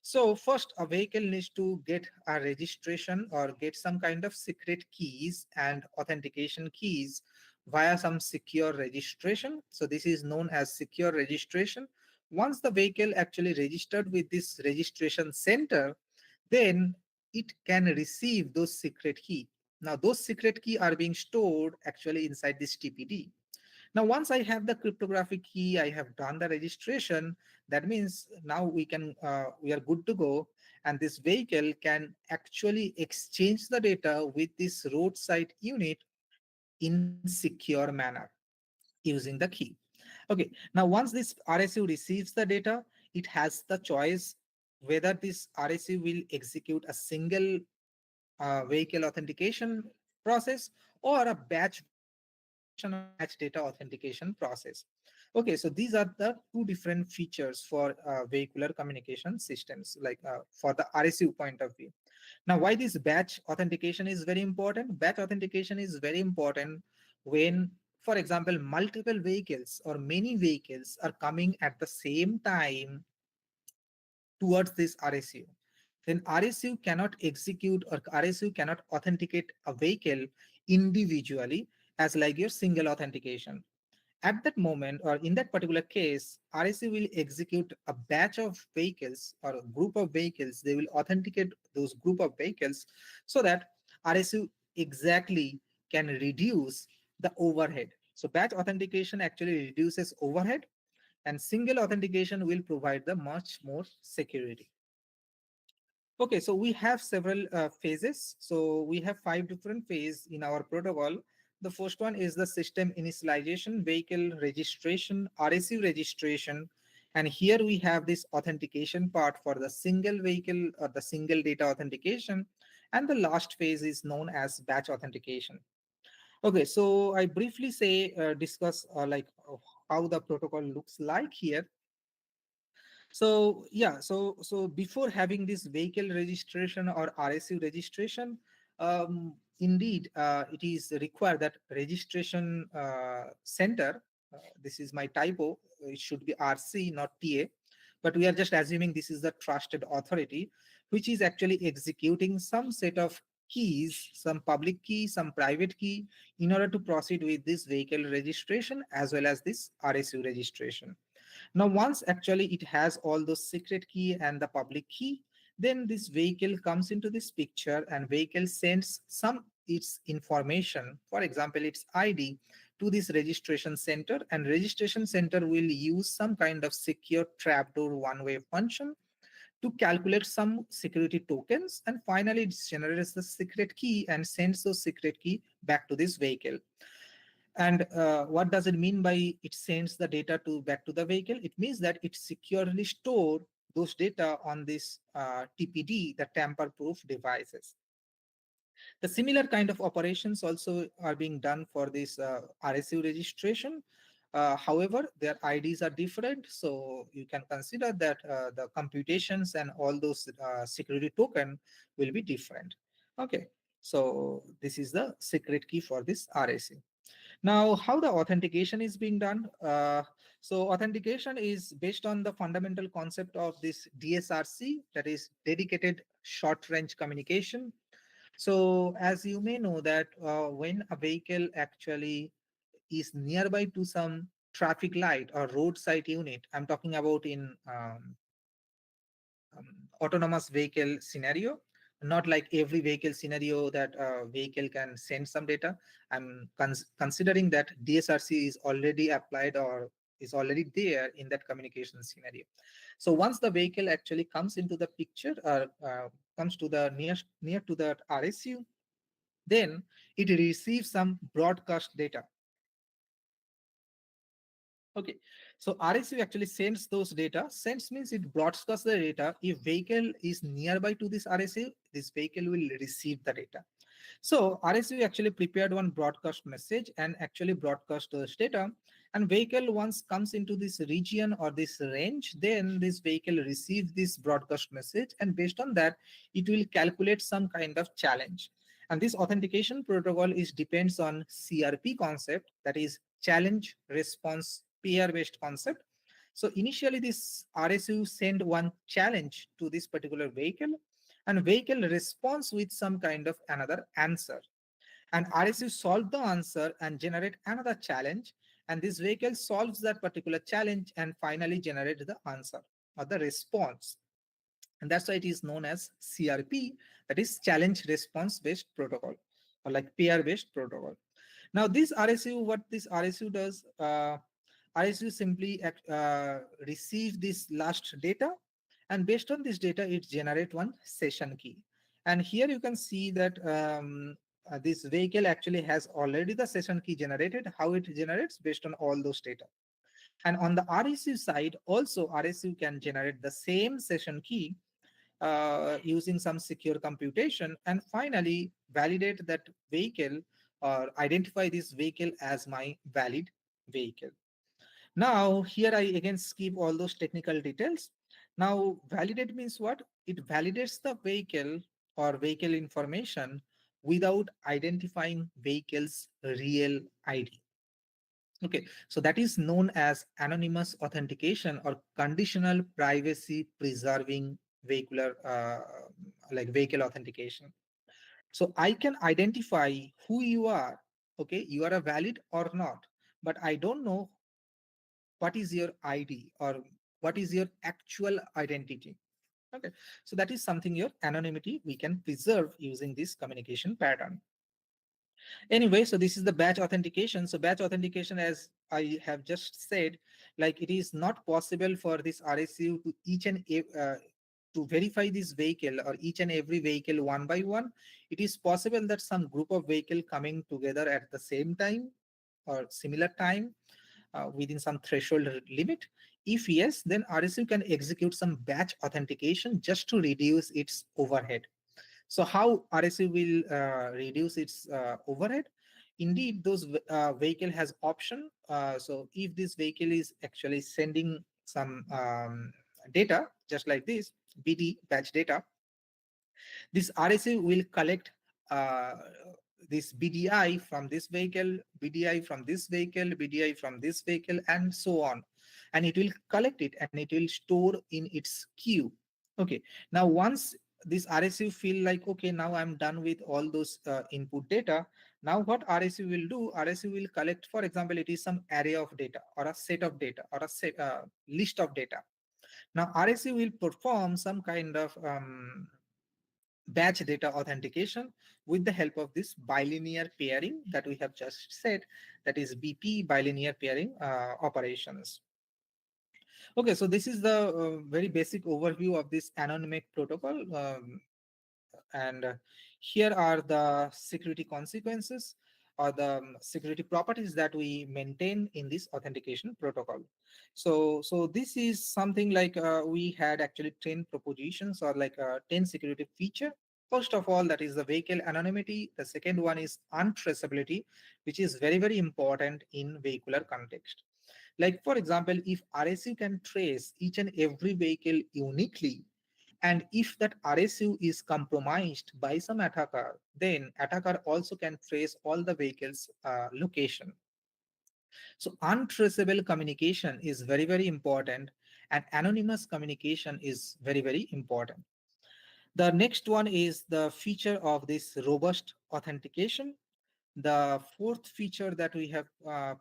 So first, a vehicle needs to get a registration or get some kind of secret keys and authentication keys via some secure registration. So this is known as secure registration. Once the vehicle actually registered with this registration center, then it can receive those secret key. Now those secret key are being stored actually inside this TPD. Now, once I have the cryptographic key, I have done the registration. That means now we are good to go. And this vehicle can actually exchange the data with this roadside unit in secure manner using the key. Okay. Now, once this RSU receives the data, it has the choice whether this RSU will execute a single vehicle authentication process or a batch version or batch data authentication process. Okay, so these are the two different features for vehicular communication systems, like for the RSU point of view. Now, why this batch authentication is very important? Batch authentication is very important when, for example, multiple vehicles or many vehicles are coming at the same time towards this RSU. Then RSU cannot execute or RSU cannot authenticate a vehicle individually as like your single authentication. At that moment or in that particular case, RSU will execute a batch of vehicles or a group of vehicles. They will authenticate those group of vehicles so that RSU exactly can reduce the overhead. So batch authentication actually reduces overhead and single authentication will provide the much more security. Okay, so we have several phases. So we have 5 different phases in our protocol. The first one is the system initialization, vehicle registration, RSU registration. And here we have this authentication part for the single vehicle or the single data authentication. And the last phase is known as batch authentication. Okay, so I briefly discuss how the protocol looks like here. So yeah, so before having this vehicle registration or RSU registration, indeed it is required that registration center. This is my typo. It should be RC, not TA, but we are just assuming this is the trusted authority, which is actually executing some set of keys, some public key, some private key, in order to proceed with this vehicle registration as well as this RSU registration. Now, once actually it has all those secret key and the public key, then this vehicle comes into this picture and vehicle sends some its information, for example, its ID to this registration center, and registration center will use some kind of secure trapdoor one-way function to calculate some security tokens, and finally it generates the secret key and sends those secret key back to this vehicle. And what does it mean by it sends the data to back to the vehicle? It means that it securely store those data on this TPD, the tamper-proof devices. The similar kind of operations also are being done for this RSU registration. However, their IDs are different, so you can consider that the computations and all those security token will be different. Okay, so this is the secret key for this RSU. Now, how the authentication is being done? So authentication is based on the fundamental concept of this DSRC, that is dedicated short range communication. So as you may know that when a vehicle actually is nearby to some traffic light or roadside unit. I'm talking about in autonomous vehicle scenario, not like every vehicle scenario that a vehicle can send some data. I'm considering that DSRC is already applied or is already there in that communication scenario. So once the vehicle actually comes into the picture or comes to the near to the RSU, then it receives some broadcast data. Okay, so RSU actually sends those data. Sends means it broadcasts the data. If vehicle is nearby to this RSU, this vehicle will receive the data. So RSU actually prepared one broadcast message and actually broadcast those data. And vehicle once comes into this region or this range, then this vehicle receives this broadcast message, and based on that, it will calculate some kind of challenge. And this authentication protocol is depends on CRP concept, that is challenge response pair based concept. So initially this RSU send one challenge to this particular vehicle, and vehicle responds with some kind of another answer, and RSU solve the answer and generate another challenge, and this vehicle solves that particular challenge and finally generate the answer or the response, and that's why it is known as CRP, that is challenge response based protocol or like pair based protocol. Now this RSU, what this RSU does, RSU simply receive this last data, and based on this data, it generate one session key. And here you can see that this vehicle actually has already the session key generated. How it generates based on all those data. And on the RSU side, also RSU can generate the same session key using some secure computation, and finally validate that vehicle or identify this vehicle as my valid vehicle. Now, here I again skip all those technical details. Now, validate means what? It validates the vehicle or vehicle information without identifying vehicle's real ID. Okay, so that is known as anonymous authentication or conditional privacy preserving vehicular, like vehicle authentication. So I can identify who you are. Okay, you are a valid or not, but I don't know what is your ID or what is your actual identity. Okay, so that is something your anonymity we can preserve using this communication pattern. Anyway, so this is the batch authentication. So batch authentication, as I have just said, like it is not possible for this RSU to to verify this vehicle or each and every vehicle one by one. It is possible that some group of vehicle coming together at the same time or similar time within some threshold limit. If yes, then RSU can execute some batch authentication just to reduce its overhead. So how RSU will reduce its overhead? Indeed, those vehicle has option. So if this vehicle is actually sending some data, just like this BD batch data, this RSU will collect uh, this BDI from this vehicle, BDI from this vehicle, BDI from this vehicle, and so on. And it will collect it and it will store in its queue. Okay. Now, once this RSU feel like, okay, now I'm done with all those input data. Now what RSU will do, RSU will collect, for example, it is some array of data or a set of data or a set, list of data. Now RSU will perform some kind of batch data authentication with the help of this bilinear pairing that we have just said, that is BP bilinear pairing operations. Okay, so this is the very basic overview of this anonymous protocol. And here are the security consequences or the security properties that we maintain in this authentication protocol. So this is something like we had actually 10 propositions or like 10 security feature. First of all, that is the vehicle anonymity. The second one is untraceability, which is very, very important in vehicular context. Like, for example, if RSU can trace each and every vehicle uniquely, and if that RSU is compromised by some attacker, then attacker also can trace all the vehicles location. So untraceable communication is very, very important, and anonymous communication is very, very important. The next one is the feature of this robust authentication. the fourth feature that we have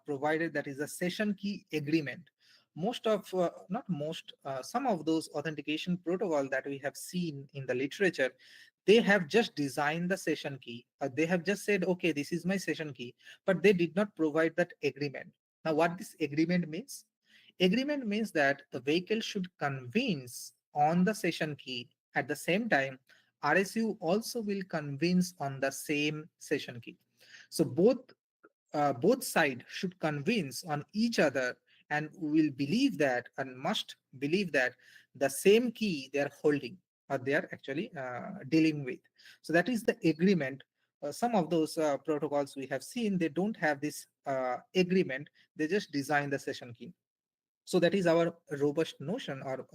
provided, that is a session key agreement. Most of, not most, some of those authentication protocol that we have seen in the literature, they have just designed the session key. They have just said, okay, this is my session key, but they did not provide that agreement. Now, what this agreement means? Agreement means that the vehicle should convince on the session key. At the same time, RSU also will convince on the same session key. So both sides should convince on each other and will believe that, and must believe that, the same key they are holding or they are actually dealing with. So that is the agreement. Some of those protocols we have seen, they don't have this agreement. They just design the session key. So that is our robust notion, or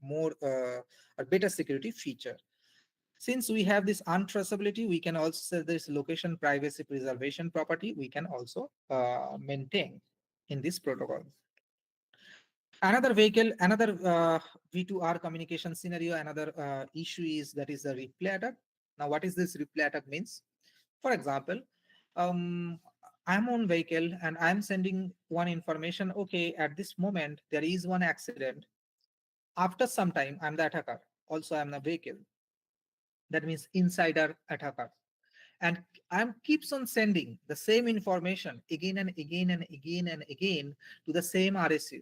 more or better security feature. Since we have this untraceability, we can also say this location privacy preservation property we can also maintain in this protocol. Another vehicle, another V2R communication scenario, another issue is that is the replay attack. Now, what is this replay attack means? For example, I'm on vehicle and I'm sending one information. Okay, at this moment there is one accident. After some time, I'm the attacker. Also, I'm the vehicle. That means insider attacker. And I'm keeps on sending the same information again and again and again and again to the same RSU.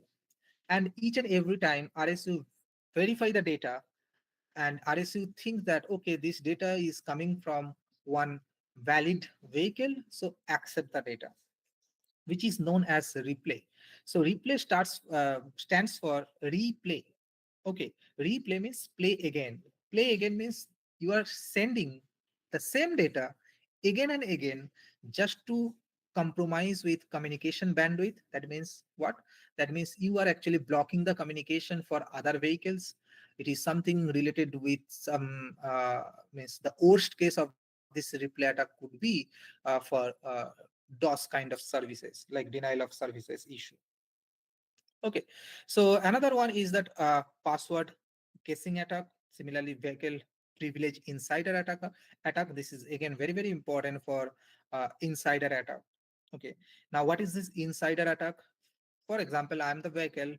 And each and every time RSU verify the data, and RSU thinks that, okay, this data is coming from one valid vehicle, so accept the data, which is known as replay. So replay stands for replay. Okay, replay means play again. Play again means you are sending the same data again and again just to compromise with communication bandwidth. That means what? That means you are actually blocking the communication for other vehicles. It is something related with some, means the worst case of this replay attack could be for DOS kind of services, like denial of services issue. Okay, so another one is that password casing attack. Similarly, vehicle privilege insider attack. This is again very, very important for insider attack. Okay, now what is this insider attack? For example, I'm the vehicle.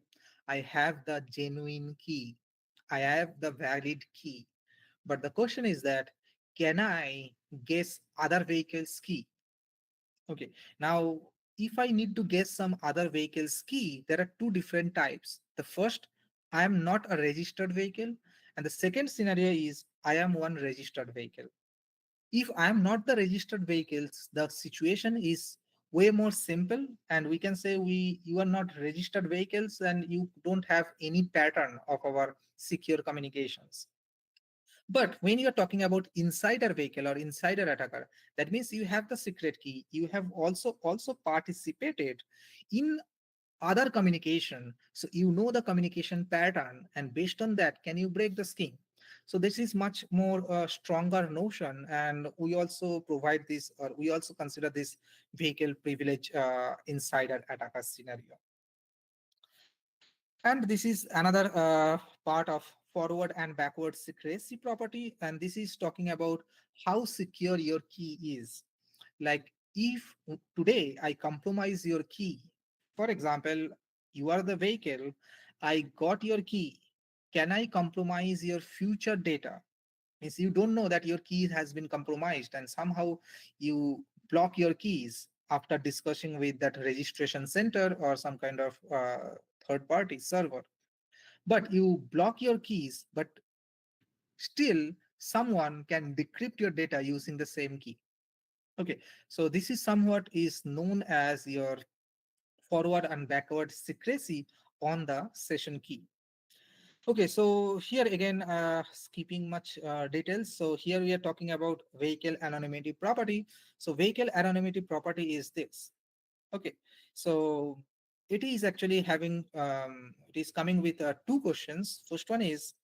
I have the genuine key. I have the valid key. But the question is that, can I guess other vehicle's key? Okay, now if I need to guess some other vehicle's key, there are two different types. The first, I am not a registered vehicle. And the second scenario is I am one registered vehicle. If I am not the registered vehicles, the situation is way more simple. And we can say you are not registered vehicles and you don't have any pattern of our secure communications. But when you're talking about insider vehicle or insider attacker, that means you have the secret key. You have also participated in other communication. So you know the communication pattern, and based on that, can you break the scheme? So this is much more stronger notion, and we also provide this, or we also consider this vehicle privilege insider attacker scenario. And this is another part of forward and backward secrecy property. And this is talking about how secure your key is. Like if today I compromise your key, for example, you are the vehicle, I got your key. Can I compromise your future data? Means you don't know that your key has been compromised, and somehow you block your keys after discussing with that registration center or some kind of third party server. But you block your keys, but still someone can decrypt your data using the same key. Okay, so this is somewhat is known as your forward and backward secrecy on the session key. Okay, so here again, skipping much details. So here we are talking about vehicle anonymity property. So vehicle anonymity property is this. Okay, so it is actually having, it is coming with two questions. First one is,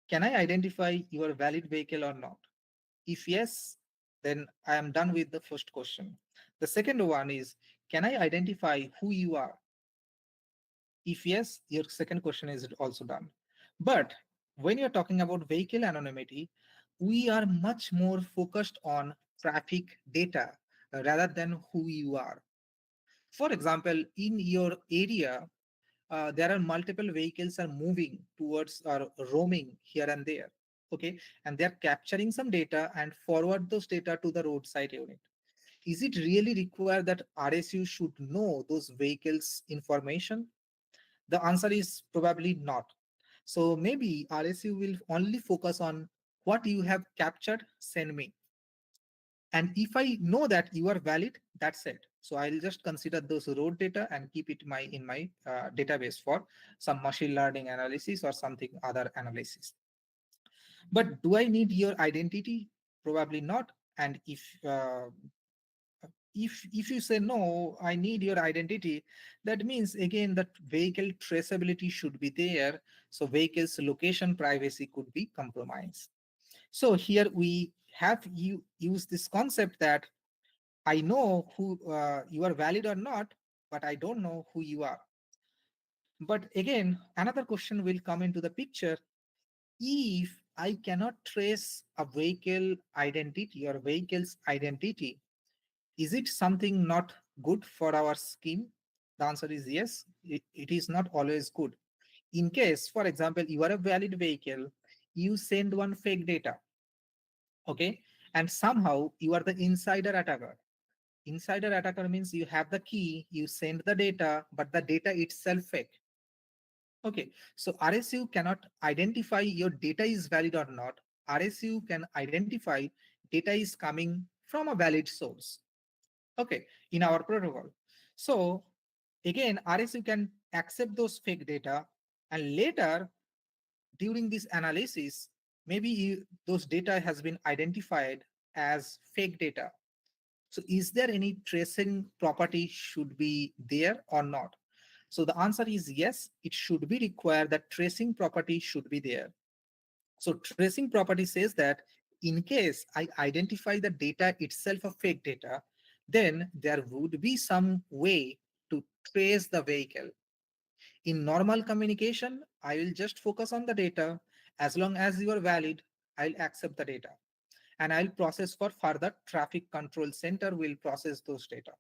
can I identify your valid vehicle or not? If yes, then I am done with the first question. The second one is, can I identify who you are? If yes, your second question is also done. But when you're talking about vehicle anonymity, we are much more focused on traffic data rather than who you are. For example, in your area, there are multiple vehicles are moving towards or roaming here and there. Okay, and they're capturing some data and forward those data to the roadside unit. Is it really required that RSU should know those vehicles information? The answer is probably not. So maybe RSU will only focus on what you have captured, send me. And if I know that you are valid, that's it. So I'll just consider those road data and keep it in my database for some machine learning analysis or something other analysis. But do I need your identity? Probably not. And if you say no, I need your identity, that means again that vehicle traceability should be there. So vehicle's location privacy could be compromised. So here we have you use this concept that I know who you are valid or not, but I don't know who you are. But again, another question will come into the picture. If I cannot trace a vehicle identity or vehicle's identity, is it something not good for our scheme? The answer is yes, it is not always good. In case, for example, you are a valid vehicle, you send one fake data, okay, and somehow you are the insider attacker. Insider attacker means you have the key, you send the data, but the data itself fake. Okay, so RSU cannot identify your data is valid or not. RSU can identify data is coming from a valid source. Okay, in our protocol. So again, RSU can accept those fake data, and later during this analysis, maybe those data has been identified as fake data. So is there any tracing property should be there or not? So the answer is yes, it should be required that tracing property should be there. So tracing property says that in case I identify the data itself a fake data, then there would be some way to trace the vehicle. In normal communication, I will just focus on the data. As long as you are valid, I'll accept the data and I'll process for further. Traffic control center will process those data.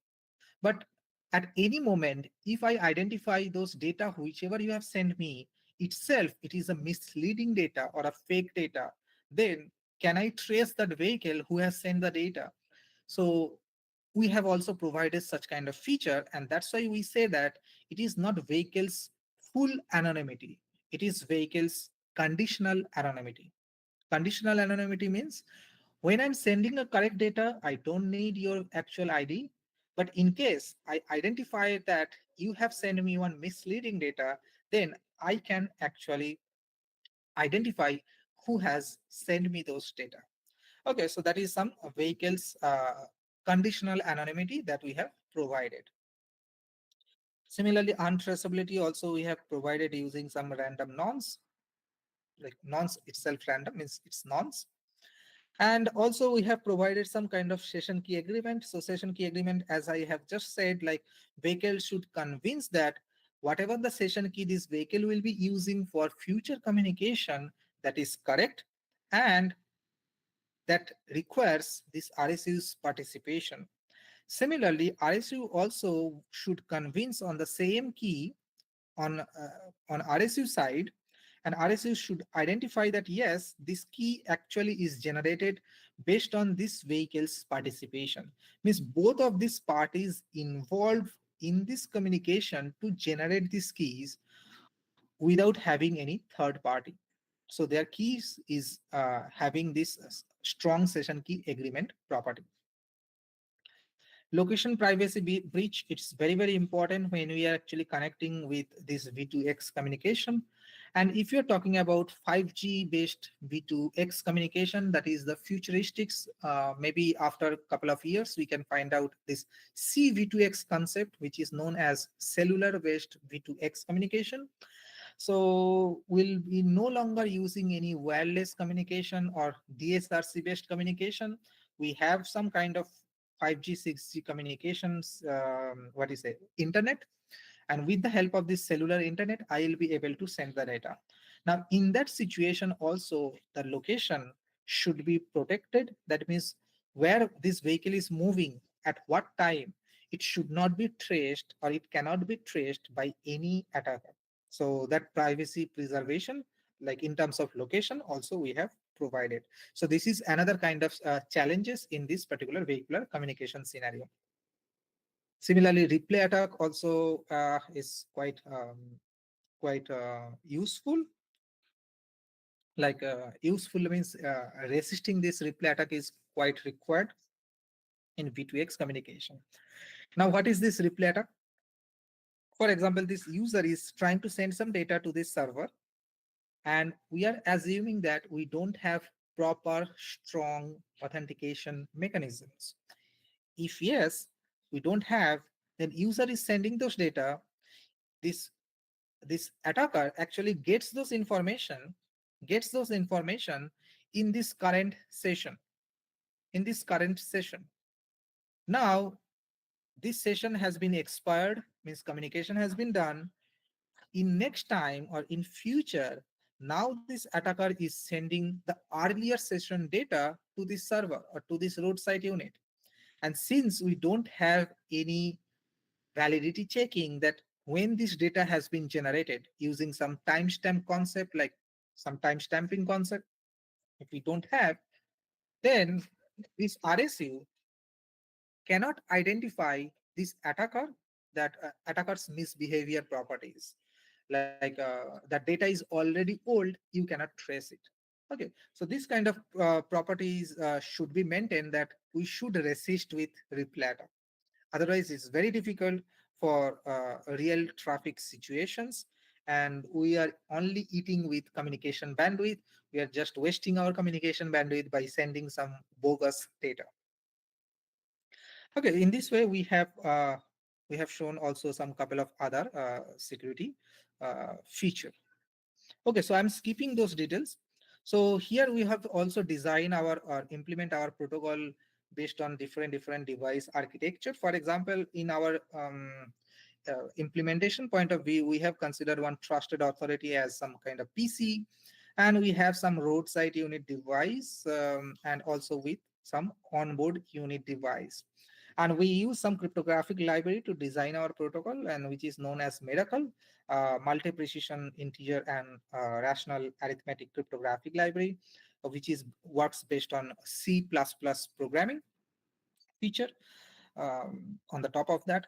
But at any moment, if I identify those data, whichever you have sent me itself, it is a misleading data or a fake data, then can I trace that vehicle who has sent the data? So we have also provided such kind of feature, and that's why we say that it is not vehicles full anonymity. It is vehicles conditional anonymity. Conditional anonymity means when I'm sending a correct data, I don't need your actual ID. But in case I identify that you have sent me one misleading data, then I can actually identify who has sent me those data. Okay, so that is some vehicles conditional anonymity that we have provided. Similarly, untraceability also we have provided using some random nonce. Like nonce itself random means it's nonce. And also we have provided some kind of session key agreement. So session key agreement, as I have just said, like vehicle should convince that whatever the session key this vehicle will be using for future communication, that is correct and that requires this RSU's participation. Similarly, RSU also should convince on the same key on RSU side, and RSU should identify that yes, this key actually is generated based on this vehicle's participation. Means both of these parties involved in this communication to generate these keys without having any third party. So their keys is having this strong session key agreement property. Location privacy breach, it's very, very important when we are actually connecting with this V2X communication. And if you're talking about 5G based V2X communication, that is the futuristics, maybe after a couple of years, we can find out this CV2X concept, which is known as cellular based V2X communication. So we'll be no longer using any wireless communication or DSRC based communication. We have some kind of 5G, 6G communications, what is it, internet. And with the help of this cellular internet, I'll be able to send the data. Now, in that situation also, the location should be protected. That means where this vehicle is moving, at what time, it should not be traced or it cannot be traced by any attacker. So that privacy preservation, like in terms of location, also we have provided. So this is another kind of challenges in this particular vehicular communication scenario. Similarly, replay attack also is quite useful. Like useful means resisting this replay attack is quite required in V2X communication. Now, what is this replay attack? For example, this user is trying to send some data to this server, and we are assuming that we don't have proper strong authentication mechanisms. If yes, we don't have, then user is sending those data. This attacker actually gets those information in this current session. Now, this session has been expired, means communication has been done. In next time or in future, now this attacker is sending the earlier session data to this server or to this roadside unit. And since we don't have any validity checking that when this data has been generated using some timestamp concept, like some timestamping concept, if we don't have, then this RSU cannot identify this attacker, that attacker's misbehavior properties. Like that data is already old, you cannot trace it. Okay, so this kind of properties should be maintained, that we should resist with replay attack. Otherwise, it's very difficult for real traffic situations, and we are only eating with communication bandwidth. We are just wasting our communication bandwidth by sending some bogus data. Okay, in this way, we have shown also some couple of other security feature. Okay, so I'm skipping those details. So here we have also designed our or implement our protocol based on different device architecture. For example, in our implementation point of view, we have considered one trusted authority as some kind of PC, and we have some roadside unit device, and also with some onboard unit device. And we use some cryptographic library to design our protocol, and which is known as Miracle, multi-precision integer and rational arithmetic cryptographic library, which is works based on C++ programming feature on the top of that.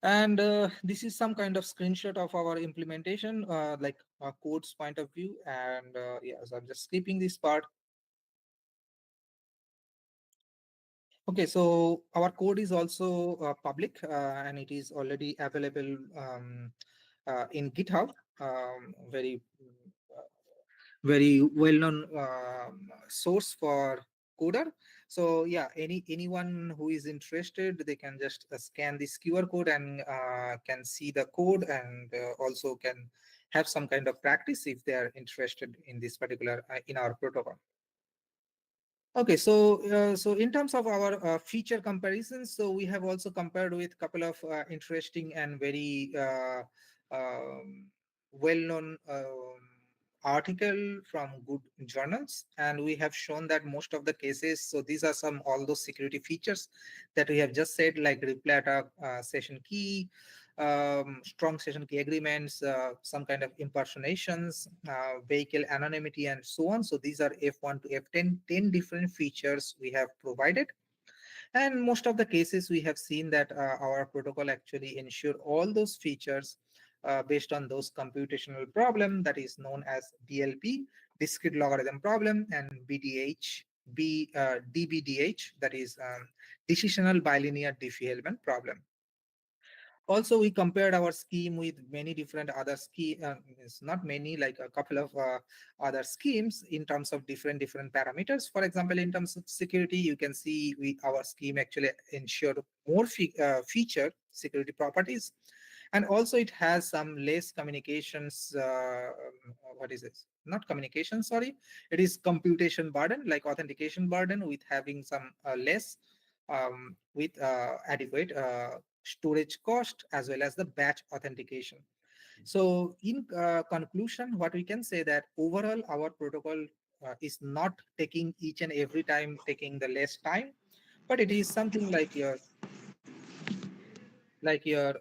And this is some kind of screenshot of our implementation, like a code's point of view. And yeah, so I'm just skipping this part. Okay, so our code is also public, and it is already available in GitHub. Very very well-known source for coder. So yeah, anyone who is interested, they can just scan this QR code and can see the code, and also can have some kind of practice if they are interested in this particular in our protocol. Okay, so in terms of our feature comparisons, so we have also compared with couple of interesting and very well-known article from good journals, and we have shown that most of the cases. So these are some all those security features that we have just said, like replay attack, session key, strong session key agreements, some kind of impersonations, vehicle anonymity, and so on. So these are F1 to F10, 10 different features we have provided. And most of the cases we have seen that our protocol actually ensure all those features based on those computational problem that is known as DLP, discrete logarithm problem, and DBDH, that is decisional bilinear diffie-Hellman problem. Also, we compared our scheme with many different other scheme, it's not many, like a couple of other schemes in terms of different parameters. For example, in terms of security, you can see our scheme actually ensured more feature security properties. And also it has some less communications, what is this? Not communication, sorry. It is computation burden, like authentication burden, with having some less with adequate storage cost, as well as the batch authentication. So in conclusion, what we can say that overall our protocol is not taking each and every time taking the less time. but it is something like your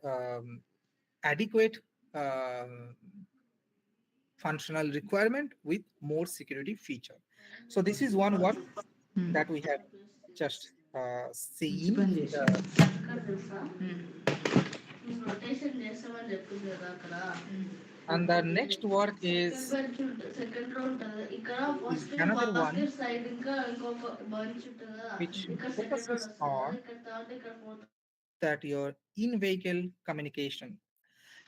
adequate um, functional requirement with more security feature. So this is one work that we have just మంచి seen. పని చేశారు Uh, అక్కడ తెలుసా rotation చేస్తామని చెప్పింది కదా అక్కడ and the next work second is bench ఉంటుంది సెకండ్ రో ఉంటుంది ఇక్కడ is first another one basket side ఇంకా ఇంకొక బంచ్ ఉంటుంది కదా which ఇక్కడ సెకండ్ రోడ్ focuses వస్తుంది కదా on ఇక్కడ థర్డ్ ఇక్కడ fourth that your in-vehicle communication.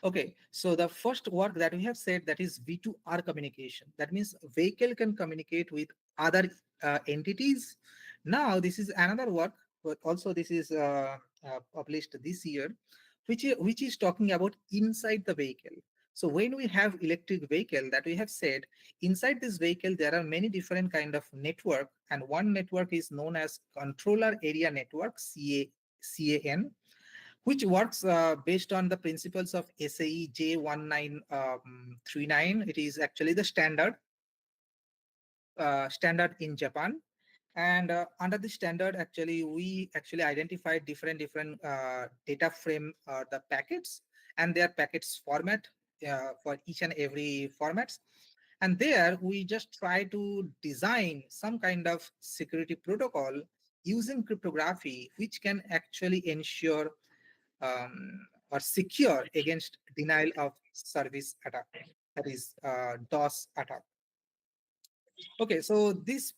Okay, so the first work that we have said, that is V2R communication. That means vehicle can communicate with other entities. Now this is another work, but also this is published this year, which is talking about inside the vehicle. So when we have electric vehicle, that we have said, inside this vehicle there are many different kind of network, and one network is known as controller area network, CAN, which works based on the principles of SAE J1939. It is actually the standard in Japan. And under the standard, actually, we actually identified different data frame, the packets and their packets format for each and every formats. And there we just try to design some kind of security protocol using cryptography, which can actually ensure or secure against denial of service attack, that is DOS attack. Okay, so this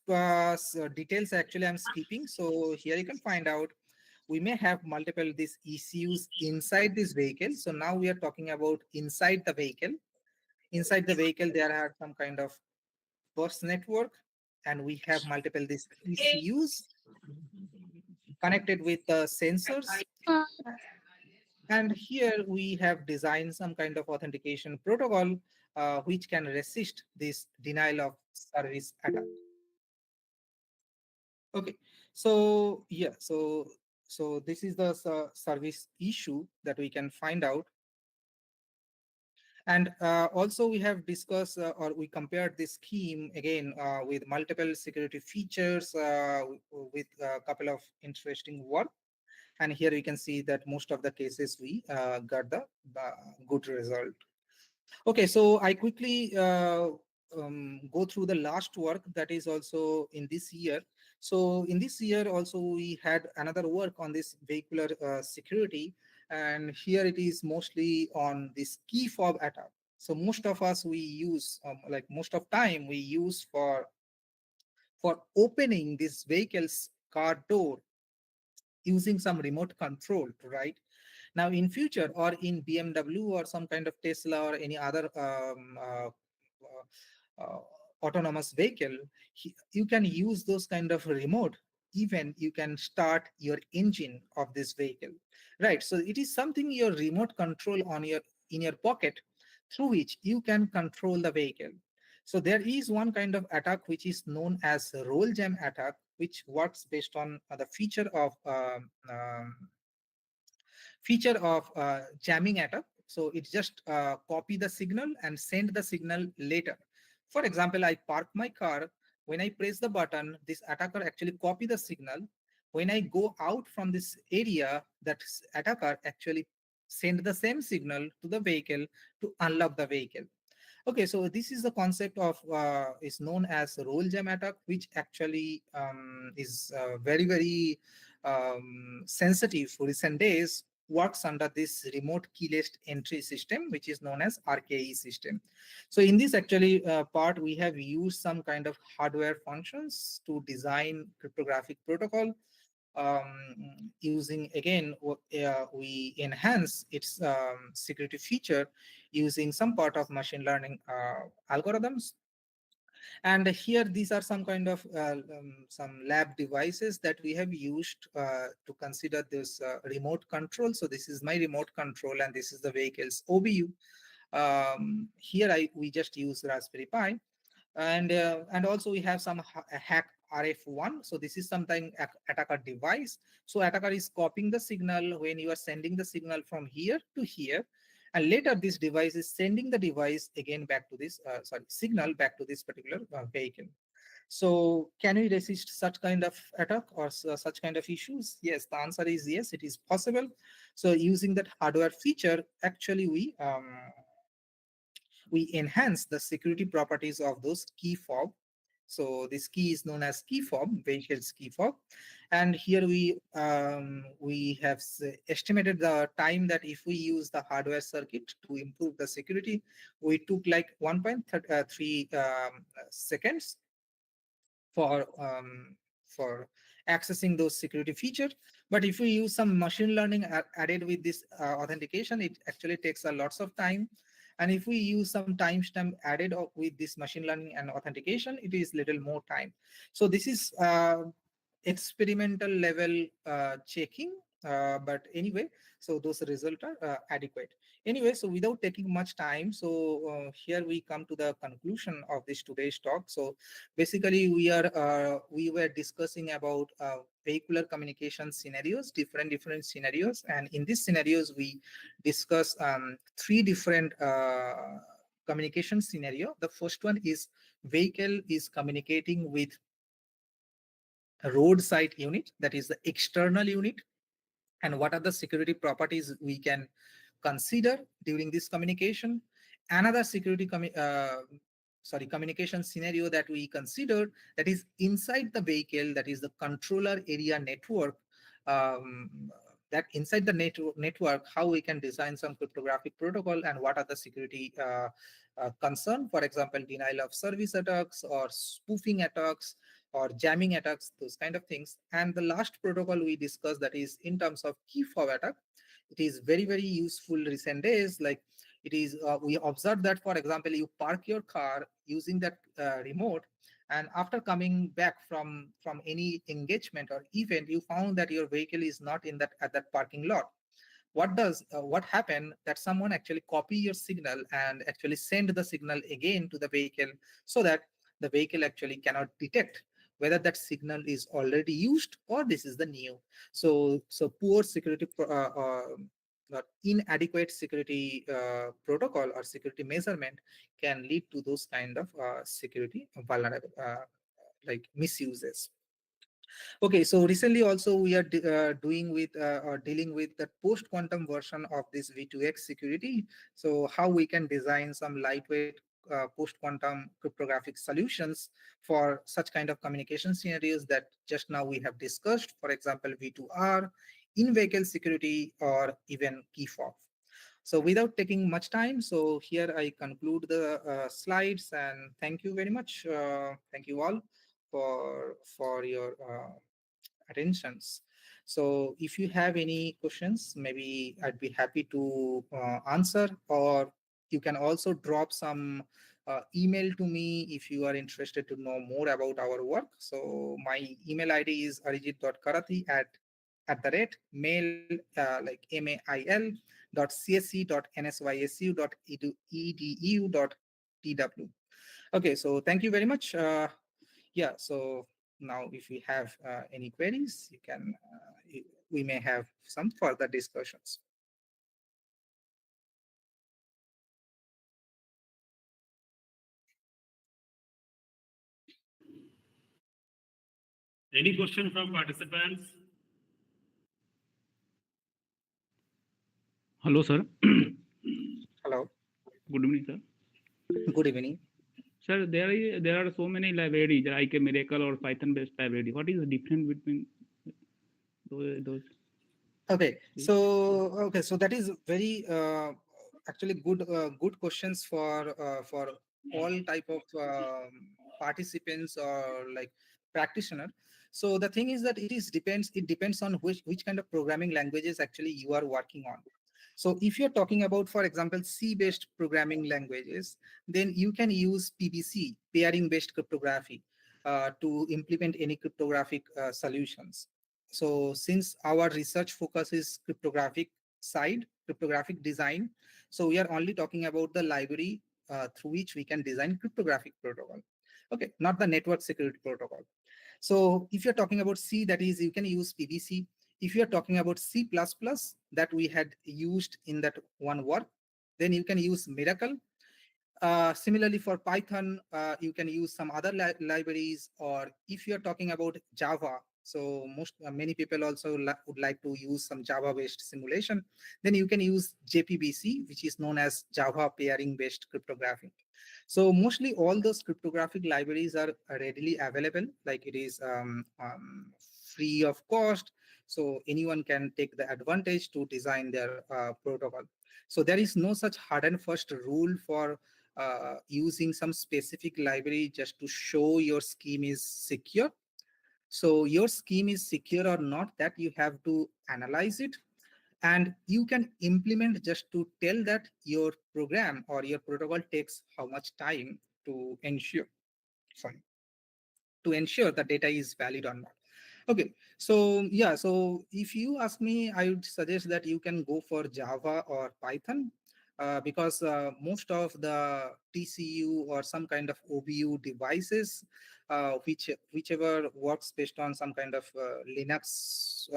details actually I'm skipping. So here you can find out we may have multiple these ECUs inside this vehicle. So now we are talking about inside the vehicle. Inside the vehicle, there are some kind of bus network, and we have multiple these ECUs connected with the sensors. And here we have designed some kind of authentication protocol which can resist this denial of service attack. Okay, so yeah, so this is the service issue that we can find out. And also we have discussed or we compared this scheme again with multiple security features with a couple of interesting work. And here you can see that most of the cases we got the good result. Okay, so I quickly go through the last work that is also in this year. So in this year also we had another work on this vehicular security, and here it is mostly on this key fob attack. So most of us we use like most of time we use for opening this vehicle's car door using some remote control, right? Now in future or in BMW or some kind of Tesla or any other autonomous vehicle, you can use those kind of remote. Even you can start your engine of this vehicle, right? So it is something your remote control on your in your pocket, through which you can control the vehicle. So there is one kind of attack which is known as roll jam attack, which works based on the feature of jamming attack. So it just copy the signal and send the signal later. For example, I park my car. When I press the button, this attacker actually copy the signal. When I go out from this area, that attacker actually send the same signal to the vehicle to unlock the vehicle. Okay, so this is the concept of is known as roll jam attack, which actually is very sensitive for recent days. Works under this remote keyless entry system, which is known as RKE system. So in this actually part, we have used some kind of hardware functions to design cryptographic protocol using again we enhance its security feature using some part of machine learning algorithms. And here these are some kind of some lab devices that we have used to consider this remote control. So this is my remote control and this is the vehicle's OBU. Here we just use Raspberry Pi, and also we have some hack RF1. So this is something attacker device. So attacker is copying the signal when you are sending the signal from here to here, and later this device is sending the device again back to this signal back to this particular vehicle. So can we resist such kind of attack or such kind of issues? Yes, the answer is yes, it is possible. So using that hardware feature, actually we enhance the security properties of those key fob. So this key is known as key fob, vehicle's key fob. And here we have estimated the time that if we use the hardware circuit to improve the security, we took like 1.3 seconds for accessing those security features. But if we use some machine learning added with this authentication, it actually takes a lots of time. And if we use some timestamp added with this machine learning and authentication, it is little more time. So this is experimental level checking. But anyway, so those results are adequate. Anyway, so without taking much time, so here we come to the conclusion of this today's talk. So basically, we were discussing about vehicular communication scenarios, different scenarios, and in these scenarios we discuss three different communication scenario. The first one is vehicle is communicating with a roadside unit, that is the external unit, and what are the security properties we can consider during this communication. Another communication scenario that we considered, that is inside the vehicle, that is the controller area network. um, that inside the network, how we can design some cryptographic protocol and what are the security concern, for example, denial of service attacks or spoofing attacks or jamming attacks, those kind of things. And the last protocol we discussed, that is in terms of key fob attack, it is very useful recent days. Like it is, we observed that, for example, you park your car using that remote, and after coming back from any engagement or event, you found that your vehicle is not in that at that parking lot. What happened, that someone actually copy your signal and actually send the signal again to the vehicle, so that the vehicle actually cannot detect whether that signal is already used or this is the new. So poor security inadequate security protocol or security measurement can lead to those kind of security vulnerable like misuses. Okay, so recently also we are doing with or dealing with the post-quantum version of this V2X security. So how we can design some lightweight post-quantum cryptographic solutions for such kind of communication scenarios that just now we have discussed, for example, V2R, in-vehicle security, or even key fob. So without taking much time, so here I conclude the slides, and thank you very much. Thank you all for your attentions. So if you have any questions, maybe I'd be happy to answer, or you can also drop some email to me if you are interested to know more about our work. So my email ID is arijit.karathi at the rate mail like mail dot csc dot nsysu dot edu dot tw. Okay, so thank you very much. Yeah, so now if you have any queries, you can we may have some further discussions. Any question from participants? Hello, sir. Hello, Good evening, sir. good evening. Sir, there are so many libraries like a Miracle or Python-based library. What is the difference between those? Okay, so that is very actually good questions for all type of participants or like practitioner. So the thing is that it depends on which kind of programming languages actually you are working on. So if you're talking about, for example, C-based programming languages, then you can use PBC, pairing-based cryptography, to implement any cryptographic solutions. So since our research focus is cryptographic design, so we are only talking about the library through which we can design cryptographic protocol. Okay, not the network security protocol. So if you're talking about C, that is, you can use PBC. If you're talking about C++ that we had used in that one work, then you can use Miracle. Similarly, for Python, you can use some other libraries, or if you're talking about Java, so many people also would like to use some Java-based simulation, then you can use JPBC, which is known as Java Pairing-Based Cryptography. So mostly all those cryptographic libraries are readily available, like it is free of cost. So anyone can take the advantage to design their protocol. So there is no such hard and fast rule for using some specific library just to show your scheme is secure. So your scheme is secure or not, that you have to analyze it. And you can implement just to tell that your program or your protocol takes how much time to ensure, sorry, to ensure the data is valid or not. Okay, so yeah, so if you ask me, I would suggest that you can go for Java or Python, because most of the TCU or some kind of OBU devices, whichever works based on some kind of Linux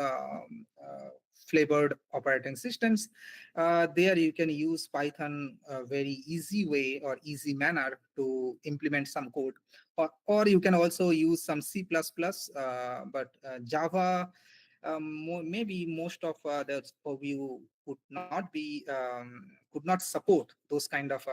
flavored operating systems, there you can use Python very easy way or easy manner to implement some code. Or you can also use some C++, but Java, maybe most of the OBU could not support those kind of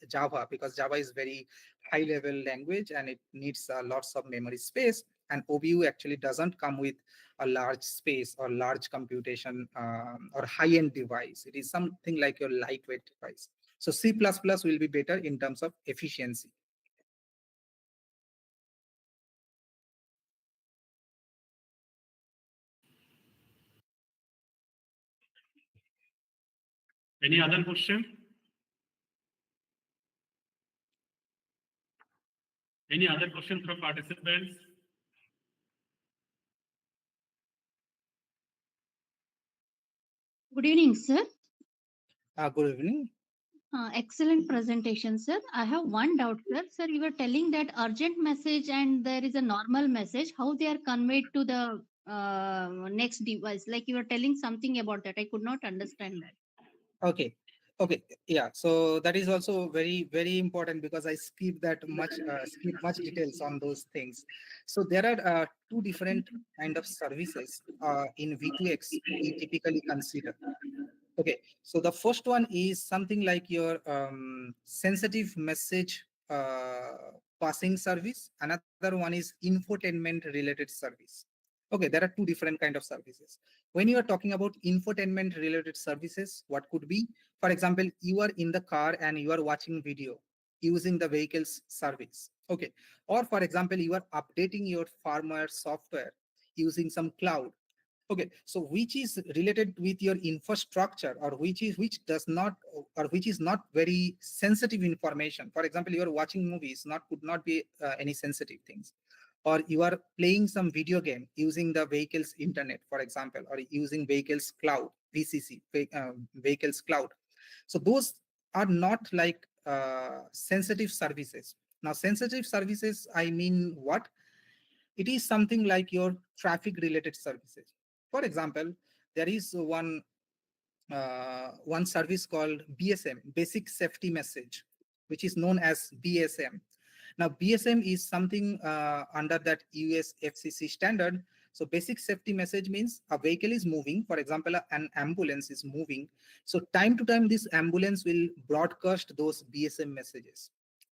Java, because Java is very high level language and it needs lots of memory space, and OBU actually doesn't come with a large space or large computation or high-end device. It is something like your lightweight device. So C++ will be better in terms of efficiency. Any other question? Any other question from participants? Good evening, sir. Good evening. Excellent presentation, sir. I have one doubt, sir. Sir, you were telling that urgent message and there is a normal message, how they are conveyed to the next device. Like you were telling something about that. I could not understand that. Okay. Okay. Yeah. So that is also very, very important, because I skip much details on those things. So there are two different kind of services in V2X we typically consider. Okay, so the first one is something like your sensitive message passing service. Another one is infotainment related service. Okay, there are two different kind of services. When you are talking about infotainment related services, what could be? For example, you are in the car and you are watching video using the vehicle's service. Okay, or for example, you are updating your firmware software using some cloud. Okay, so which is related with your infrastructure, or which does not, or which is not very sensitive information. For example, you are watching movies, could not be any sensitive things, or you are playing some video game using the vehicle's internet, for example, or using vehicle's cloud, VCC, vehicle's cloud. So those are not like sensitive services. Now, sensitive services, I mean what? It is something like your traffic related services. For example, there is one service called BSM, Basic Safety Message, which is known as BSM. Now, BSM is something under that US FCC standard. So basic safety message means a vehicle is moving, for example, an ambulance is moving. So time to time, this ambulance will broadcast those BSM messages.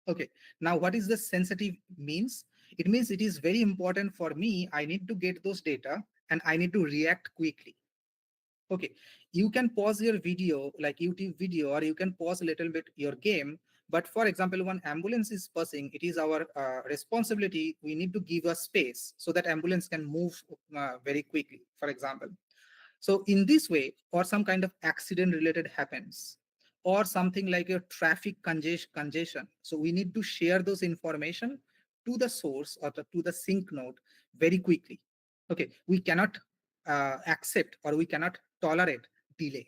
Okay, now what is the sensitive means? It means it is very important for me. I need to get those data and I need to react quickly. Okay, you can pause your video, like YouTube video, or you can pause a little bit your game. But for example, when ambulance is passing, it is our responsibility. We need to give a space so that ambulance can move very quickly, for example. So in this way, or some kind of accident related happens, or something like a traffic congestion. So we need to share those information to the source or to the sync node very quickly. Okay, we cannot accept, or we cannot tolerate delay.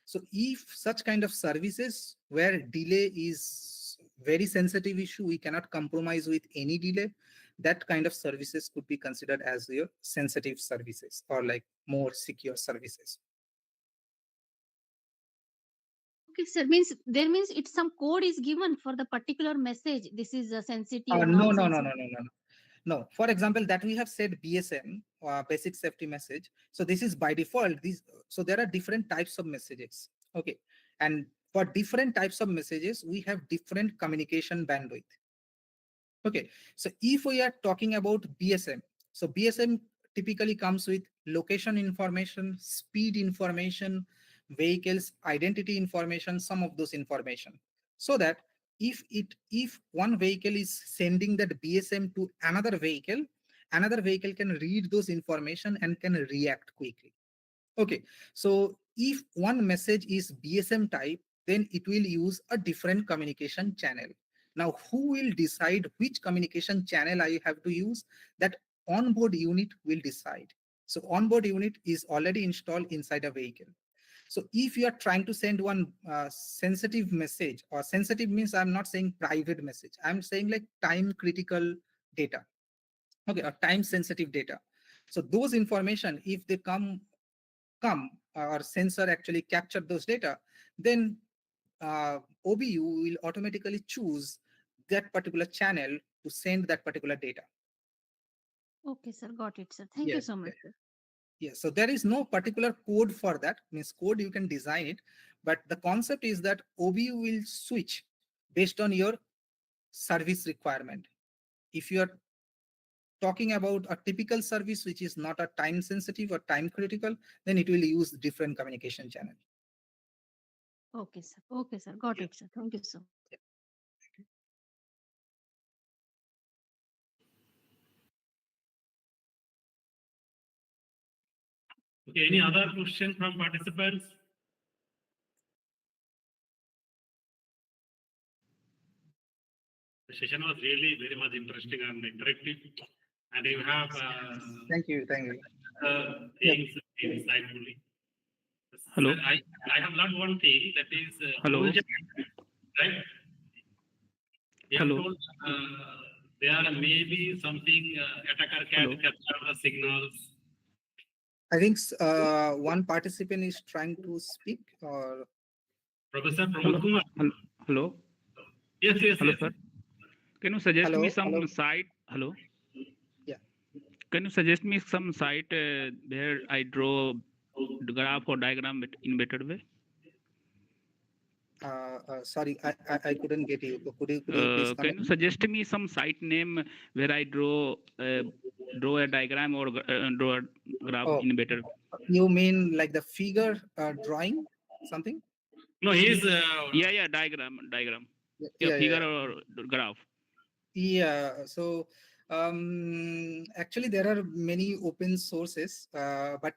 So if such kind of services where delay is very sensitive issue, we cannot compromise with any delay, that kind of services could be considered as your sensitive services, or like more secure services. Okay, sir. Means there means it's some code is given for the particular message. This is a sensitive. No, non-sensitive. No. For example, that we have said BSM, basic safety message. So this is by default. So there are different types of messages. Okay, and for different types of messages, we have different communication bandwidth. Okay, so if we are talking about BSM, so BSM typically comes with location information, speed information, vehicles identity information, some of those information, so that if one vehicle is sending that BSM to another vehicle can read those information and can react quickly. Okay, so if one message is BSM type, then it will use a different communication channel. Now, who will decide which communication channel I have to use? That onboard unit will decide. So onboard unit is already installed inside a vehicle. So if you are trying to send one sensitive message, or sensitive means I'm not saying private message, I'm saying like time critical data, okay, or time sensitive data. So those information, if they come or sensor actually capture those data, then OBU will automatically choose that particular channel to send that particular data. Okay, sir. Got it, sir. Thank you so much, sir. Yes, so there is no particular code for that. Means code you can design it, but the concept is that OBU will switch based on your service requirement. If you are talking about a typical service which is not a time sensitive or time critical, then it will use different communication channel. Okay, sir. Okay, sir. Got it, sir. Thank you so much. Okay, any other question from participants? The session was really very much interesting and interactive, and you have Thank you. things insightfully. Hello. Sir, I have learned one thing, that is Hello. right? You have Hello. told there may be something attacker can Hello. capture the signals. I think one participant is trying to speak, or Professor Pramod Hello. Kumar. Hello. Yes. Hello, sir. Can you suggest me some Hello? site? Hello. Yeah. Can you suggest me some site where I draw the graph or diagram in better way? sorry, I couldn't get you. Could you please come Can in? you suggest me some site name where I draw a diagram or draw a graph Oh. in better? You mean like the figure drawing something? No, he is. Yeah, diagram. Yeah, Figure or graph. Yeah, so actually there are many open sources, but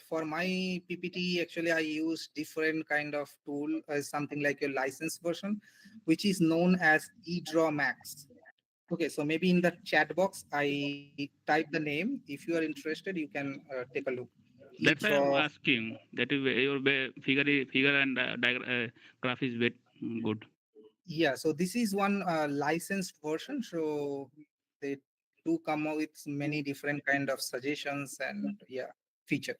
for my PPT, actually I use different kind of tool, something like a licensed version, which is known as eDraw Max. Okay, so maybe in the chat box I type the name. If you are interested, you can take a look. That's why I'm eDraw. asking. That is your figure and graph is good. Yeah, so this is one licensed version. So they do come up with many different kind of suggestions and feature.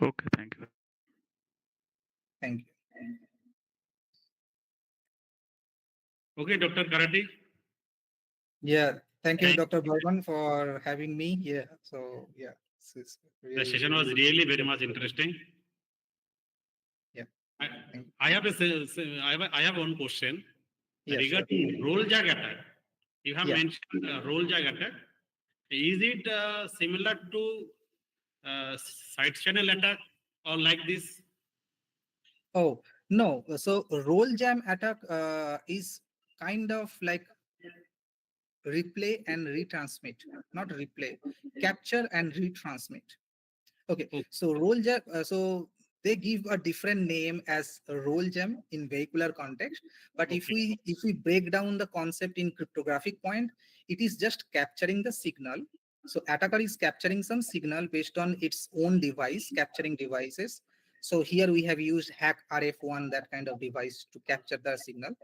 Okay, thank you. Thank you. Okay, Dr. Karati. Yeah, thank you, Dr. Burman, for having me here. So it's The really, session was really very much interesting. Yeah. I have one question regarding role jag attack. You have mentioned role jag attack. Is it similar to side channel attack or like this? Oh no, so role jam attack is kind of like replay and retransmit, not replay, capture and retransmit. Okay, so role jam, so they give a different name as a role gem in vehicular context. But if we break down the concept in cryptographic point, it is just capturing the signal. So attacker is capturing some signal based on its own device, capturing devices. So here we have used hack RF1, that kind of device, to capture the signal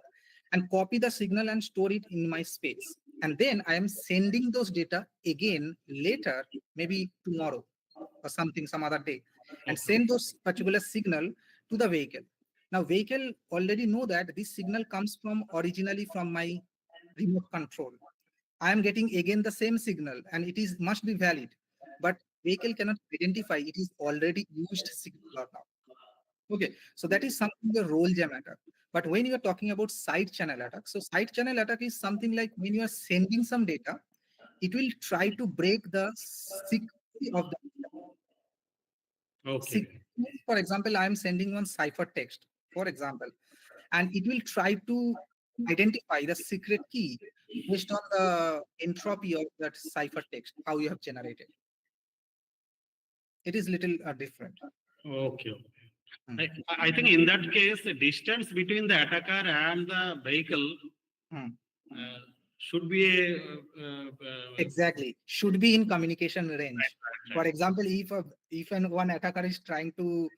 and copy the signal and store it in my space. And then I am sending those data again later, maybe tomorrow or something, some other day. and Okay. send those particular signal to the vehicle. Now vehicle already know that this signal comes from originally from my remote control. I am getting again the same signal and it is must be valid, but vehicle cannot identify it is already used signal or not. Okay, so that is something the role jam attack. But when you are talking about side channel attack, so side channel attack is something like when you are sending some data, it will try to break the secrecy of the data. Okay. For example, I am sending one cipher text, for example, and it will try to identify the secret key based on the entropy of that cipher text, how you have generated. It is little different. Okay. Hmm. I think in that case, the distance between the attacker and the vehicle Hmm. should be Exactly, should be in communication range. right. For example, if one attacker is trying to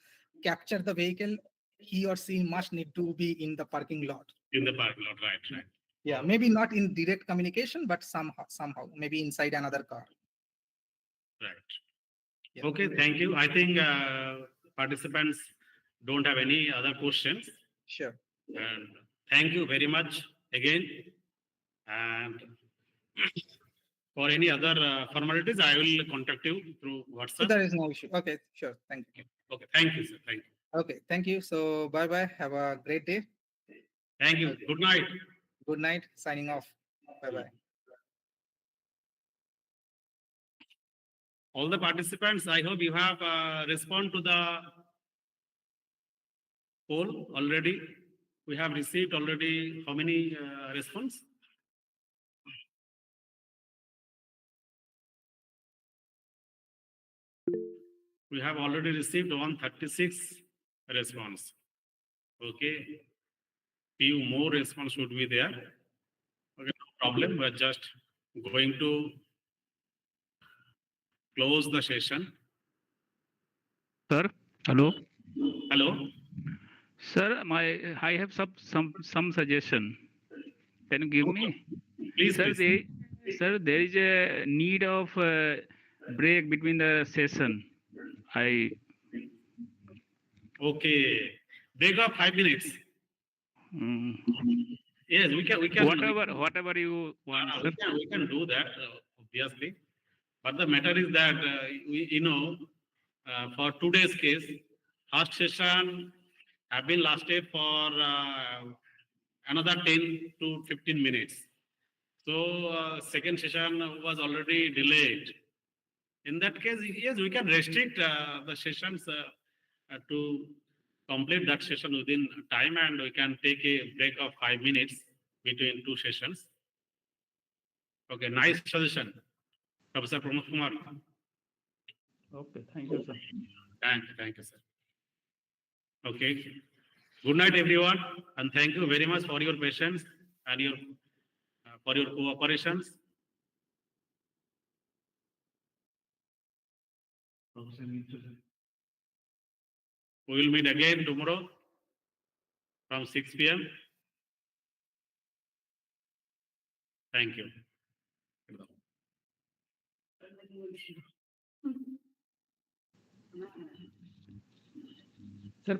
capture the vehicle, he or she must need to be in the parking lot. In the parking lot, right. Yeah, maybe not in direct communication, but somehow, maybe inside another car. Right. Yeah. Okay, thank you. I think participants don't have any other questions. Sure. And thank you very much again. And for any other formalities, I will contact you through So WhatsApp. there is no issue. Okay, sure. Thank you. Okay, thank you, sir. Thank you. Okay, thank you. So bye bye. Have a great day. Thank you. Okay. Good night. Good night. Signing off. Bye bye. All the participants, I hope you have responded to the poll already. We have received already how many response? We have already received 136 response. Okay. Few more response should be there. Okay, no problem. We're just going to close the session. Sir, hello. Hello. Sir, I have some suggestion. Can you give me? Please, Sir, please. there is a need of break between the session. Okay. Break of 5 minutes. Mm, Yes, we can. whatever you want, sir. We can do that, obviously. But the matter is that, for today's case, first session have been lasted for another 10 to 15 minutes. So second session was already delayed. In that case, yes, we can restrict the sessions to complete that session within time, and we can take a break of 5 minutes between two sessions. Okay, nice suggestion, Professor Pramod Kumar. Okay, thank you, sir. Thank you, sir. Okay. Good night, everyone, and thank you very much for your patience and your for your cooperations. We will meet again tomorrow from 6 p.m. Thank you. Sir,